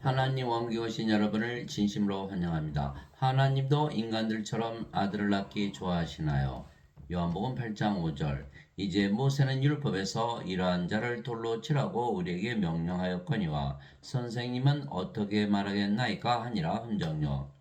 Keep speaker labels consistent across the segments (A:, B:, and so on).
A: 하나님 왕국에 오신 여러분을 진심으로 환영합니다. 하나님도 인간들처럼 아들을 낳기 좋아하시나요? 요한복음 8장 5절. 이제 모세는 율법에서 이러한 자를 돌로 치라고 우리에게 명령하였거니와 선생님은 어떻게 말하겠나이까 하니라. 함정요.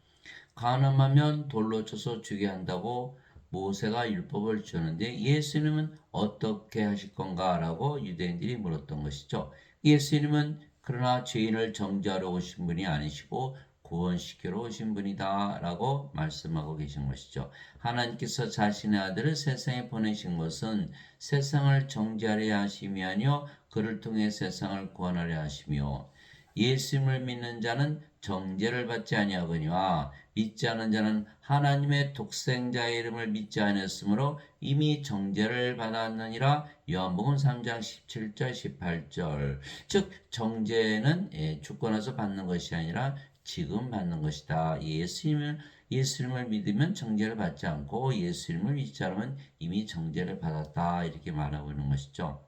A: 간음하면 돌로 쳐서 죽게 한다고 모세가 율법을 주는데 예수님은 어떻게 하실 건가? 라고 유대인들이 물었던 것이죠. 예수님은 그러나 죄인을 정죄하러 오신 분이 아니시고 구원시키러 오신 분이다 라고 말씀하고 계신 것이죠. 하나님께서 자신의 아들을 세상에 보내신 것은 세상을 정죄하려 하심이 아니요 그를 통해 세상을 구원하려 하시며 예수님을 믿는 자는 정죄를 받지 아니하거니와 믿지 않은 자는 하나님의 독생자의 이름을 믿지 않았으므로 이미 정죄를 받았느니라. 요한복음 3장 17절 18절. 즉 정죄는 죽고 나서 받는 것이 아니라 지금 받는 것이다. 예수님을 믿으면 정죄를 받지 않고 예수님을 믿지 않으면 이미 정죄를 받았다. 이렇게 말하고 있는 것이죠.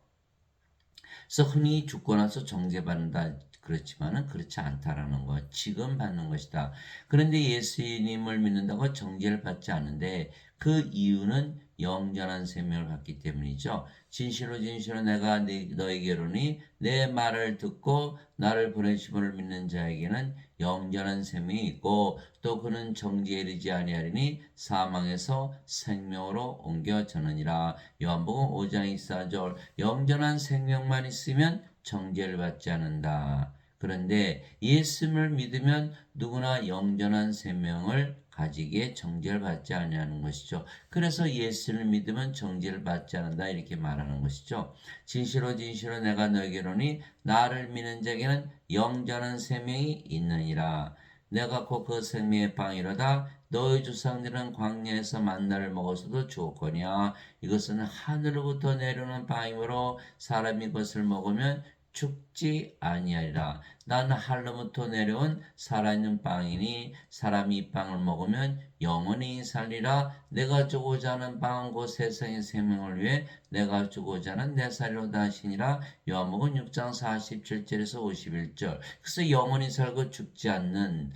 A: 그래서 흔히 죽고 나서 정죄받는다 그렇지만은 그렇지 않다라는 것. 지금 받는 것이다. 그런데 예수님을 믿는다고 정죄를 받지 않는데 그 이유는 영전한 생명을 받기 때문이죠. 진실로 진실로 내가 너에게로니 내 말을 듣고 나를 보내신 분을 믿는 자에게는 영전한 생명이 있고 또 그는 정죄에 이르지 아니하리니 사망에서 생명으로 옮겨 저느니라. 요한복음 5장 24절. 영전한 생명만 있으면 정죄를 받지 않는다. 그런데 예수님을 믿으면 누구나 영전한 생명을 가지기에 정죄를 받지 아니하는 것이죠. 그래서 예수를 믿으면 정죄를 받지 않는다 이렇게 말하는 것이죠. 진실로 진실로 내가 너에게로니 나를 믿는 자에게는 영전한 생명이 있느니라. 내가 곧 그 생명의 빵이로다. 너희 조상들은 광야에서 만나를 먹어서도 죽었거니와 이것은 하늘로부터 내려오는 빵이므로 사람이 그것을 먹으면 죽지 아니하리라. 난 하늘로부터 내려온 살아있는 빵이니 사람이 이 빵을 먹으면 영원히 살리라. 내가 주고자 하는 빵은 곧 세상의 생명을 위해 내가 주고자 하는 내 살이로다 하시니라. 요한복음 6장 47절에서 51절. 그래서 영원히 살고 죽지 않는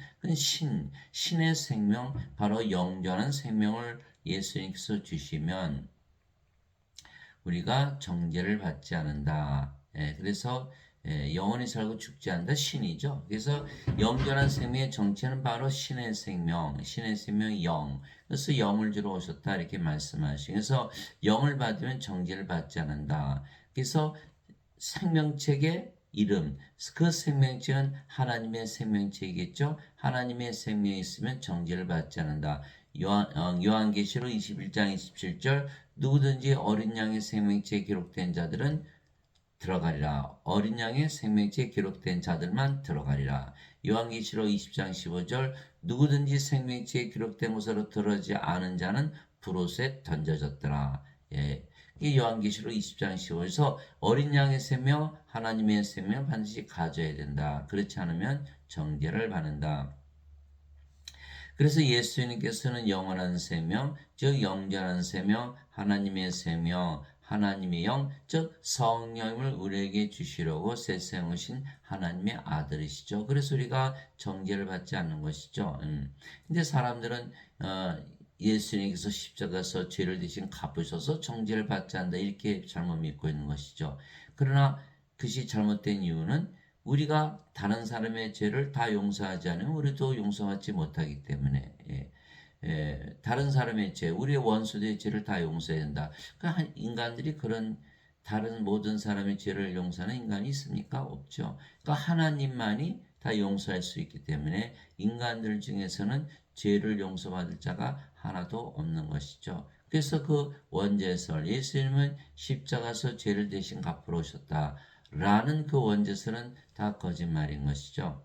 A: 신의 생명, 바로 영원한 생명을 예수님께서 주시면 우리가 정죄를 받지 않는다. 그래서 영원히 살고 죽지 않는다. 신이죠. 그래서 영원한 생명의 정체는 바로 신의 생명, 신의 생명 영. 그래서 영을 주러 오셨다 이렇게 말씀하시고 그래서 영을 받으면 정죄를 받지 않는다. 그래서 생명책의 이름, 그 생명책은 하나님의 생명책이겠죠. 하나님의 생명이 있으면 정죄를 받지 않는다. 요한계시록 21장 27절 누구든지 어린 양의 생명체에 기록된 자들은 들어가리라. 어린 양의 생명체에 기록된 자들만 들어가리라. 요한계시록 20장 15절 누구든지 생명체에 기록된 곳으로 들어오지 않은 자는 불옷에 던져졌더라. 이 요한계시록 20장 15절에서 어린 양의 생명, 하나님의 생명 반드시 가져야 된다. 그렇지 않으면 정죄를 받는다. 그래서 예수님께서는 영원한 생명, 즉 영전한 생명, 하나님의 생명, 하나님의 영, 즉 성령을 우리에게 주시려고 세상에 오신 하나님의 아들이시죠. 그래서 우리가 정죄를 받지 않는 것이죠. 근데 사람들은 예수님께서 십자가에서 죄를 대신 갚으셔서 정죄를 받지 않는다 이렇게 잘못 믿고 있는 것이죠. 그러나 그것이 잘못된 이유는 우리가 다른 사람의 죄를 다 용서하지 않으면 우리도 용서받지 못하기 때문에 다른 사람의 죄, 우리의 원수들의 죄를 다 용서해야 된다. 그러니까 인간들이 그런 다른 모든 사람의 죄를 용서하는 인간이 있습니까? 없죠. 그러니까 하나님만이 다 용서할 수 있기 때문에 인간들 중에서는 죄를 용서받을 자가 하나도 없는 것이죠. 그래서 그 원죄설, 예수님은 십자가에서 죄를 대신 갚으러 오셨다. 라는 그 원죄설은 다 거짓말인 것이죠.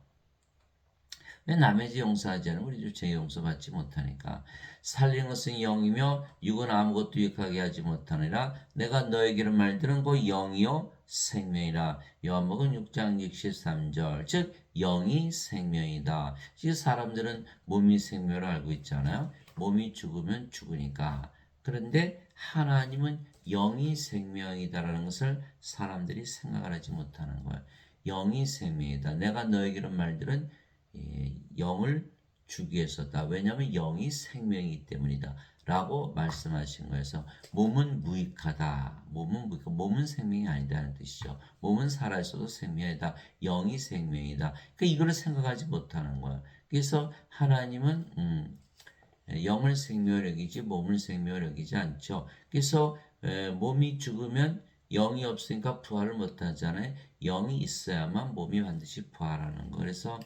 A: 왜 남의 죄 용서하지 않으면 우리 죄 용서받지 못하니까. 살린 것은 영이며 육은 아무것도 유익하게 하지 못하니라. 내가 너에게로 말들은 그 영이요 생명이라. 요한복음 6장 63절. 즉 영이 생명이다. 이 사람들은 몸이 생명을 알고 있잖아요. 몸이 죽으면 죽으니까. 그런데 하나님은 영이 생명이다라는 것을 사람들이 생각을 하지 못하는 거예요. 영이 생명이다. 내가 너에게로 말들은 영을 주기 위해서다. 왜냐하면 영이 생명이기 때문이다. 라고 말씀하신 거여서 몸은 무익하다. 몸은 생명이 아니다는 뜻이죠. 몸은 살아있어도 생명이다. 영이 생명이다. 그러니까 이걸 생각하지 못하는 거야. 그래서 하나님은 영을 생명을 여기지 몸을 생명을 여기지 않죠. 그래서 몸이 죽으면 영이 없으니까 부활을 못 하잖아요. 영이 있어야만 몸이 반드시 부활하는 거. 그래서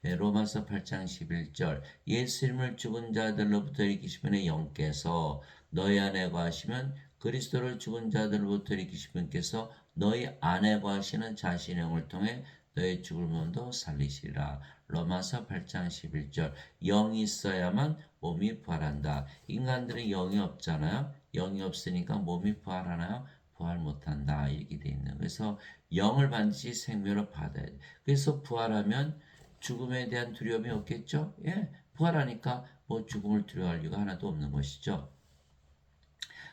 A: 로마서 8장 11절 예수님을 죽은 자들로부터 일으키신 분의 영께서 너희 안에 거하시면 그리스도를 죽은 자들로부터 일으키신 분께서 너희 안에 거하시는 자신의 영을 통해 너의 죽을 몸도 살리시리라. 로마서 8장 11절 영이 있어야만 몸이 부활한다. 인간들은 영이 없잖아요. 영이 없으니까 몸이 부활하나요? 부활 못한다. 이렇게 돼 있는. 그래서 영을 반드시 생명으로 받아야 돼. 그래서 부활하면 죽음에 대한 두려움이 없겠죠? 예, 부활하니까 뭐 죽음을 두려워할 이유가 하나도 없는 것이죠.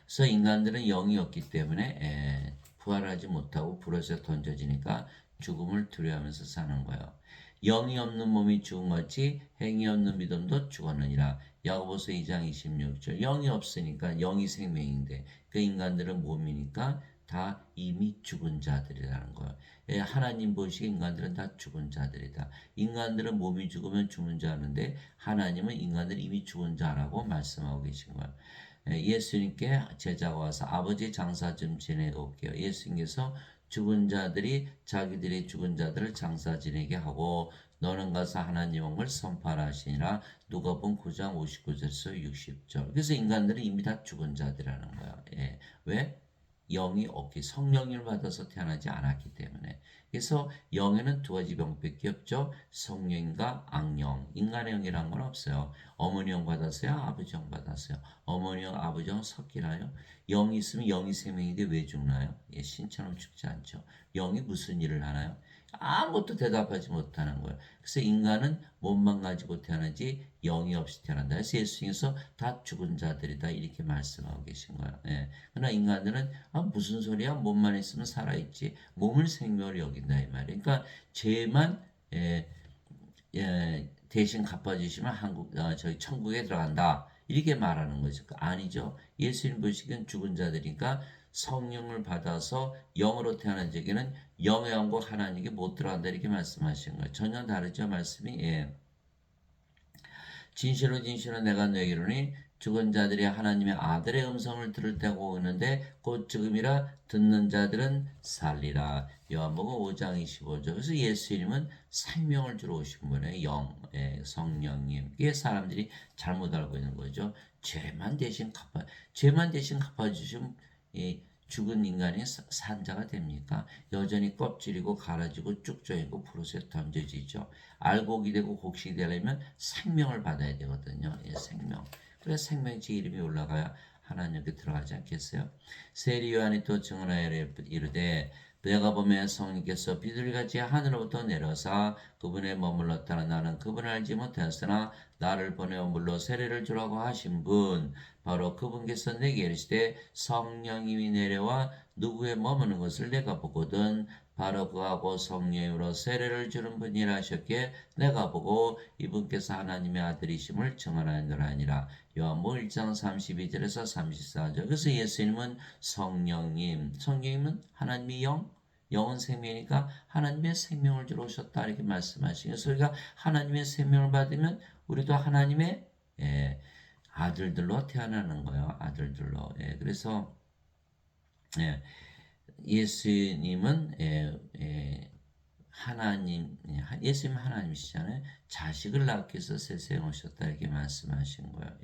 A: 그래서 인간들은 영이 없기 때문에 부활하지 못하고 불에서 던져지니까 죽음을 두려워하면서 사는 거예요. 영이 없는 몸이 죽은 것이 행위 없는 믿음도 죽었느니라. 야고보서 2장 26절. 영이 없으니까 영이 생명인데 그 인간들은 몸이니까 다 이미 죽은 자들이라는 거예요. 하나님 보시기에 인간들은 다 죽은 자들이다. 인간들은 몸이 죽으면 죽는 자인데 하나님은 인간들이 이미 죽은 자라고 말씀하고 계신 거예요. 예수님께 제자가 와서 아버지 장사 좀 지내고 올게요. 예수님께서 죽은 자들이 자기들이 죽은 자들을 장사 지내게 하고 너는 가서 하나님 영을 선포하라 하시니라. 누가복음 9장 59절에서 60절. 그래서 인간들은 이미 다 죽은 자들이라는 거야. 예. 왜? 영이 없기 성령을 받아서 태어나지 않았기 때문에. 그래서 영에는 두 가지 병밖에 없죠. 성령과 악령. 인간의 영이라는 건 없어요. 어머니 영 받았어요? 아버지 영 받았어요? 어머니 영, 아버지 영 섞이나요? 영이 있으면 영이 생명인데 왜 죽나요? 예, 신처럼 죽지 않죠. 영이 무슨 일을 하나요? 아무것도 대답하지 못하는 거예요. 그래서 인간은 몸만 가지고 태어나지 영이 없이 태어난다. 그래서 예수님께서 다 죽은 자들이다 이렇게 말씀하고 계신 거예요. 예. 그러나 인간들은 무슨 소리야? 몸만 있으면 살아있지. 몸을 생명으로 여긴다 이 말이에요. 그러니까 죄만 대신 갚아주시면 저희 천국에 들어간다. 이렇게 말하는 거죠. 아니죠. 예수님 보시기엔 죽은 자들이니까 성령을 받아서 영으로 태어난 자에게는 영의 왕국 하나님께 못 들어간다 이렇게 말씀하신 거예요. 전혀 다르죠 말씀이. 예. 진실로 진실로 내가 너에게 이르노니 죽은 자들이 하나님의 아들의 음성을 들을 때가 오는데 곧 지금이라 듣는 자들은 살리라. 요한복음 5장 25절. 그래서 예수님은 생명을 주러 오신 분의 영, 성령님. 이게 사람들이 잘못 알고 있는 거죠. 죄만 대신 갚아주시면 죽은 인간이 산자가 됩니까? 여전히 껍질이고 갈아지고 쭉 조이고 불옷에 던져지죠. 알곡이 되고 곡식이 되려면 생명을 받아야 되거든요. 예, 생명. 그래서 생명의 제 이름이 올라가야 하나님께 들어가지 않겠어요? 세리 요한이 또 증언하여 이르되 내가 보면 성령께서 비둘기같이 하늘로부터 내려서 그분에 머물렀다나 나는 그분을 알지 못하였으나 나를 보내어 물로 세례를 주라고 하신 분 바로 그분께서 내게 이르시되 성령님이 내려와 누구에 머무는 것을 내가 보거든 바로 그하고 성령으로 세례를 주는 분이라 하셨기에 내가 보고 이분께서 하나님의 아들이심을 증언하노라 하니라. 요한복음 1장 32절에서 34절. 그래서 예수님은 성령님은 하나님의 영은 생명이니까 하나님의 생명을 주러 오셨다 이렇게 말씀하시고 그래서 우리가 하나님의 생명을 받으면 우리도 하나님의 아들들로 태어나는 거예요. 아들들로. 그래서 예수님은 예수님 하나님이시잖아요. 자식을 낳기 위해서 세상에 오셨다 이렇게 말씀하신 거예요.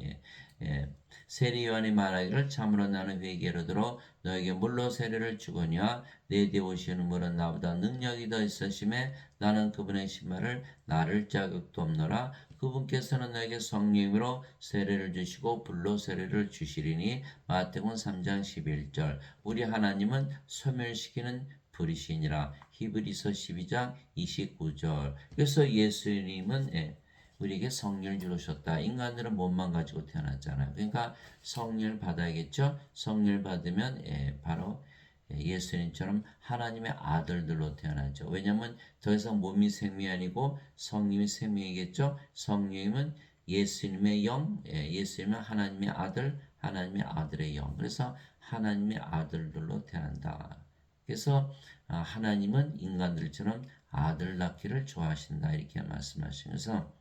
A: 세리 요한이 말하기를 참으로 나는 회개로 들어 너에게 물로 세례를 주거니와 내 뒤에 오시는 분은 나보다 능력이 더 있으심에 나는 그분의 신발을 나를 자격도 없노라. 그분께서는 너에게 성령으로 세례를 주시고 불로 세례를 주시리니 마태복음 3장 11절. 우리 하나님은 소멸시키는 불이시니라. 히브리서 12장 29절. 그래서 예수님은 우리에게 성령을 주셨다. 인간들은 몸만 가지고 태어났잖아요. 그러니까 성령을 받아야겠죠. 성령을 받으면 바로 예수님처럼 하나님의 아들들로 태어나죠. 왜냐하면 더 이상 몸이 생명이 아니고 성령이 생명이겠죠. 성령님은 예수님의 영, 예수님은 하나님의 아들, 하나님의 아들의 영. 그래서 하나님의 아들들로 태어난다. 그래서 하나님은 인간들처럼 아들 낳기를 좋아하신다. 이렇게 말씀하시면서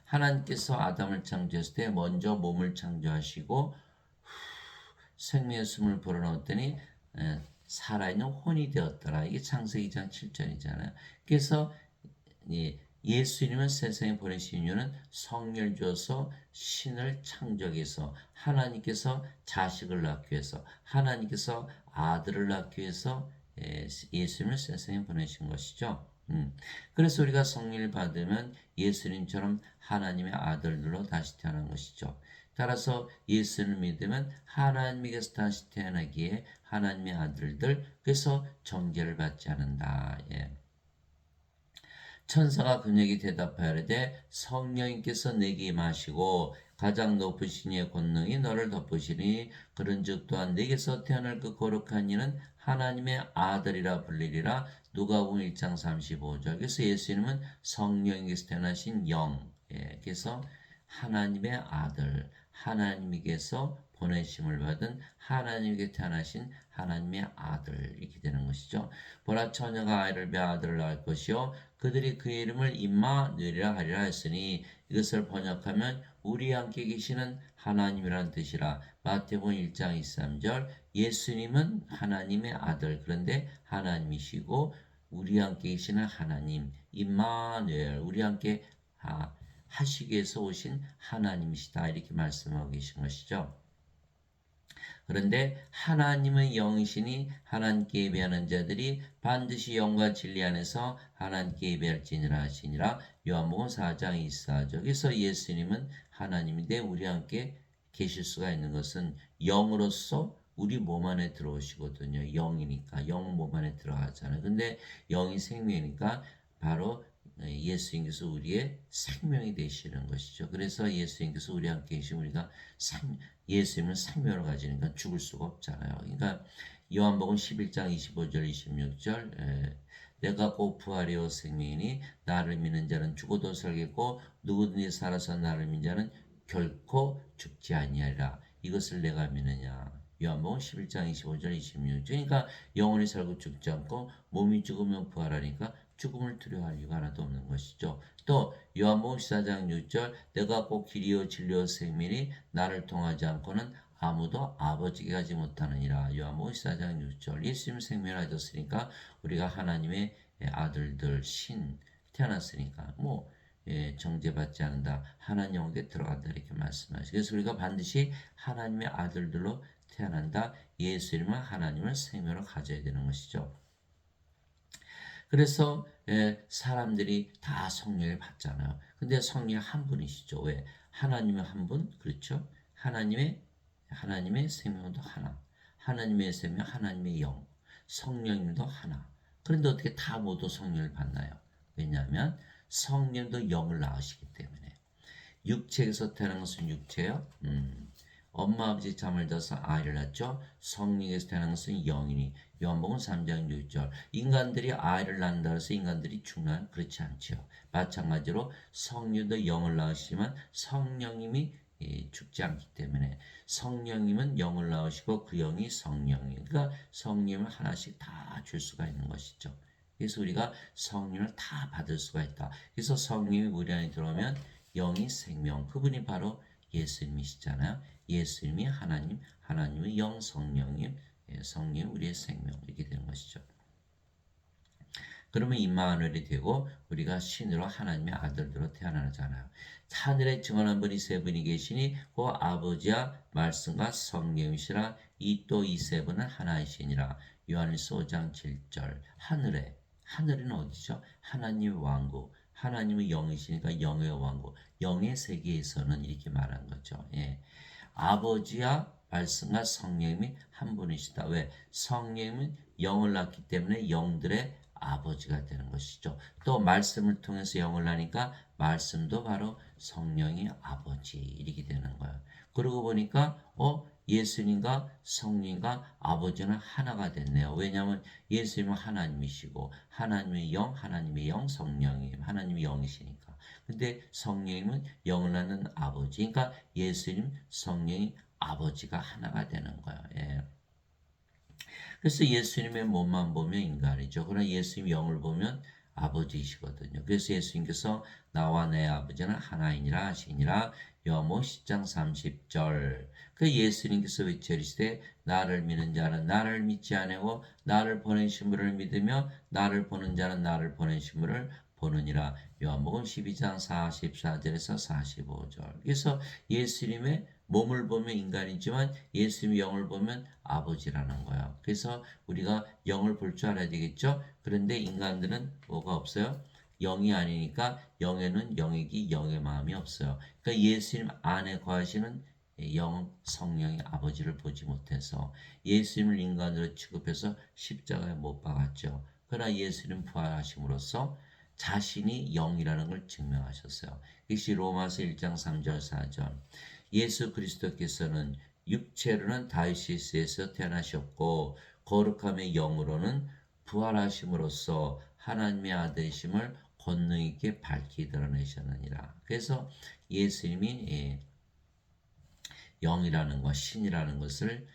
A: 하나님께서 아담을 창조했을 때 먼저 몸을 창조하시고 생명의 숨을 불어넣었더니 살아있는 혼이 되었더라. 이게 창세기 2장 7절이잖아요. 그래서 예수님을 세상에 보내신 이유는 성령을 주어서 신을 창조해서 하나님께서 자식을 낳기 위해서 하나님께서 아들을 낳기 위해서 예수님을 세상에 보내신 것이죠. 그래서 우리가 성령을 받으면 예수님처럼 하나님의 아들들로 다시 태어난 것이죠. 따라서 예수를 믿으면 하나님에게서 다시 태어나기에 하나님의 아들들, 그래서 정죄를 받지 않는다. 천사가 그에게 대답하여되 성령님께서 내게 임하시고 가장 높으신 이의 권능이 너를 덮으시니 그런즉 또한 내게서 태어날 그 거룩한 이는 하나님의 아들이라 불리리라. 누가복음 1장 35절. 그래서 예수님은 성령님께서 태어나신 영, 그래서 하나님의 아들, 하나님께서 보내심을 받은 하나님께 태어나신 하나님의 아들, 이렇게 되는 것이죠. 보라, 처녀가 아이를 베어 아들을 낳을 것이요 그들이 그의 이름을 임마누엘이라 하리라 했으니 이것을 번역하면 우리 함께 계시는 하나님이라는 뜻이라. 마태복음 1장 23절. 예수님은 하나님의 아들, 그런데 하나님이시고 우리 함께 계시는 하나님, 임마누엘, 우리 함께 하시기 위해서 오신 하나님이시다. 이렇게 말씀하고 계신 것이죠. 그런데 하나님의 영이시니 하나님께 예배하는 자들이 반드시 영과 진리 안에서 하나님께 예배할지니라 하시니라. 요한복음 4장 24절. 그래서 예수님은 하나님인데 우리 함께 계실 수가 있는 것은 영으로서 우리 몸 안에 들어오시거든요. 영이니까 영 몸 안에 들어가잖아요. 근데 영이 생명이니까 바로 예수님께서 우리의 생명이 되시는 것이죠. 그래서 예수님께서 우리 함께 계시면 우리가 예수님은 생명을 가지니까 죽을 수가 없잖아요. 그러니까 요한복음 11장 25절 26절 내가 곧 부활이요 생명이니 나를 믿는 자는 죽어도 살겠고 누구든지 살아서 나를 믿는 자는 결코 죽지 아니하리라. 이것을 내가 믿느냐. 요한복음 11장 25절 26절. 그러니까 영원히 살고 죽지 않고 몸이 죽으면 부활하니까 죽음을 두려워할 이유가 하나도 없는 것이죠. 또 요한복음 14장 6절 내가 꼭 길이요 진리요 생명이 나를 통하지 않고는 아무도 아버지께 가지 못하느니라. 요한복음 14장 6절. 예수님 생명을 가졌으니까 우리가 하나님의 아들들 신 태어났으니까 정죄받지 않는다. 하나님 영에 들어간다. 이렇게 말씀하시죠. 그래서 우리가 반드시 하나님의 아들들로 태어난다. 예수님은 하나님을 생명으로 가져야 되는 것이죠. 그래서 사람들이 다 성령을 받잖아요. 근데 성령 한 분이시죠. 왜? 하나님의 한 분, 그렇죠? 하나님의 생명도 하나, 하나님의 생명, 하나님의 영, 성령님도 하나. 그런데 어떻게 다 모두 성령을 받나요? 왜냐하면 성령도 영을 낳으시기 때문에. 육체에서 태어난 것은 육체요. 엄마 아버지 잠을 자서 아이를 낳죠. 성령에서 태어난 것은 영이니. 요한복음 3장 6절. 인간들이 아이를 낳는다 해서 인간들이 죽나요? 그렇지 않죠. 마찬가지로 성령도 영을 낳으시지만 성령님이 죽지 않기 때문에 성령님은 영을 낳으시고 그 영이 성령이. 그러니까 성령을 하나씩 다 줄 수가 있는 것이죠. 그래서 우리가 성령을 다 받을 수가 있다. 그래서 성령이 우리 안에 들어오면 영이 생명. 그분이 바로 예수님이시잖아요. 예수님이 하나님, 하나님의 영, 성령님, 성령 우리의 생명 이렇게 되는 것이죠. 그러면 임마누엘이 되고 우리가 신으로 하나님의 아들들로 태어나잖아요. 하늘에 증언한 분이 세 분이 계시니 그 아버지와 말씀과 성령이시라. 이 또 이 세 분은 하나이시니라. 요한일서 5장 7절. 하늘은 어디죠? 하나님의 왕국. 하나님의 영이시니까 영의 왕국. 영의 세계에서는 이렇게 말한 거죠. 아버지와 말씀과 성령님이 한 분이시다. 왜? 성령님은 영을 낳기 때문에 영들의 아버지가 되는 것이죠. 또 말씀을 통해서 영을 낳으니까 말씀도 바로 성령의 아버지 이렇게 되는 거예요. 그러고 보니까 예수님과 성령과 아버지는 하나가 됐네요. 왜냐하면 예수님은 하나님이시고 하나님의 영, 성령님, 하나님이 영이시니까. 근데 성령님은 영을 낳는 아버지, 그러니까 예수님, 성령이 아버지가 하나가 되는 거예요. 예. 그래서 예수님의 몸만 보면 인간이죠. 그러나 예수님 영을 보면 아버지이시거든요. 그래서 예수님께서 나와 내 아버지는 하나이니라 하시니라. 요한복음 10장 30절. 그 예수님께서 외쳐리시되 나를 믿는 자는 나를 믿지 아니하고 나를 보내신 분을 믿으며 나를 보는 자는 나를 보내신 분을 보느니라. 요한복음 12장 44절에서 45절. 그래서 예수님의 몸을 보면 인간이지만 예수님의 영을 보면 아버지라는 거예요. 그래서 우리가 영을 볼 줄 알아야 되겠죠. 그런데 인간들은 뭐가 없어요? 영이 아니니까 영에는 영이기 영의 마음이 없어요. 그러니까 예수님 안에 거하시는 영 성령의 아버지를 보지 못해서 예수님을 인간으로 취급해서 십자가에 못 박았죠. 그러나 예수님 부활하심으로써 자신이 영이라는 걸 증명하셨어요. 이것이 로마서 1장 3절 4절. 예수 그리스도께서는 육체로는 다윗에서 태어나셨고 거룩함의 영으로는 부활하심으로써 하나님의 아들이심을 권능 있게 밝히 드러내셨느니라. 그래서 예수님이 영이라는 것, 신이라는 것을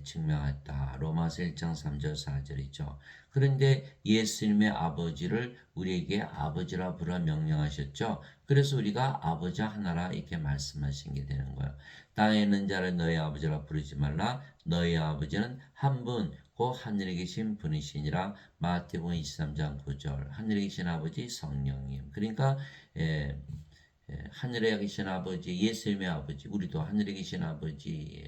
A: 증명했다. 로마서 1장 3절 4절이죠. 그런데 예수님의 아버지를 우리에게 아버지라 부르라 명령하셨죠. 그래서 우리가 아버지 하나라 이렇게 말씀하신 게 되는 거예요. 땅에 있는 자를 너희 아버지라 부르지 말라. 너희 아버지는 한 분, 곧 하늘에 계신 분이시니라. 마태복음 23장 9절. 하늘에 계신 아버지 성령님. 그러니까 하늘에 계신 아버지, 예수님의 아버지, 우리도 하늘에 계신 아버지,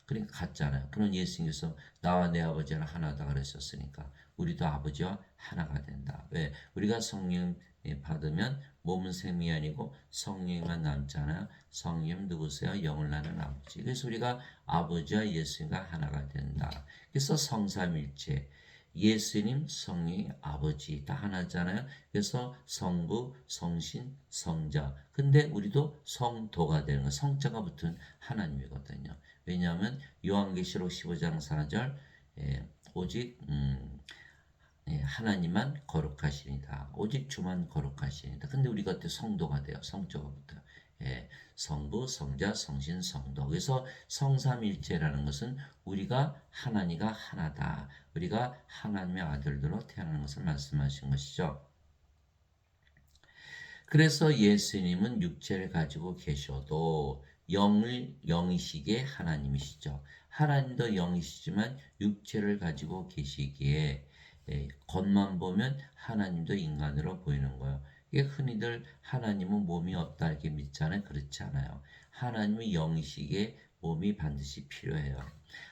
A: 그러니까 같잖아요. 그런 예수님께서 나와 내 아버지는 하나다 그러셨으니까 우리도 아버지와 하나가 된다. 왜? 우리가 성령 받으면 몸은 생명이 아니고 성령만 남잖아요. 성령 누구세요? 영을 낳는 아버지. 그래서 우리가 아버지와 예수님과 하나가 된다. 그래서 성삼일체. 예수님, 성령, 아버지 다 하나잖아요. 그래서 성부, 성신, 성자. 근데 우리도 성도가 되는 거, 성자가 붙은 하나님이거든요. 왜냐하면 요한계시록 15장 4절 오직 하나님만 거룩하시니다. 오직 주만 거룩하시니다. 근데 우리가 어때 성도가 돼요. 성자가 붙어요. 성부, 성자, 성신, 성도. 그래서 성삼일체라는 것은 우리가 하나님과 하나다. 우리가 하나님의 아들들로 태어나는 것을 말씀하신 것이죠. 그래서 예수님은 육체를 가지고 계셔도 영이시기에 하나님이시죠. 하나님도 영이시지만 육체를 가지고 계시기에 겉만 보면 하나님도 인간으로 보이는 거예요. 이게 흔히들 하나님은 몸이 없다 이렇게 믿잖아요. 그렇지 않아요. 하나님은 영이시기에 몸이 반드시 필요해요.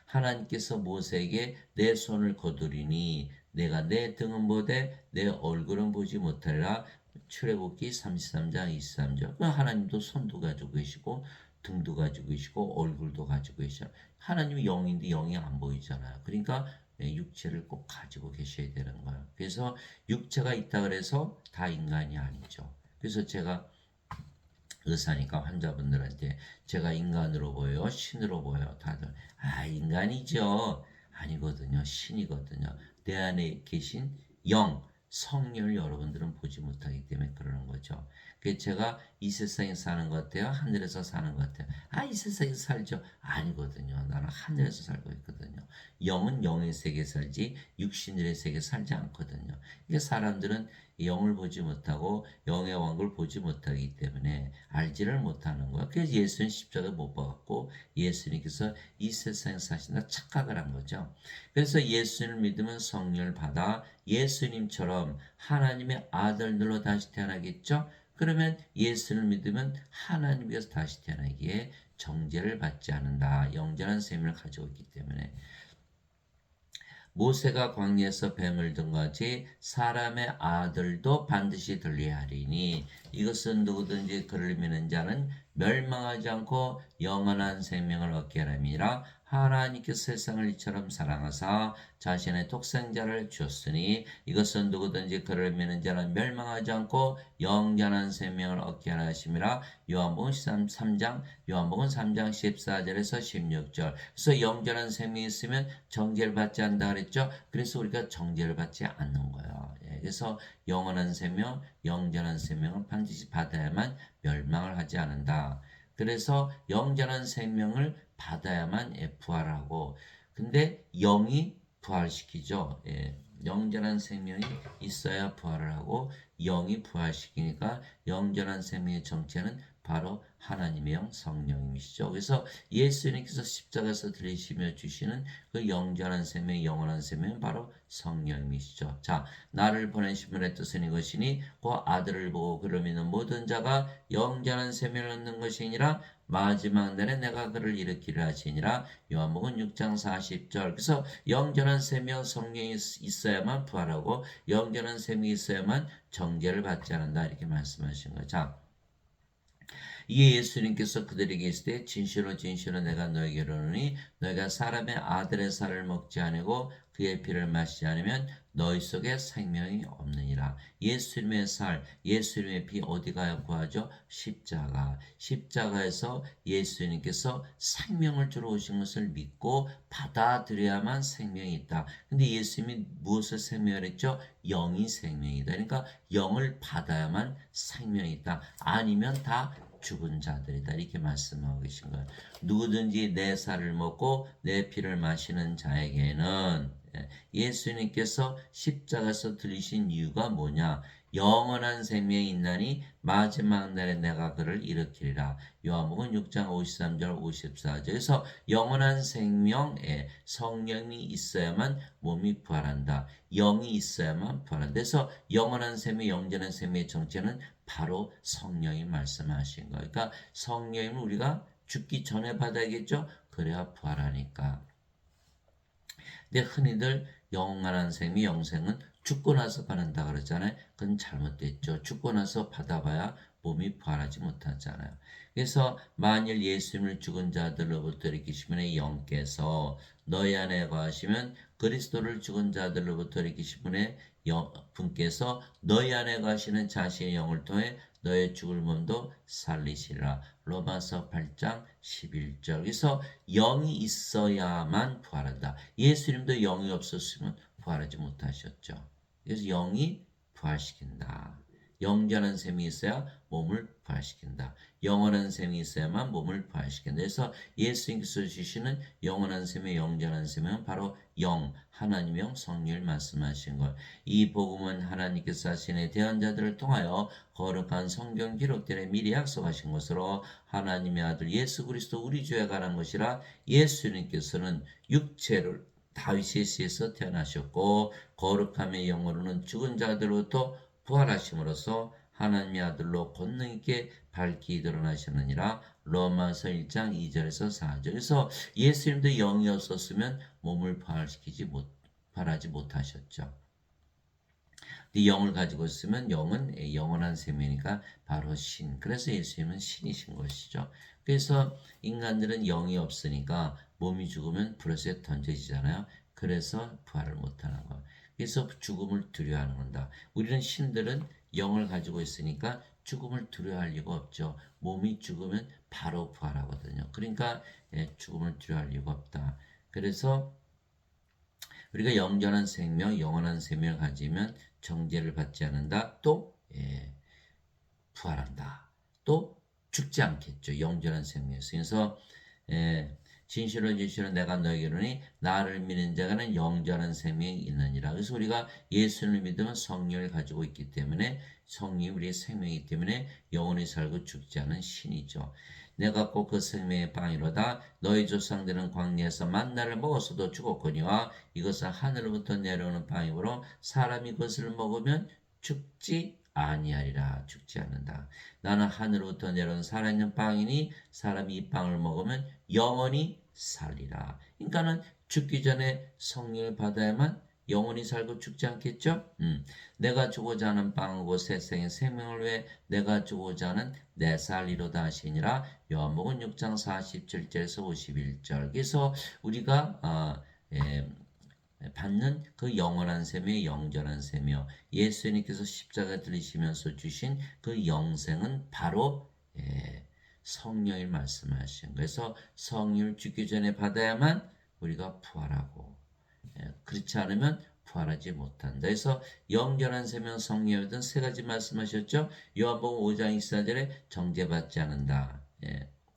A: 하나님께서 모세에게 내 손을 거두리니 내가 내 등은 보되 내 얼굴은 보지 못하리라. 출애굽기 33장 23절. 하나님도 손도 가지고 계시고 등도 가지고 계시고 얼굴도 가지고 계셔. 하나님이 영인데 영이 안 보이잖아요. 그러니까 육체를 꼭 가지고 계셔야 되는 거예요. 그래서 육체가 있다 그래서 다 인간이 아니죠. 그래서 제가 의사니까 환자분들한테 제가 인간으로 보여요? 신으로 보여요? 다들 인간이죠. 아니거든요. 신이거든요. 내 안에 계신 영, 성령을 여러분들은 보지 못하기 때문에 그러는 거죠. 그래서 제가 이 세상에 사는 것 같아요? 하늘에서 사는 것 같아요? 이 세상에서 살죠? 아니거든요. 나는 하늘에서 살고 있거든요. 영은 영의 세계에 살지 육신의 세계에 살지 않거든요. 이게 사람들은 영을 보지 못하고 영의 왕국을 보지 못하기 때문에 알지를 못하는 거야. 그래서 예수는 십자가에 못 박았고 예수님께서 이 세상에 사신다 착각을 한 거죠. 그래서 예수님을 믿으면 성령을 받아 예수님처럼 하나님의 아들들로 다시 태어나겠죠. 그러면 예수를 믿으면 하나님께서 다시 태어나기에 정죄를 받지 않는다. 영전한 생명을 가지고 있기 때문에 모세가 광야에서 뱀을 든 같이 사람의 아들도 반드시 들려야 하리니 이것은 누구든지 그를 믿는 자는 멸망하지 않고 영원한 생명을 얻게 하람이라. 하나님께서 세상을 이처럼 사랑하사 자신의 독생자를 주었으니 이것은 누구든지 그를 믿는 자는 멸망하지 않고 영원한 생명을 얻게 하려 하심이라. 요한복음 3장 14절에서 16절. 그래서 영원한 생명이 있으면 정죄를 받지 않는다 그랬죠. 그래서 우리가 정죄를 받지 않는 거예요. 그래서 영원한 생명, 영원한 생명을 반드시 받아야만 멸망을 하지 않는다. 그래서 영원한 생명을 받아야만 부활하고, 근데 영이 부활시키죠. 영원한 생명이 있어야 부활을 하고 영이 부활시키니까 영원한 생명의 정체는 바로 하나님의 영 성령님이시죠. 그래서 예수님께서 십자가에서 들리시며 주시는 그 영원한 생명, 영원한 생명은 바로 성령님이시죠. 자, 나를 보내신 분의 뜻은 이것이니 그 아들을 보고 그를 믿는 모든 자가 영원한 생명을 얻는 것이 아니라 마지막 날에 내가 그를 일으키려 하시니라. 요한복음 6장 40절. 그래서 영원한 생명 성령이 있어야만 부활하고 영원한 생명이 있어야만 정죄를 받지 않는다 이렇게 말씀하신 거죠. 자, 이에 예수님께서 그들에게 이르시되 진실로 진실로 내가 너에게 이르노니 너희가 사람의 아들의 살을 먹지 아니고 그의 피를 마시지 않으면 너희 속에 생명이 없느니라. 예수님의 살, 예수님의 피 어디 가야 구하죠? 십자가. 십자가에서 예수님께서 생명을 주러 오신 것을 믿고 받아들여야만 생명이 있다. 근데 예수님이 무엇을 생명을 했죠? 영이 생명이다. 그러니까 영을 받아야만 생명이 있다. 아니면 다 죽은 자들이다 이렇게 말씀하고 계신 거예요. 누구든지 내 살을 먹고 내 피를 마시는 자에게는 예수님께서 십자가에서 들리신 이유가 뭐냐? 영원한 생명이 있나니 마지막 날에 내가 그를 일으키리라. 요한복음 6장 53절 54절에서 영원한 생명에 성령이 있어야만 몸이 부활한다. 영이 있어야만 부활한다. 그래서 영원한 생명, 영원한 생명의 정체는 바로 성령이 말씀하신 거예요. 그러니까 성령을 우리가 죽기 전에 받아야겠죠? 그래야 부활하니까. 근데 흔히들 영원한 생명, 영생은 죽고 나서 받는다 그러잖아요. 그건 잘못됐죠. 죽고 나서 받아봐야 몸이 부활하지 못하잖아요. 그래서 만일 예수님을 죽은 자들로부터 일으키시면 영께서 너희 안에 거하시면 그리스도를 죽은 자들로부터 일으키신 분께서 너희 안에 거하시는 자신의 영을 통해 너의 죽을 몸도 살리시리라. 로마서 8장 11절. 그래서 영이 있어야만 부활한다. 예수님도 영이 없었으면 부활하지 못하셨죠. 그래서 영이 부활시킨다. 영원한 셈이 있어야 몸을 부활시킨다. 영원한 셈이 있어야만 몸을 부활시킨다. 그래서 예수님께서 주시는 영원한 셈의 영원한 셈은 바로 영, 하나님의 영, 성령을 말씀하신 것. 이 복음은 하나님께서 자신의 대언자들을 통하여 거룩한 성경 기록들에 미리 약속하신 것으로 하나님의 아들 예수 그리스도 우리 주에 관한 것이라. 예수님께서는 육체를 다윗의 씨에서 태어나셨고 거룩함의 영으로는 죽은 자들로부터 부활하심으로써 하나님의 아들로 권능 있게 밝히 드러나셨느니라. 로마서 1장 2절에서 4절. 그래서 예수님도 영이 없었으면 몸을 부활하지 못하셨죠. 영을 가지고 있으면 영은 영원한 생명이니까 바로 신. 그래서 예수님은 신이신 것이죠. 그래서 인간들은 영이 없으니까 몸이 죽으면 불에서 던져지잖아요. 그래서 부활을 못하는 거예요. 그래서 죽음을 두려워하는 건다. 우리는 신들은 영을 가지고 있으니까 죽음을 두려워할 이유가 없죠. 몸이 죽으면 바로 부활하거든요. 그러니까 죽음을 두려워할 이유가 없다. 그래서 우리가 영원한 생명, 영원한 생명을 가지면 정죄를 받지 않는다. 또 부활한다. 또 죽지 않겠죠. 영원한 생명에서. 그래서 진실로 진실로 내가 너에게 이르노니 나를 믿는 자가는 영원한 생명이 있느니라. 그래서 우리가 예수를 믿으면 성령을 가지고 있기 때문에 성령이 우리의 생명이기 때문에 영원히 살고 죽지 않은 신이죠. 내가 꼭 그 생명의 빵이로다. 너희 조상들은 광야에서 만나를 먹었어도 죽었거니와 이것은 하늘로부터 내려오는 빵이므로 사람이 그것을 먹으면 죽지 아니하리라. 죽지 않는다. 나는 하늘로부터 내려온 살아있는 빵이니 사람이 이 빵을 먹으면 영원히 살리라. 그러니까는 죽기 전에 성령을 받아야만 영원히 살고 죽지 않겠죠? 내가 주고자 하는 빵이고 세상의 생명을 위해 내가 주고자 하는 내 살리로다 하시니라. 요한복음 6장 47절에서 51절. 그래서 우리가 받는 그 영원한 셈의 영전한 셈이요. 예수님께서 십자가 들리시면서 주신 그 영생은 바로 성령을 말씀하신. 그래서 성령을 죽기 전에 받아야만 우리가 부활하고 그렇지 않으면 부활하지 못한다. 그래서 영전한 셈은 성령에 든 세 가지 말씀하셨죠. 요한복음 5장 24절에 정죄받지 않는다.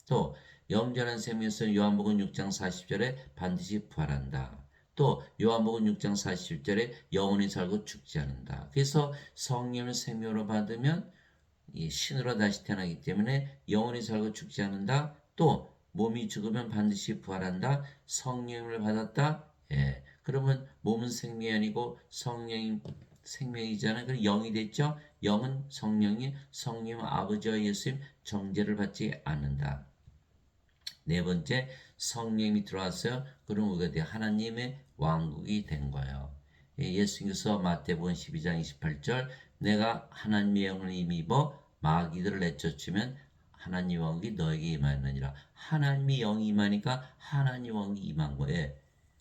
A: 또 영전한 셈에서 요한복음 6장 40절에 반드시 부활한다. 또 요한복음 6장 40절에 영원히 살고 죽지 않는다. 그래서 성령을 생명으로 받으면 신으로 다시 태어나기 때문에 영원히 살고 죽지 않는다. 또 몸이 죽으면 반드시 부활한다. 성령을 받았다. 그러면 몸은 생명이 아니고 성령이 생명이잖아요. 그럼 영이 됐죠. 영은 성령 아버지와 예수님 정죄를 받지 않는다. 네 번째, 성령이 들어왔어요. 그럼 우리가 하나님의 왕국이 된 거예요. 예수님께서 마태복음 12장 28절 내가 하나님의 영을 힘입어 마귀들을 내쫓으면 하나님의 왕국이 너에게 임하느니라. 하나님의 영이 임하니까 하나님의 왕국이 임한 거예요.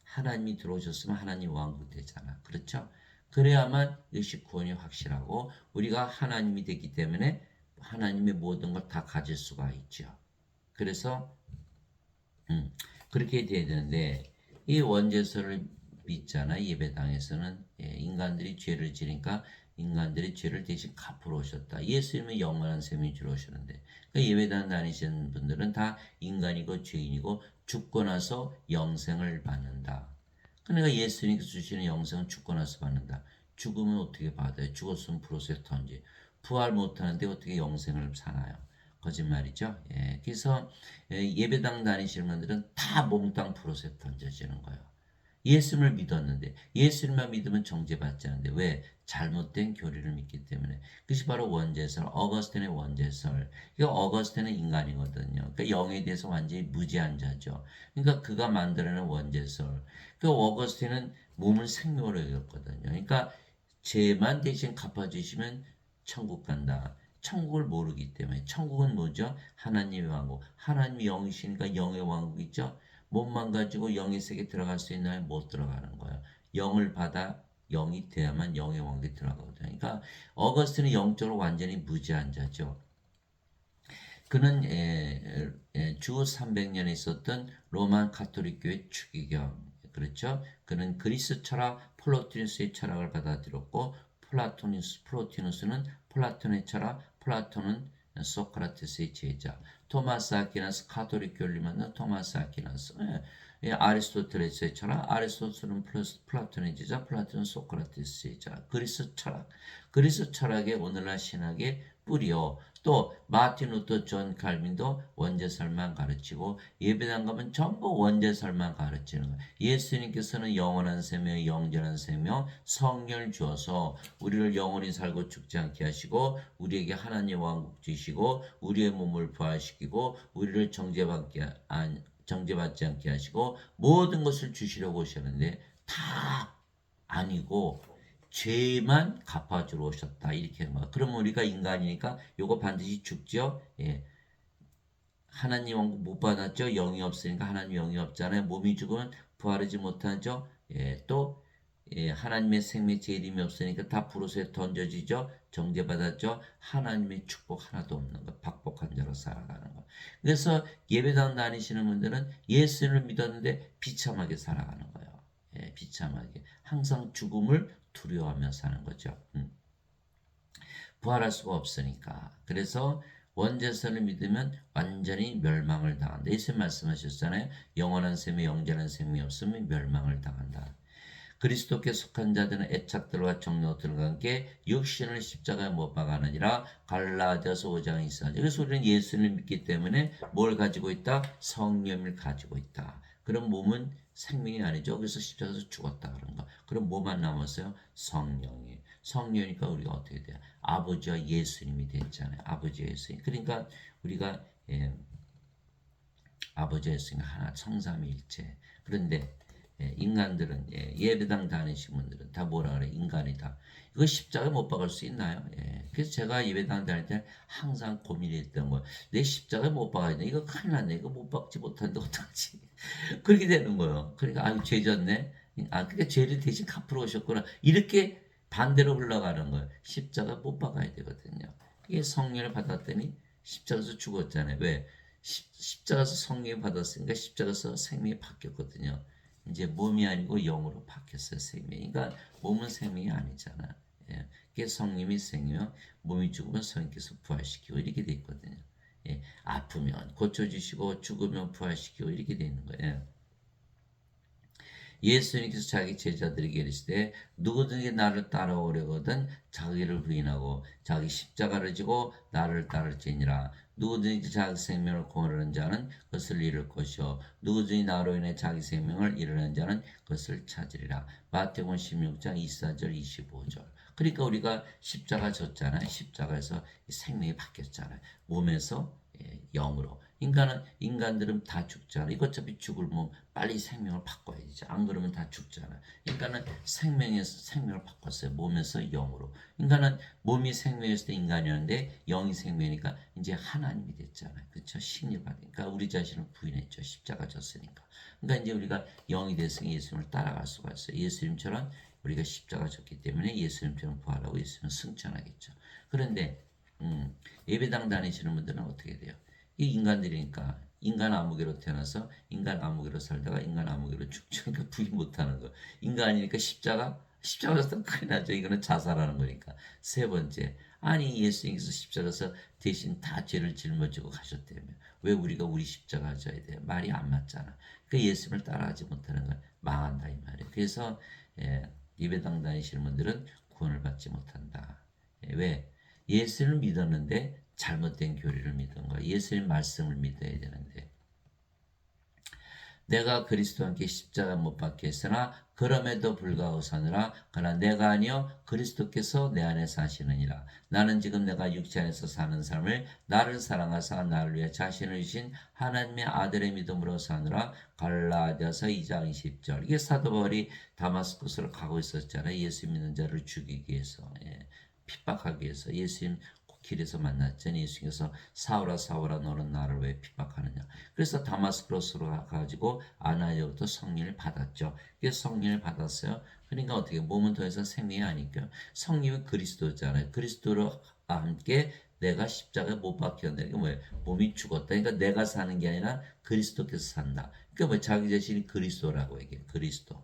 A: 하나님이 들어오셨으면 하나님 왕국 되잖아. 그렇죠? 그래야만 의식 구원이 확실하고 우리가 하나님이 됐기 때문에 하나님의 모든 걸 다 가질 수가 있죠. 그래서 그렇게 돼야 되는데 이 원죄설을 믿잖아. 예배당에서는 인간들이 죄를 지니까 인간들이 죄를 대신 갚으러 오셨다. 예수님은 영원한 셈이 주러 오셨는데 그러니까 예배당 다니시는 분들은 다 인간이고 죄인이고 죽고 나서 영생을 받는다. 그러니까 예수님께서 주시는 영생은 죽고 나서 받는다. 죽으면 어떻게 받아요? 죽었으면 프로세턴지 부활 못하는데 어떻게 영생을 사나요? 거짓말이죠. 그래서 예배당 다니시는 분들은 다 몽땅 프로세 던져지는 거예요. 예수님을 믿었는데 예수님만 믿으면 정죄받지 않는데 왜? 잘못된 교리를 믿기 때문에. 그것이 바로 원죄설, 어거스틴의 원죄설. 그러니까 어거스틴은 인간이거든요. 그러니까 영에 대해서 완전히 무지한 자죠. 그러니까 그가 만들어낸 원죄설. 그 어거스틴은 몸을 생명으로 여겼거든요. 그러니까 죄만 대신 갚아주시면 천국 간다. 천국을 모르기 때문에. 천국은 뭐죠? 하나님의 왕국. 하나님이 영이시니까 영의 왕국이죠. 몸만 가지고 영의 세계에 들어갈 수 있나요? 못 들어가는 거예요. 영을 받아 영이 돼야만 영의 왕국에 들어가거든요. 그러니까 어거스틴은 영적으로 완전히 무지한 자죠. 그는 주 300년에 있었던 로마 카톨릭 교회 추기경, 그렇죠? 그는 그리스 철학 플로티누스의 철학을 받아들였고 플로티누스는 플라톤의 철학, 플라톤은 소크라테스의 제자, 토마스 아퀴나스 카톨릭 교리를 만든 토마스 아퀴나스, 아리스토텔레스의 철학, 아리스토텔은 플라톤의 제자, 플라톤은 소크라테스의 제자, 그리스 철학의 오늘날 신학의 뿌리요. 또 마틴 루터 존 칼빈도 원죄설만 가르치고 예배당 가면 전부 원죄설만 가르치는 거예요. 예수님께서는 영원한 셈이요 영전한 셈이요 성령을 주어서 우리를 영원히 살고 죽지 않게 하시고 우리에게 하나님 왕국 주시고 우리의 몸을 부활시키고 우리를 정죄받지 않게 하시고 모든 것을 주시려고 오셨는데 다 아니고 죄만 갚아주러 오셨다 이렇게 하는 거야. 그러면 우리가 인간이니까 요거 반드시 죽죠. 하나님 왕국 못 받았죠. 영이 없으니까 하나님 영이 없잖아요. 몸이 죽으면 부활하지 못하죠. 또 하나님의 생명 재림이 없으니까 다 불옷에 던져지죠. 정죄받았죠. 하나님의 축복 하나도 없는 거. 박복한 자로 살아가는 거. 그래서 예배당 다니시는 분들은 예수를 믿었는데 비참하게 살아가는 거예요. 비참하게 항상 죽음을 두려워하며 사는 거죠. 부활할 수가 없으니까. 그래서 원죄선을 믿으면 완전히 멸망을 당한다. 예수님 말씀하셨잖아요. 영원한 셈이 영전한 셈이 없으면 멸망을 당한다. 그리스도께 속한 자들은 애착들과 정욕들과 함께 육신을 십자가에 못 박아느니라. 갈라디아서 5장 24절. 그래서 우리는 예수를 믿기 때문에 뭘 가지고 있다? 성령을 가지고 있다. 그럼 몸은 생명이 아니죠. 그래서 십자가에서 죽었다 그런 거. 그럼 뭐만 남았어요? 성령이. 성령이니까 우리가 어떻게 돼요? 아버지와 예수님이 됐잖아요. 아버지와 예수님. 그러니까 우리가 아버지와 예수님 하나, 성삼위일체. 그런데 인간들은 예배당 다니신 분들은 다 뭐라 그래? 인간이다. 이거 십자가 못 박을 수 있나요? 그래서 제가 예배당 다닐 때 항상 고민했던 거예요. 내 십자가 못 박아야 돼. 이거 큰일 났네. 이거 못 박지 못하는데 어떡하지? 그렇게 되는 거예요. 그러니까 아유 죄 졌네. 그러니까 죄를 대신 갚으러 오셨구나. 이렇게 반대로 흘러가는 거예요. 십자가 못 박아야 되거든요. 이게 성령을 받았더니 십자가에서 죽었잖아요. 왜? 십자가에서 성령을 받았으니까 십자가에서 생명이 바뀌었거든요. 이제 몸이 아니고 영으로 바뀌었어요. 생명이. 그러니까 몸은 생명이 아니잖아. 그게 성령이 생명, 몸이 죽으면 성령께서 부활시키고 이렇게 돼 있거든요. 아프면 고쳐주시고 죽으면 부활시키고 이렇게 돼 있는 거예요. 예수님께서 자기 제자들에게 이르시되 누구든지 나를 따라오려거든 자기를 부인하고 자기 십자가를 지고 나를 따를지니라. 누구든지 자기 생명을 구원하는 자는 그것을 잃을 것이요 누구든지 나로 인해 자기 생명을 잃으려는 자는 그것을 찾으리라. 마태복음 16장 24절 25절. 그러니까 우리가 십자가 졌잖아요. 십자가에서 생명이 바뀌었잖아요. 몸에서 영으로. 인간들은 다 죽잖아. 이거 어차피 죽을 몸 빨리 생명을 바꿔야 되죠. 안 그러면 다 죽잖아. 인간은 생명에서 생명을 바꿨어요. 몸에서 영으로. 인간은 몸이 생명이었을 때 인간이었는데 영이 생명이니까 이제 하나님이 됐잖아요. 그렇죠? 신이 받으니까 우리 자신을 부인했죠. 십자가 졌으니까. 그러니까 이제 우리가 영이 됐으니 예수님을 따라갈 수가 있어요. 예수님처럼 우리가 십자가 졌기 때문에 예수님처럼 부활하고 예수님은 승천하겠죠. 그런데 예배당 다니시는 분들은 어떻게 돼요? 이 인간들이니까 인간 아무개로 태어나서 인간 아무개로 살다가 인간 아무개로 죽죠. 그러니까 부인 못하는 거. 인간이니까 십자가에서 큰일 나죠. 이거는 자살하는 거니까. 세 번째, 아니 예수님께서 십자가에서 대신 다 죄를 짊어지고 가셨다며. 왜 우리가 우리 십자가 져야 돼요? 말이 안 맞잖아. 그러니까 예수님을 따라하지 못하는 건 망한다 이 말이에요. 그래서 예배당 다니시는 분들은 구원을 받지 못한다. 왜? 예수를 믿었는데 잘못된 교리를 믿은 거야. 예수님 말씀을 믿어야 되는데. 내가 그리스도와 함께 십자가 못 박혀 있으나 그럼에도 불구하고 사느라 그러나 내가 아니요 그리스도께서 내 안에 사시느니라. 나는 지금 내가 육체 안에서 사는 삶을 나를 사랑하사 나를 위해 자신을 주신 하나님의 아들의 믿음으로 사느라. 갈라디아서 2장 20절. 이게 사도 바울이 다마스쿠스로 가고 있었잖아요. 예수 믿는 자를 죽이기 위해서, 핍박하기 위해서. 예수님 길에서 만났더니 예수님께서 사울아 사울아 너는 나를 왜 핍박하느냐. 그래서 다마스쿠스로 가가지고 아나니아부터 성령을 받았죠. 그래서 성령을 받았어요. 그러니까 어떻게 몸은 더 이상 생명이 아니까 성령이 그리스도잖아요. 그리스도로 함께 내가 십자가에 못 박혔는데 이게 뭐예요? 몸이 죽었다. 그러니까 내가 사는 게 아니라 그리스도께서 산다. 그러니까 뭐 자기 자신이 그리스도라고 얘기해요. 그리스도.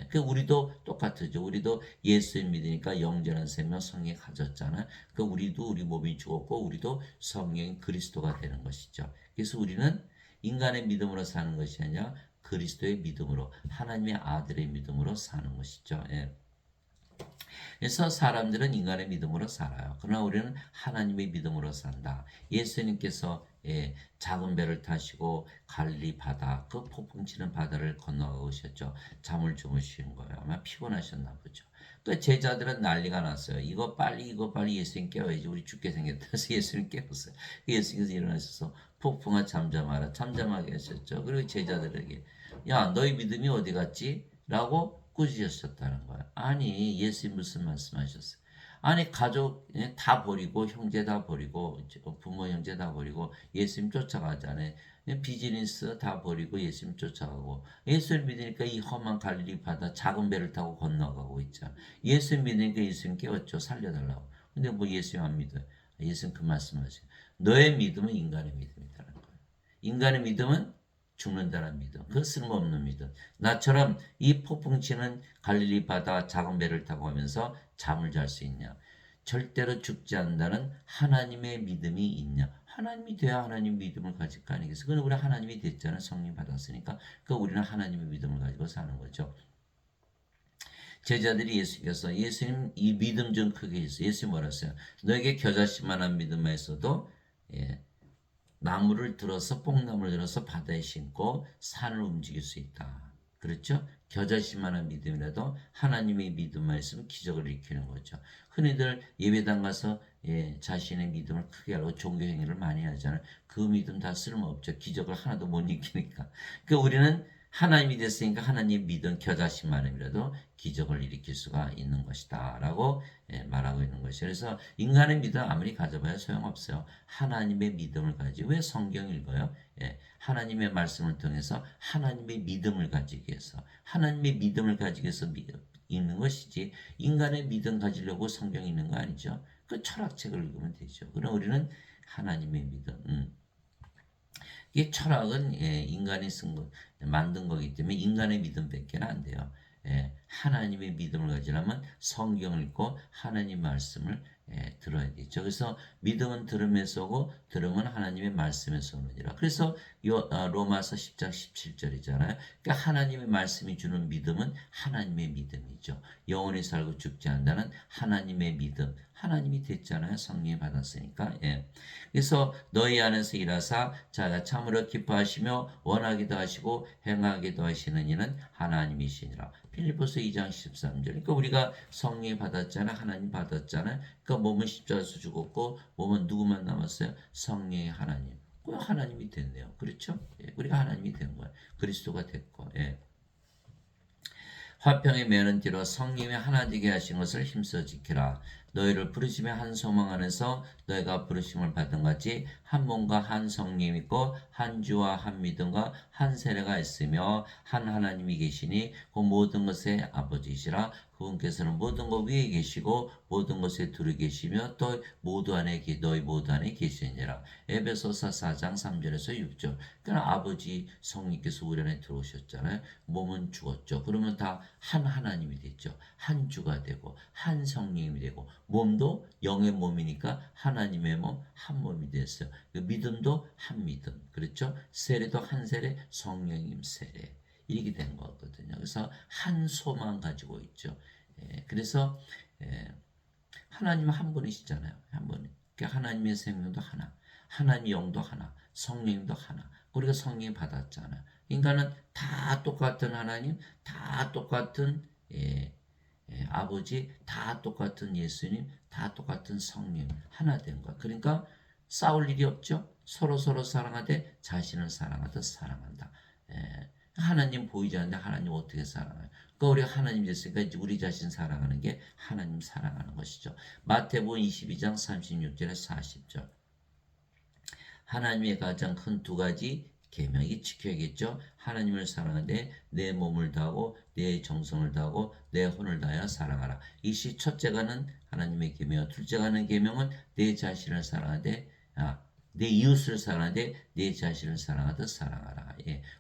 A: 그 우리도 똑같죠. 우리도 예수를 믿으니까 영전한 생명 성령이 가졌잖아요. 그 우리도 우리 몸이 죽었고 우리도 성령인 그리스도가 되는 것이죠. 그래서 우리는 인간의 믿음으로 사는 것이 아니라 그리스도의 믿음으로 하나님의 아들의 믿음으로 사는 것이죠. 그래서 사람들은 인간의 믿음으로 살아요. 그러나 우리는 하나님의 믿음으로 산다. 예수님께서 작은 배를 타시고 갈릴리 바다, 그 폭풍 치는 바다를 건너가고 오셨죠. 잠을 주무시는 거예요. 아마 피곤하셨나 보죠. 그 제자들은 난리가 났어요. 이거 빨리 예수님 깨워야지. 우리 죽게 생겼다. 그래서 예수님 깨웠어요. 예수님께서 일어나셔서 폭풍아 잠잠하라. 잠잠하게 하셨죠. 그리고 제자들에게 야 너희 믿음이 어디 갔지? 라고 꾸짖으셨다는 거예요. 아니 예수님 무슨 말씀하셨어요? 아니 가족 다 버리고 형제 다 버리고 부모 형제 다 버리고 예수님 쫓아가잖아요. 비즈니스 다 버리고 예수님 쫓아가고 예수를 믿으니까 이 험한 갈릴리 바다 작은 배를 타고 건너가고 있잖아. 예수 믿으니까 예수님 깨웠죠. 살려달라고. 근데 뭐 예수님 안 믿어요. 예수님 그 말씀하세요. 너의 믿음은 인간의 믿음이라는 거예요. 인간의 믿음은 죽는다는 믿음. 그 쓸모없는 믿음. 나처럼 이 폭풍 치는 갈릴리 바다 작은 배를 타고 가면서 잠을 잘 수 있냐? 절대로 죽지 않는다는 하나님의 믿음이 있냐? 하나님이 돼야 하나님 믿음을 가질 거 아니겠어요? 그건 우리 하나님이 됐잖아요. 성령 받았으니까. 그 우리는 하나님의 믿음을 가지고 사는 거죠. 제자들이 예수께서 예수님 이 믿음 좀 크게 했어요. 예수님 뭐라 했어요? 너에게 겨자씨만한 믿음만 있어도 나무를 들어서 뽕나무를 들어서 바다에 심고 산을 움직일 수 있다. 그렇죠? 겨자씨만한 믿음이라도 하나님의 믿음만 있으면 기적을 일으키는 거죠. 흔히들 예배당 가서 자신의 믿음을 크게 알고 종교 행위를 많이 하잖아요. 그 믿음 다 쓸모없죠. 기적을 하나도 못 일으키니까. 그러니까 우리는 하나님이 됐으니까 하나님 믿은 겨자씨만이라도 기적을 일으킬 수가 있는 것이다 라고 말하고 있는 것이죠. 그래서 인간의 믿음 아무리 가져봐야 소용없어요. 하나님의 믿음을 가지고 왜 성경 읽어요? 하나님의 말씀을 통해서 하나님의 믿음을 가지기 위해서 하나님의 믿음을 가지기 위해서 읽는 것이지 인간의 믿음 가지려고 성경 읽는 거 아니죠. 그 철학책을 읽으면 되죠. 그럼 우리는 하나님의 믿음 이 철학은 인간이 만든 거기 때문에 인간의 믿음밖에 안 돼요. 하나님의 믿음을 가지려면 성경을 읽고 하나님 말씀을 들어야 되죠. 그래서 믿음은 들음에서 오고 들음은 하나님의 말씀에서 오느니라. 그래서 로마서 10장 17절이잖아요. 그러니까 하나님의 말씀이 주는 믿음은 하나님의 믿음이죠. 영원히 살고 죽지 않는다는 하나님의 믿음. 하나님이 됐잖아요. 성령이 받았으니까. 그래서 너희 안에서 일하사 자가 참으로 기뻐하시며 원하기도 하시고 행하기도 하시는 이는 하나님이시니라. 필리포스 2장 13절. 그러니까 우리가 성령이 받았잖아요. 하나님 받았잖아요. 그러니까 몸은 십자가에서 죽었고 몸은 누구만 남았어요? 성령의 하나님. 그 하나님이 됐네요. 그렇죠? 우리가 하나님이 된 거예요. 그리스도가 됐고. 화평의 매는 뒤로 성령이 하나 되게 하신 것을 힘써 지키라. 너희를 부르심의 한 소망 안에서 너희가 부르심을 받은 같이 한 몸과 한 성령 있고 한 주와 한 믿음과 한 세례가 있으며 한 하나님이 계시니 그 모든 것의 아버지시라. 그분께서는 모든 것 위에 계시고 모든 것에 두루 계시며 또 너희 모두 안에 계시니라. 에베소서 4장 3절에서 6절. 그러니까 아버지 성령께서 우리 안에 들어오셨잖아요. 몸은 죽었죠. 그러면 다 한 하나님이 됐죠. 한 주가 되고 한 성령이 되고 몸도 영의 몸이니까 하나님의 몸 한 몸이 됐어요. 믿음도 한 믿음. 그렇죠? 세례도 한 세례, 성령님 세례. 이렇게 된 거거든요. 그래서 한 소망 가지고 있죠. 그래서 하나님은 한 분이시잖아요. 한 분. 그러니까 하나님의 생명도 하나, 하나님의 영도 하나, 성령도 하나. 우리가 성령 받았잖아요. 인간은 다 똑같은 하나님, 다 똑같은 아버지, 다 똑같은 예수님, 다 똑같은 성령 하나 된 거야. 그러니까 싸울 일이 없죠. 서로 사랑하되 자신을 사랑하듯 사랑한다. 하나님 보이지 않는데 하나님 어떻게 사랑해요? 그러니까 우리가 하나님 됐으니까 이제 우리 자신 사랑하는 게 하나님 사랑하는 것이죠. 마태복음 22장 36절에서 40절. 하나님의 가장 큰 두 가지 계명이 지켜야겠죠. 하나님을 사랑하되 내 몸을 다하고 내 정성을 다하고 내 혼을 다하여 사랑하라. 이시 첫째가는 하나님의 계명, 둘째가는 계명은 내 자신을 사랑하되 내 이웃을 사랑하되 내 자신을 사랑하듯 사랑하라.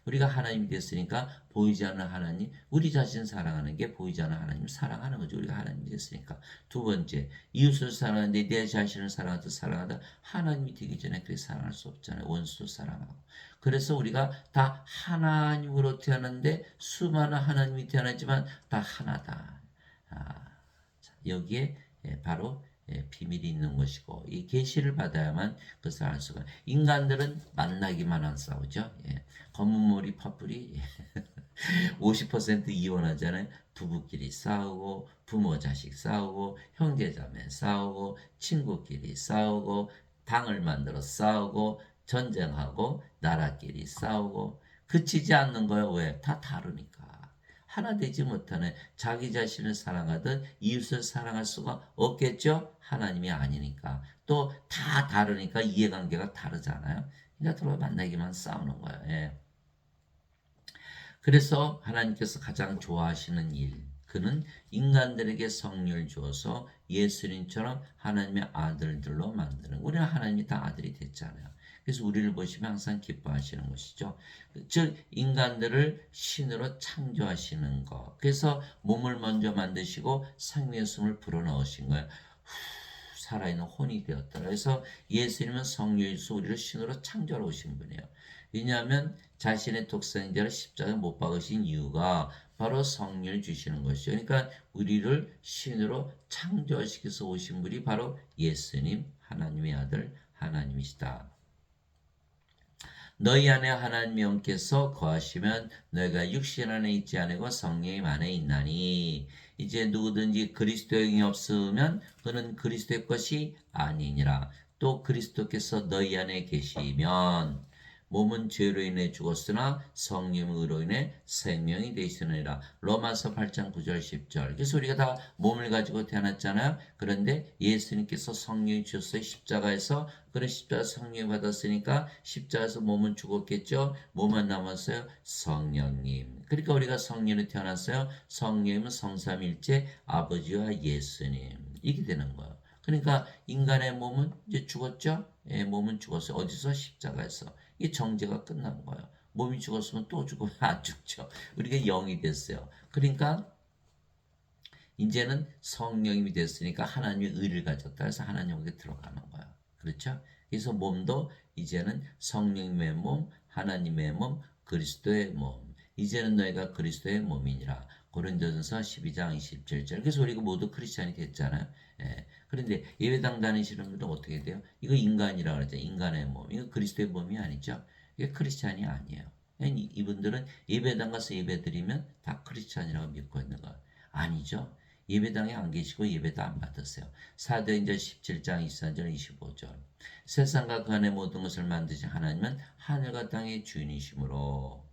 A: 우리가 하나님이 됐으니까 보이지 않는 하나님, 우리 자신 사랑하는 게 보이지 않는 하나님 사랑하는 거죠. 우리가 하나님이 됐으니까. 두 번째, 이웃을 사랑하는데 내 자신을 사랑하듯 사랑하다. 하나님이 되기 전에 그렇게 사랑할 수 없잖아요. 원수도 사랑하고. 그래서 우리가 다 하나님으로 태어났는데 수많은 하나님이 태어났지만 다 하나다. 여기에 바로 비밀이 있는 것이고 이 계시를 받아야만 그것을 알 수가. 인간들은 만나기만 한 싸우죠. 검은 머리 파뿌리 50% 이혼하잖아요. 부부끼리 싸우고 부모 자식 싸우고 형제자매 싸우고 친구끼리 싸우고 당을 만들어 싸우고 전쟁하고 나라끼리 싸우고 그치지 않는 거예요. 왜? 다 다르니까. 하나 되지 못하는 자기 자신을 사랑하듯 이웃을 사랑할 수가 없겠죠? 하나님이 아니니까. 또 다 다르니까 이해관계가 다르잖아요. 그러니까 서로 만나기만 싸우는 거예요. 그래서 하나님께서 가장 좋아하시는 일, 그는 인간들에게 성령을 주어서 예수님처럼 하나님의 아들들로 만드는. 우리는 하나님이 다 아들이 됐잖아요. 그래서 우리를 보시면 항상 기뻐하시는 것이죠. 즉 인간들을 신으로 창조하시는 것. 그래서 몸을 먼저 만드시고 생명의 숨을 불어넣으신 거예요. 살아있는 혼이 되었다. 그래서 예수님은 성령이서 우리를 신으로 창조하러 오신 분이에요. 왜냐하면 자신의 독생자를 십자가에 못 박으신 이유가 바로 성령을 주시는 것이죠. 그러니까 우리를 신으로 창조시켜서 오신 분이 바로 예수님, 하나님의 아들, 하나님이시다. 너희 안에 하나님의 영께서 거하시면 너희가 육신 안에 있지 아니고 성령 안에 있나니. 이제 누구든지 그리스도의 영이 없으면 그는 그리스도의 것이 아니니라. 또 그리스도께서 너희 안에 계시면 몸은 죄로 인해 죽었으나 성령의 의로 인해 생명이 되시느니라. 로마서 8장 9절 10절. 그래서 우리가 다 몸을 가지고 태어났잖아요. 그런데 예수님께서 성령이 주셨어요. 십자가에서. 그런 십자가 성령 받았으니까 십자가에서 몸은 죽었겠죠. 뭐만 남았어요? 성령님. 그러니까 우리가 성령으로 태어났어요. 성령님은 성삼일체 아버지와 예수님. 이게 되는 거예요. 그러니까 인간의 몸은 이제 죽었죠. 예, 몸은 죽었어요. 어디서? 십자가에서. 이 정제가 끝난 거예요. 몸이 죽었으면 또 죽으면 안 죽죠. 우리가 영이 됐어요. 그러니까 이제는 성령이 됐으니까 하나님의 의를 가졌다 해서 하나님에게 들어가는 거예요. 그렇죠? 그래서 몸도 이제는 성령님의 몸, 하나님의 몸, 그리스도의 몸. 이제는 너희가 그리스도의 몸이니라. 고린도전서 12장 27절. 그래서 우리가 모두 크리스찬이 됐잖아요. 예. 그런데 예배당 다니시는 분들은 어떻게 돼요? 이거 인간이라고 그러죠. 인간의 몸. 이거 그리스도의 몸이 아니죠. 이게 크리스찬이 아니에요. 이분들은 예배당 가서 예배드리면 다 크리스찬이라고 믿고 있는 거예요. 아니죠. 예배당에 안 계시고 예배도 안 받으세요. 사도행전 17장 24절 25절. 세상과 그 안의 모든 것을 만드신 하나님은 하늘과 땅의 주인이시므로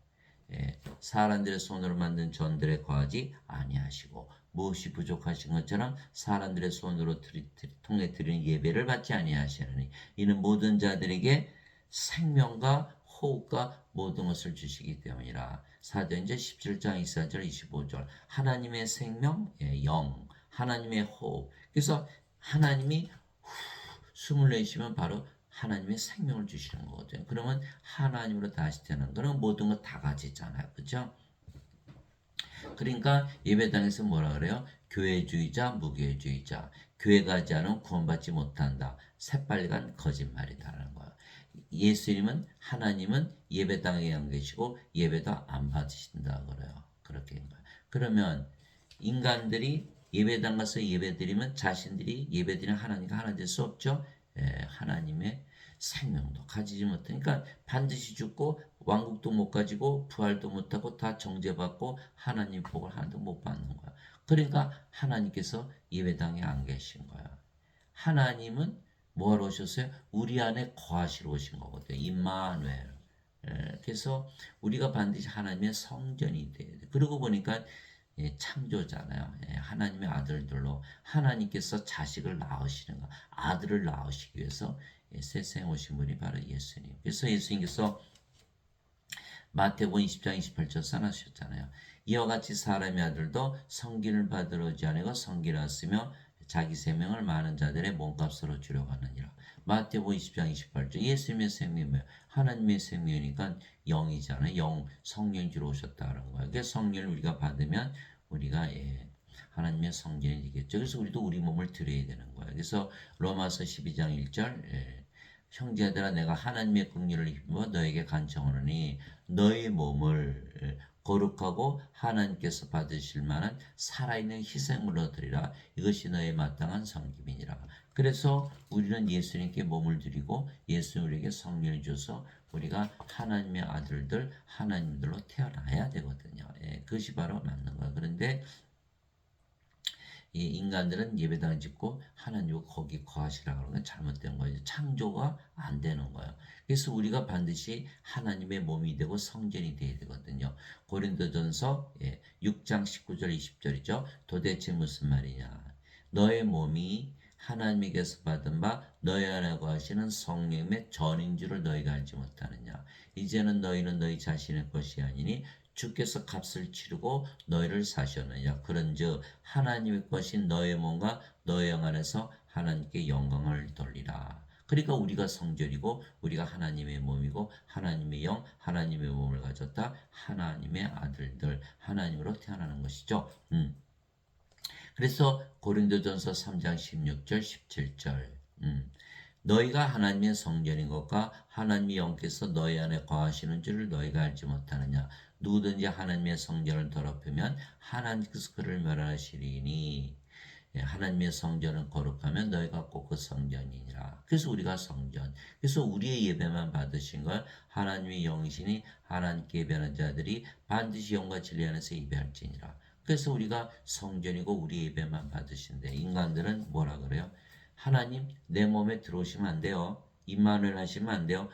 A: 사람들의 손으로 만든 전들에 거하지 아니하시고 무엇이 부족하신 것처럼 사람들의 손으로 통해 드리는 예배를 받지 아니하시느니 이는 모든 자들에게 생명과 호흡과 모든 것을 주시기 때문이라. 사도행전 17장 24절 25절. 하나님의 생명, 영, 하나님의 호흡. 그래서 하나님이 숨을 내쉬면 바로 하나님의 생명을 주시는 거거든요. 그러면 하나님으로 다시 되는 거는 모든 거 다 가지잖아요. 그죠? 그러니까 예배당에서 뭐라 그래요? 교회주의자, 무교회주의자. 교회 가지 않으면 구원받지 못한다. 새빨간 거짓말이다라는 거예요. 예수님은 하나님은 예배당에 안 계시고 예배도 안 받으신다 그래요. 그렇게 된 거예요. 그러면 인간들이 예배당 가서 예배드리면 자신들이 예배드리는 하나님과 하나 될 수 없죠. 하나님의 생명도 가지지 못하니까 반드시 죽고 왕국도 못 가지고 부활도 못하고 다 정죄받고 하나님 복을 하나도 못 받는 거야. 그러니까 하나님께서 예배당에 안 계신 거야. 하나님은 뭐하러 오셨어요? 우리 안에 거하시러 오신 거거든요. 임마누엘. 그래서 우리가 반드시 하나님의 성전이 돼야 돼. 그러고 보니까 창조잖아요. 하나님의 아들들로 하나님께서 자식을 낳으시는 거, 아들을 낳으시기 위해서 세상에 오신 분이 바로 예수님. 그래서 예수님께서 마태복음 20장 28절 써놨셨잖아요. 이와 같이 사람의 아들도 성기를 받으러 오지 아니고 성기를 왔으며 자기 생명을 많은 자들의 몸값으로 주려고 하느니라. 마태복음 20장 28절. 예수님의 생명이에요. 하나님의 생명이니까 영이잖아요. 영, 성령이 주러 오셨다는 거예요. 그래서 성령을 우리가 받으면 우리가 하나님의 성전이 되겠죠. 그래서 우리도 우리 몸을 드려야 되는 거예요. 그래서 로마서 12장 1절 형제들아 내가 하나님의 긍휼을 입어 너에게 간청하노니 너희 몸을 거룩하고 하나님께서 받으실 만한 살아있는 희생물로 드리라. 이것이 너의 마땅한 섬김이니라. 그래서 우리는 예수님께 몸을 드리고 예수님 우리에게 성령을 줘서 우리가 하나님의 아들들, 하나님들로 태어나야 되거든요. 그것이 바로 맞는 거예요. 그런데 이 인간들은 예배당을 짓고 하나님과 거기 거하시라고 하는 건 잘못된 거예요. 창조가 안 되는 거예요. 그래서 우리가 반드시 하나님의 몸이 되고 성전이 되어야 되거든요. 고린도전서 6장 19절 20절이죠. 도대체 무슨 말이냐. 너의 몸이 하나님에게서 받은 바 너희 안에 거하시는 성령의 전인 줄을 너희가 알지 못하느냐. 이제는 너희는 너희 자신의 것이 아니니 주께서 값을 치르고 너희를 사셨느냐. 그런즉 하나님의 것인 너의 몸과 너의 영 안에서 하나님께 영광을 돌리라. 그러니까 우리가 성전이고 우리가 하나님의 몸이고 하나님의 영, 하나님의 몸을 가졌다. 하나님의 아들들, 하나님으로 태어나는 것이죠. 그래서 고린도전서 3장 16절 17절 너희가 하나님의 성전인 것과 하나님의 영께서 너희 안에 거하시는 줄을 너희가 알지 못하느냐. 누구든지 하나님의 성전을 더럽히면 하나님께서 그를 멸하시리니 하나님의 성전을 거룩하면 너희가 꼭 그 성전이니라. 그래서 우리가 성전. 그래서 우리의 예배만 받으신 걸 하나님의 영이시니 하나님께 예배하는 자들이 반드시 영과 진리 안에서 예배할지니라. 그래서 우리가 성전이고 우리 예배만 받으신데 인간들은 뭐라 그래요? 하나님 내 몸에 들어오시면 안 돼요. 임마누엘 하시면 안 돼요.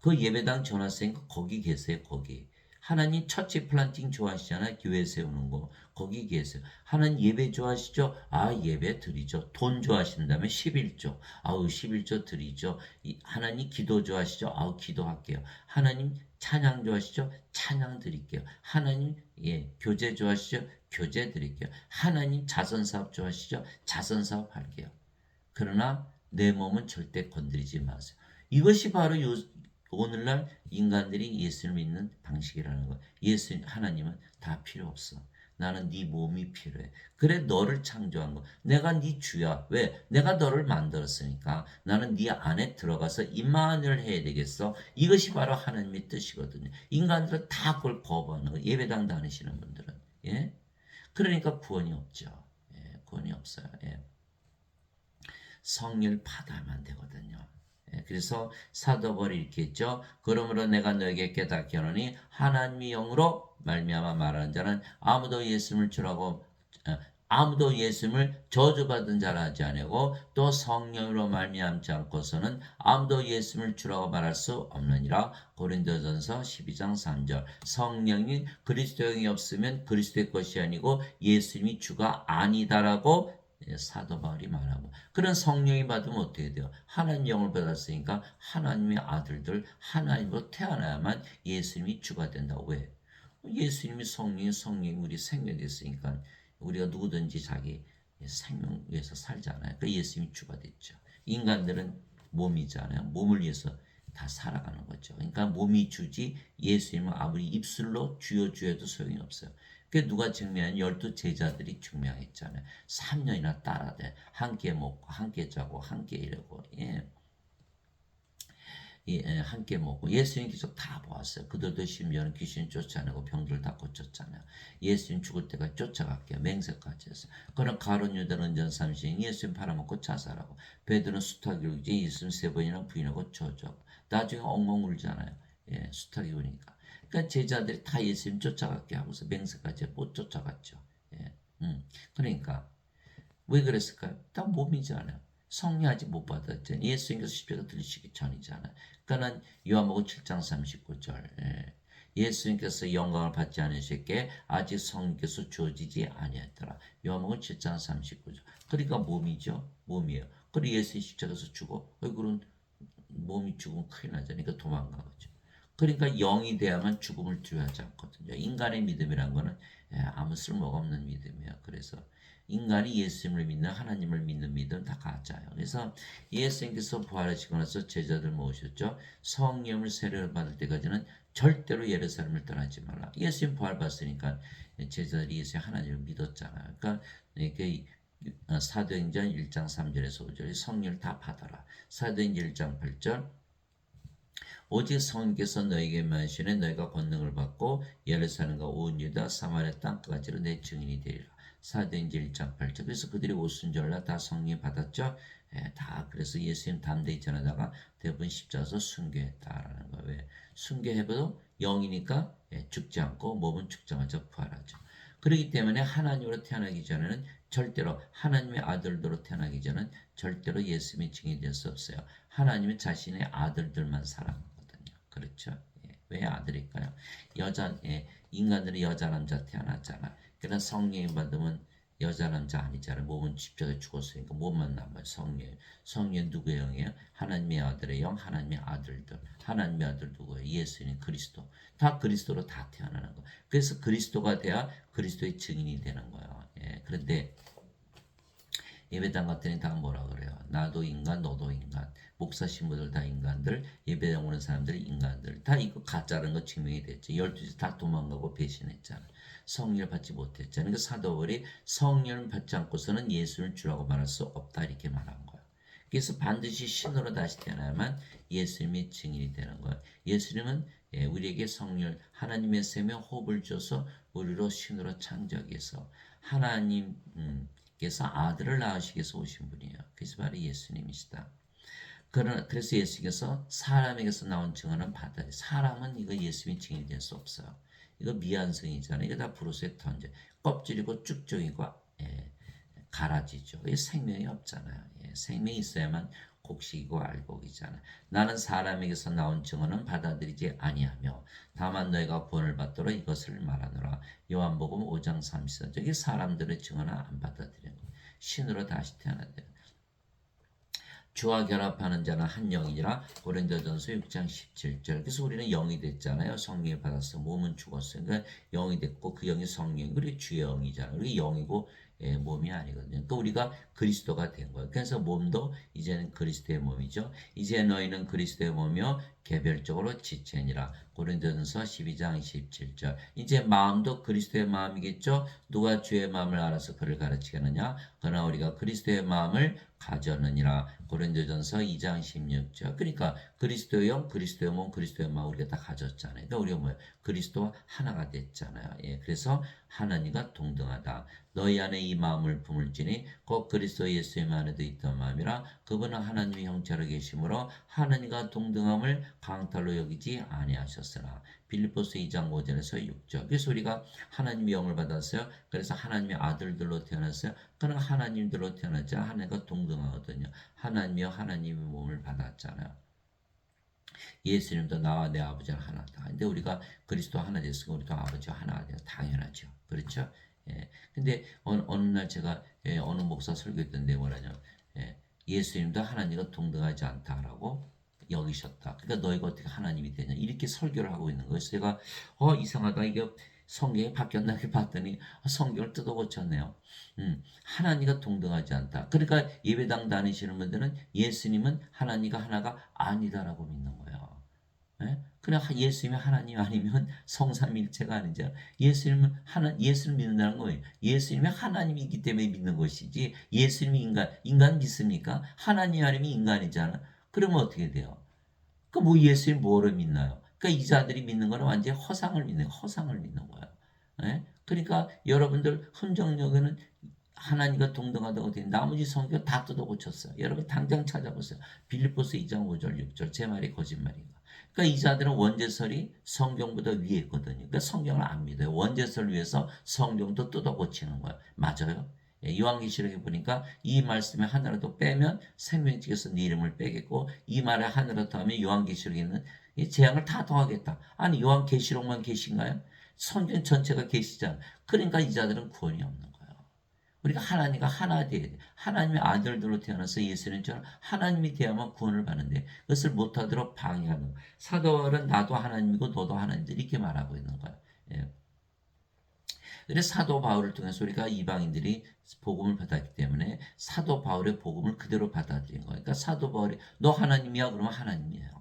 A: 그 예배당 전화센터 거기 계세요. 거기. 하나님 처치 플란팅 좋아하시잖아요. 교회 세우는 거. 거기 계세요. 하나님 예배 좋아하시죠? 아, 예배 드리죠. 돈 좋아하신다면 11조. 아우, 11조 드리죠. 하나님 기도 좋아하시죠? 아우, 기도할게요. 하나님 찬양 좋아하시죠? 찬양 드릴게요. 하나님 교제 좋아하시죠? 교제 드릴게요. 하나님 자선 사업 좋아하시죠? 자선 사업 할게요. 그러나 내 몸은 절대 건드리지 마세요. 이것이 바로 오늘날 인간들이 예수를 믿는 방식이라는 거예요. 하나님은 다 필요 없어. 나는 네 몸이 필요해. 그래 너를 창조한 거. 내가 네 주야. 왜? 내가 너를 만들었으니까 나는 네 안에 들어가서 임만을 해야 되겠어. 이것이 바로 하나님의 뜻이거든요. 인간들은 다 그걸 거부하는 거예요. 예배당 다니시는 분들은. 예? 그러니까 구원이 없죠. 예, 구원이 없어요. 예. 성령을 받아야만 되거든요. 그래서 사도 바울이 이렇게 했죠. 그러므로 내가 너에게 깨닫게 하노니 하나님의 영으로 말미암아 말하는 자는 아무도 예수님을 저주받은 자라 하지 아니하고 또 성령으로 말미암지 않고서는 아무도 예수님을 주라고 말할 수 없느니라. 고린도전서 12장 3절. 성령이 그리스도의 영이 없으면 그리스도의 것이 아니고 예수님이 주가 아니다라고 사도 바울이 말하고, 그런 성령이 받으면 어떻게 돼요? 하나님 영을 받았으니까 하나님의 아들들, 하나님으로 태어나야만 예수님이 주가 된다고. 왜? 예수님이 성령이 우리 생명이 됐으니까 우리가 누구든지 자기 생명 위해서 살잖아요. 그 예수님이 주가 됐죠. 인간들은 몸이잖아요. 몸을 위해서 다 살아가는 거죠. 그러니까 몸이 주지 예수님은 아무리 입술로 주여 주여도 소용이 없어요. 그 누가 증명한 12 제자들이 증명했잖아요. 3년이나 따라대 함께 먹고 함께 자고 함께 이러고 함께 먹고 예수님 계속 다 보았어요. 그들도 심지어는 귀신 쫓아내고 병들 다 고쳤잖아요. 예수님 죽을 때까지 쫓아갈게요. 맹세까지 했어요. 그러나 가룟 유다는 은전 삼신 예수님 팔아먹고 자살하고 베드로는 수탉이 울지 예수님 3번이나 부인하고 저주하고 나중에 엉엉 울잖아요. 수탉이 우니까. 그러니까 제자들이 다 예수님 쫓아갈게 하고서 맹세까지 못 쫓아갔죠. 그러니까 왜 그랬을까요? 다 몸이잖아요. 성령 아직 못 받았잖아요. 예수님께서 십자가 들리시기 전이잖아요. 그러니까 요한복음 7장 39절. 예수님께서 영광을 받지 않으셨기에 아직 성령께서 주어지지 아니했더라. 요한복음 7장 39절. 그러니까 몸이죠. 몸이에요. 그리고 예수님 십자가에서 죽어. 그런 몸이 죽으면 큰일 나잖아요. 그러니까 도망가죠. 그러니까 영이 돼야만 죽음을 두려워하지 않거든요. 인간의 믿음이란 거는 아무 쓸모가 없는 믿음이에요. 그래서 인간이 예수님을 믿는 하나님을 믿는 믿음 다 가짜예요. 그래서 예수님께서 부활하시고 나서 제자들 모으셨죠. 성령을 세례를 받을 때까지는 절대로 예루살렘을 떠나지 말라. 예수님 부활받았으니까 제자들이 예수님 하나님을 믿었잖아요. 그러니까 사도행전 1장 3절에서 5절에 성령을 다 받아라. 사도행전 1장 8절 오직 성령께서 너에게 임하시니 너희가 권능을 받고 예루살렘과 온 유다 사마리아 땅까지로 내 증인이 되리라. 사도행전 1장 8절. 그래서 그들이 오순절날 다 성령 받았죠. 다 그래서 예수님 담대히 전하다가 대부분 십자가에서 순교했다라는 거예요. 왜? 순교해도 영이니까 죽지 않고 몸은 죽자마자 부활하죠. 그렇기 때문에 하나님으로 태어나기 전에는 절대로 하나님의 아들들로 태어나기 전에는 절대로 예수님의 증인이 될 수 없어요. 하나님은 자신의 아들들만 사랑하거든요. 그렇죠? 왜 아들일까요? 인간들은 여자 남자 태어났잖아. 그러나 성령이 받으면 여자 남자 아니잖아요. 몸은 십자가에 죽었으니까 몸만 남아요. 성령 누구의 영이에요? 하나님의 아들의 영, 하나님의 아들들. 하나님의 아들 누구예요? 예수님 그리스도. 다 그리스도로 다 태어나는 거. 그래서 그리스도가 돼야 그리스도의 증인이 되는 거예요. 그런데 예배당 같은 다 뭐라 그래요? 나도 인간, 너도 인간. 목사 신부들 다 인간들, 예배당 오는 사람들이 인간들. 다 이거 가짜라는 거 증명이 됐죠. 12시 다 도망가고 배신했잖아. 성령을 받지 못했잖아요. 그러니까 사도 바울이 성령을 받지 않고서는 예수를 주라고 말할 수 없다 이렇게 말한 거예요. 그래서 반드시 신으로 다시 태어나야만 예수님의 증인이 되는 거예요. 예수님은 우리에게 성령, 하나님의 셈에 호흡을 줘서 우리로 신으로 창조해서 하나님께서 아들을 낳으시기 위해서 오신 분이에요. 그래서 바로 예수님이시다. 그래서 예수님께서 사람에게서 나온 증언은 받아요. 사람은 이거 예수님의 증인이 될 수 없어요. 이거 미완성이잖아요. 이거 다 브로스의 턴제. 껍질이고 쭉쭉이고 가라지죠. 이 생명이 없잖아요. 생명이 있어야만 곡식이고 알곡이잖아. 나는 사람에게서 나온 증언은 받아들이지 아니하며 다만 너희가 구원을 받도록 이것을 말하노라. 요한복음 5장 34절. 저기 사람들의 증언은 안 받아들이는 거예요. 신으로 다시 태어나야 돼요. 주와 결합하는 자는 한 영이라. 고린도전서 6장 17절. 그래서 우리는 영이 됐잖아요. 성령을 받았어. 몸은 죽었어요. 그러니까 영이 됐고 그 영이 성령. 그리고 주의 영이잖아요. 우리 영이고 몸이 아니거든요. 그러니까 우리가 그리스도가 된 거예요. 그래서 몸도 이제는 그리스도의 몸이죠. 이제 너희는 그리스도의 몸이요 개별적으로 지체니라. 고린도전서 12장 27절. 이제 마음도 그리스도의 마음이겠죠. 누가 주의 마음을 알아서 그를 가르치겠느냐. 그러나 우리가 그리스도의 마음을 가졌느니라. 고린도전서 2장 16절. 그러니까 그리스도의 영, 그리스도의 몸, 그리스도의 마음 우리가 다 가졌잖아요. 그러니까 우리가 뭐예요? 그리스도와 하나가 됐잖아요. 예, 그래서 하나님과 동등하다. 너희 안에 이 마음을 품을지니 곧 그리스도 예수님 안에도 있던 마음이라. 그분은 하나님의 형체로 계심으로 하나님과 동등함을 강탈로 여기지 아니하셨으나. 빌립보서 2장 5절에서 6절. 그래서 우리가 하나님의 영을 받았어요. 그래서 하나님의 아들들로 태어났어요. 그러나 하나님들로 태어났자 하나님과 동등하거든요. 하나님이여 하나님의 몸을 받았잖아요. 예수님도 나와 내 아버지는 하나다. 근데 우리가 그리스도 하나 됐으니까 우리도 아버지와 하나가 돼요. 당연하죠. 그렇죠? 예. 근데 어느 날 제가 어느 목사 설교했던데 뭐라냐. 예수님도 하나님과 동등하지 않다라고 여기셨다. 그러니까 너희가 어떻게 하나님이 되냐. 이렇게 설교를 하고 있는 거예요. 그래서 제가 이상하다. 이게 성경이 바뀌었나 이렇게 봤더니 성경을 뜯어 고쳤네요. 하나님과 동등하지 않다. 그러니까 예배당 다니시는 분들은 예수님은 하나님과 하나가 아니다라고 믿는 거예요. 예? 그냥 예수님이 하나님 아니면 성삼일체가 아니죠. 예수를 믿는다는 거예요. 예수님이 하나님이기 때문에 믿는 것이지 예수님이 인간 믿습니까? 하나님 아니면 인간이잖아. 그러면 어떻게 돼요? 그 뭐 예수님 뭐를 믿나요? 그러니까 이 자들이 믿는 거는 완전히 허상을 믿는 거예요. 예? 그러니까 여러분들 흔적력에는 하나님과 동등하다고 된 나머지 성경 다 뜯어 고쳤어요. 여러분 당장 찾아보세요. 빌립보서 2장 5절 6절 제 말이 거짓말인가? 그러니까 이 자들은 원죄설이 성경보다 위에 있거든요. 그러니까 성경을 안 믿어요. 원죄설 위해서 성경도 뜯어 고치는 거예요. 맞아요? 요한계시록에 보니까 이 말씀에 하나라도 빼면 생명책에서 네 이름을 빼겠고 이 말에 하나라도 하면 요한계시록에 있는 이 재앙을 다 더하겠다. 아니 요한계시록만 계신가요? 성경 전체가 계시잖아. 그러니까 이 자들은 구원이 없는 거예요. 우리가 하나님과 하나 돼야 돼. 하나님의 아들들로 태어나서 예수님처럼 하나님이 되야만 구원을 받는데 그것을 못하도록 방해하는 거예요. 사도 바울은 나도 하나님이고 너도 하나님이다 이렇게 말하고 있는 거예요. 예. 그래서 사도 바울을 통해서 우리가 이방인들이 복음을 받았기 때문에 사도 바울의 복음을 그대로 받아들인 거예요. 그러니까 사도 바울이 너 하나님이야 그러면 하나님이에요.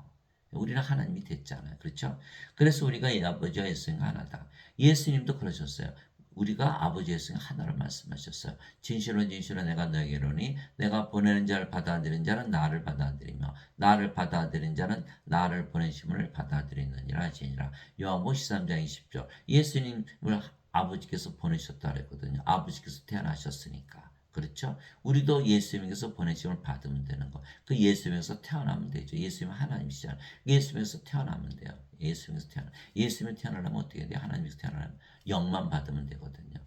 A: 우리는 하나님이 됐잖아요. 그렇죠? 그래서 우리가 아버지와 예수님 하나다. 예수님도 그러셨어요. 우리가 아버지 예수님 하나를 말씀하셨어요. 진실로 진실로 내가 너에게 이르노니 내가 보내는 자를 받아들인 자는 나를 받아들이며 나를 받아들인 자는 나를 보내심을 받아들이느니라 하시니라. 요한복음 13장 20절. 예수님을 아버지께서 보내셨다 그랬거든요. 아버지께서 태어나셨으니까. 그렇죠? 우리도 예수님께서 보내심을 받으면 되는 거. 그 예수님에서 태어나면 되죠. 예수님 하나님이시잖아요. 예수님에서 태어나면 돼요. 예수님이 태어나려면 어떻게 돼요? 하나님에서 태어나려면 영만 받으면 되거든요.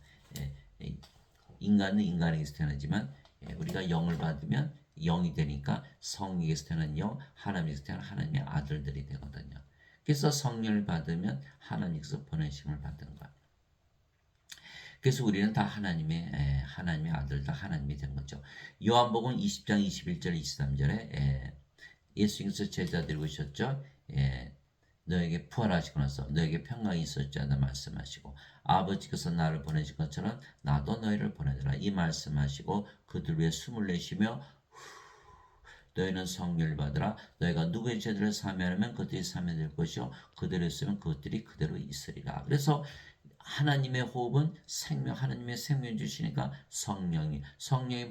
A: 인간은 인간에게서 태어나지만 우리가 영을 받으면 영이 되니까 성령에게서 태어난 영, 하나님에게서 태어난 하나님의 아들들이 되거든요. 그래서 성령을 받으면 하나님께서 보내심을 받는 거예요. 그래서 우리는 다 하나님의 아들, 다 하나님이 된 거죠. 요한복음 20장 21절 23절에 예수님께서 제자들이 오셨죠. 너에게 부활하시고 나서 너에게 평강이 있었지 않나 말씀하시고 아버지께서 나를 보내신 것처럼 나도 너희를 보내더라 이 말씀하시고 그들 위해 숨을 내쉬며 너희는 성령을 받으라. 너희가 누구의 죄들을 사면하면 그들이 사면될 것이요 그대로 있으면 그것들이 그대로 있으리라. 그래서 하나님의 호흡은 생명, 하나님의 생명 주시니까 성령이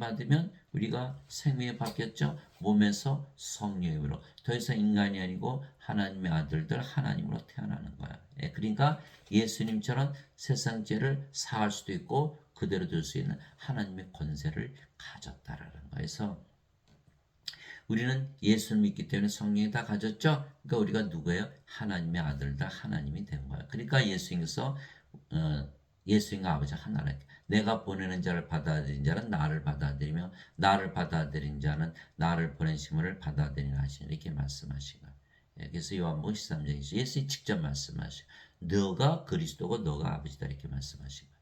A: 받으면 우리가 생명이 바뀌었죠. 몸에서 성령으로 더 이상 인간이 아니고 하나님의 아들들 하나님으로 태어나는 거야. 그러니까 예수님처럼 세상 죄를 사할 수도 있고 그대로 둘 수 있는 하나님의 권세를 가졌다라는 거예요. 그래서 우리는 예수를 믿기 때문에 성령이 다 가졌죠. 그러니까 우리가 누구예요? 하나님의 아들들 하나님이 된 거예요. 그러니까 예수님께서 예수님과 아버지 하나라. 내가 보내는 자를 받아들인 자는 나를 받아들이며 나를 받아들인 자는 나를 보내신 분을 받아들이라 하시니 이렇게 말씀하신 거예요. 그래서 요한복음 13장에서 예수님이 직접 말씀하시고 너가 그리스도고 너가 아버지다 이렇게 말씀하신 거예요.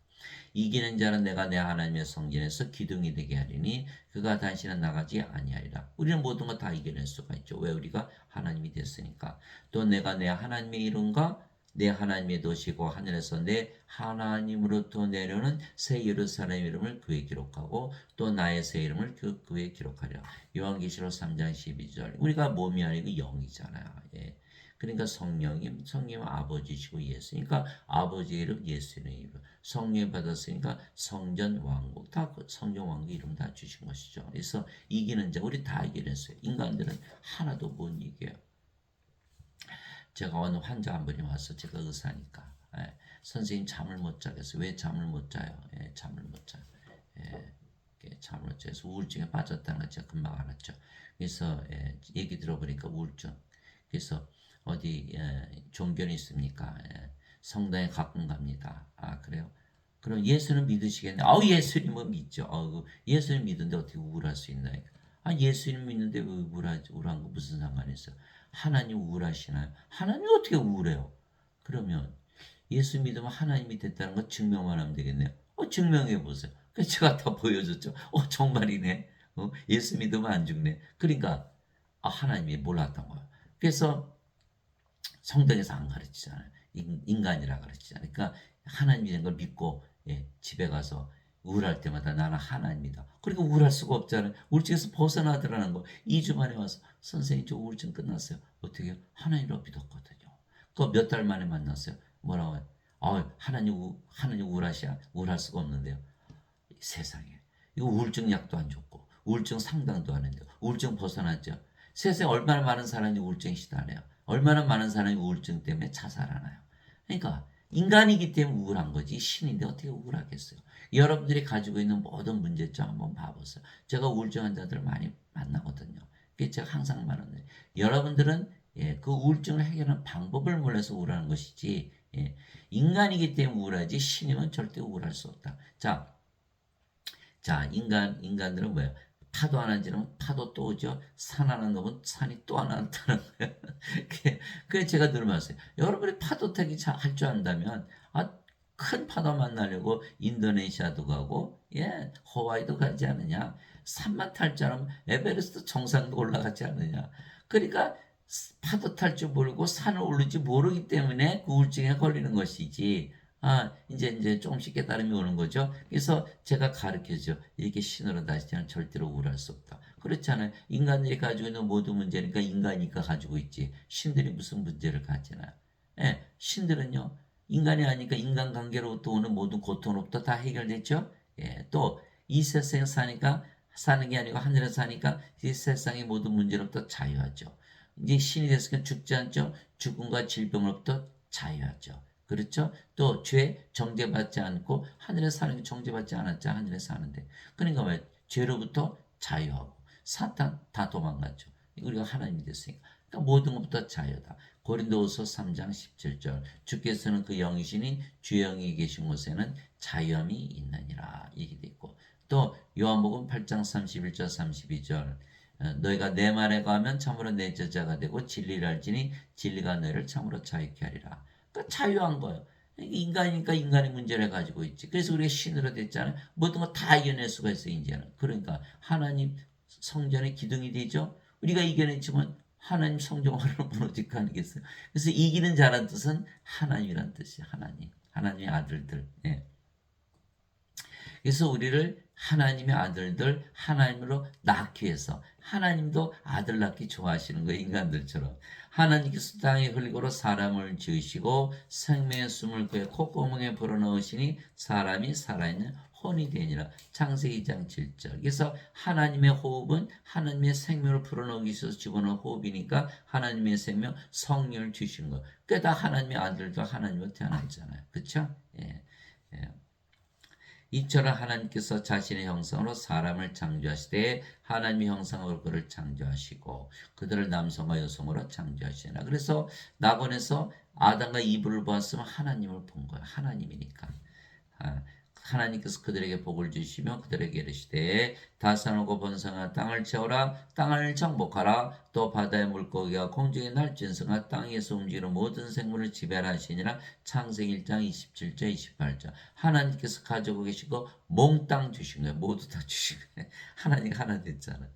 A: 이기는 자는 내가 내 하나님의 성전에서 기둥이 되게 하리니 그가 다시는 나가지 아니하리라. 우리는 모든 것 다 이겨낼 수가 있죠. 왜? 우리가 하나님이 됐으니까. 또 내가 내 하나님의 이름과 내 하나님의 도시고 하늘에서 내 하나님으로부터 내려오는 새 예루살렘 이름을 그에 기록하고 또 나의 새 이름을 그에 기록하리라. 요한계시록 3장 12절. 우리가 몸이 아니고 영이잖아요. 예. 그러니까 성령님 아버지시고 예수. 그러니까 아버지 이름 예수의 이름. 성령 받았으니까 성전 왕국 다 성전 왕국 이름 다 주신 것이죠. 그래서 이기는 자 우리 다 이겨냈어요. 인간들은 하나도 못 이겨요. 제가 어느 환자 한 분이 와서 제가 의사니까 선생님 잠을 못 자겠어요. 왜 잠을 못 자요? 잠을 못 자요. 잠을 못 자서 우울증에 빠졌다는 걸 제가 금방 알았죠. 그래서 얘기 들어보니까 우울증. 그래서 어디 종교는 있습니까? 성당에 가끔 갑니다. 아 그래요? 그럼 예수는 믿으시겠네? 예수님은 믿죠. 예수님 믿는데 어떻게 우울할 수 있나? 예수님 믿는데 왜 우울한 거 무슨 상관이 있어요? 하나님 우울하시나요? 하나님이 어떻게 우울해요? 그러면 예수 믿으면 하나님이 됐다는 거 증명만 하면 되겠네요. 증명해 보세요. 그래서 제가 다 보여줬죠. 정말이네. 예수 믿으면 안 죽네. 그러니까 하나님이 몰랐던 거예요. 그래서 성경에서 안 가르치잖아요. 인간이라 가르치잖아요. 그러니까 하나님이라는 걸 믿고 집에 가서 우울할 때마다 나는 하나님이다. 그러니까 우울할 수가 없잖아요. 우울증에서 벗어나더라는 거. 2주 만에 와서 선생님 저 우울증 끝났어요. 어떻게 해요? 하나님으로 믿었거든요. 그거 몇 달 만에 만났어요. 뭐라고 해요? 하나님 우울하시야? 우울할 수가 없는데요. 세상에. 이거 우울증 약도 안 줬고 우울증 상담도 안 했는데 우울증 벗어났죠. 세상에 얼마나 많은 사람이 우울증에 시달려요. 얼마나 많은 사람이 우울증 때문에 자살하나요. 그러니까 인간이기 때문에 우울한 거지 신인데 어떻게 우울하겠어요. 여러분들이 가지고 있는 모든 문제점 한번 봐보세요. 제가 우울증 환자들 많이 만나거든요. 그게 제가 항상 말하는 여러분들은 그 우울증을 해결하는 방법을 몰라서 우울하는 것이지 인간이기 때문에 우울하지 신이면 절대 우울할 수 없다. 자, 인간들은 뭐예요? 파도 하나 지르면 파도 또 오죠. 산 하나 넘으면 산이 또 하나 나타나는 거예요. 그게 제가 늘 말했어요. 여러분이 파도 타기 할 줄 안다면 큰 파도 만나려고 인도네시아도 가고 하와이도 가지 않느냐. 산만 탈 줄 알면 에베레스트 정상도 올라가지 않느냐. 그러니까 파도 탈 줄 모르고 산을 오르지 모르기 때문에 그 우울증에 걸리는 것이지. 이제 조금씩 깨달음이 오는 거죠. 그래서 제가 가르쳐줘. 이렇게 신으로 다시는 절대로 우울할 수 없다. 그렇잖아요. 인간들이 가지고 있는 모든 문제니까 인간이니까 가지고 있지. 신들이 무슨 문제를 가지나요? 신들은요. 인간이 아니까 인간관계로부터 오는 모든 고통으로부터 다 해결됐죠. 또 이 세상에 사니까 사는 게 아니고 하늘에 사니까 이 세상의 모든 문제로부터 자유하죠. 이제 신이 됐으니까 죽지 않죠. 죽음과 질병으로부터 자유하죠. 그렇죠? 또 죄 정죄받지 않고 하늘에 사는 게 정죄받지 않았죠. 하늘에 사는데. 그러니까 왜? 죄로부터 자유하고 사탄 다 도망갔죠. 우리가 하나님이 됐으니까. 그러니까 모든 것부터 자유다. 고린도후서 3장 17절 주께서는 그 영이시니 주 영이 계신 곳에는 자유함이 있느니라 얘기돼 있고 또 요한복음 8장 31절 32절 너희가 내 말에 가면 참으로 내 제자가 되고 진리를 알지니 진리가 너희를 참으로 자유케 하리라. 그러니까 자유한 거예요. 인간이니까 인간의 문제를 가지고 있지. 그래서 우리가 신으로 됐잖아요. 모든 거 다 이겨낼 수가 있어요, 이제는. 그러니까 하나님 성전의 기둥이 되죠. 우리가 이겨냈지만 하나님 성전화를 무너질 거 아니겠어요. 그래서 이기는 자란 뜻은 하나님이란 뜻이에요. 하나님의 아들들. 그래서 우리를 하나님의 아들들 하나님으로 낳기 위해서 하나님도 아들 낳기 좋아하시는 거예요. 인간들처럼. 하나님께서 땅에 흘리고로 사람을 지으시고 생명의 숨을 그의 콧구멍에 불어넣으시니 사람이 살아있는 혼이 되니라. 창세기 2장 7절. 그래서 하나님의 호흡은 하나님의 생명을 불어넣기 위해서 집어넣은 호흡이니까 하나님의 생명 성령을 주신 거. 그게 다 하나님의 아들도 하나님으로 태어났잖아요. 그렇죠? 이처럼 하나님께서 자신의 형상으로 사람을 창조하시되 하나님의 형상으로 그를 창조하시고 그들을 남성과 여성으로 창조하시나. 그래서 낙원에서 아담과 이브를 보았으면 하나님을 본 거예요. 하나님이니까. 하나님께서 그들에게 복을 주시며 그들에게 이르시되 다산하고 번성한 땅을 채우라. 땅을 정복하라. 또 바다의 물고기와 공중의 날짐승과 땅에서 움직이는 모든 생물을 지배하시니라. 창세기 1장 27절 28절. 하나님께서 가지고 계시고 몽땅 주신 거예요. 모두 다 주신 거예요. 하나님 하나 됐잖아.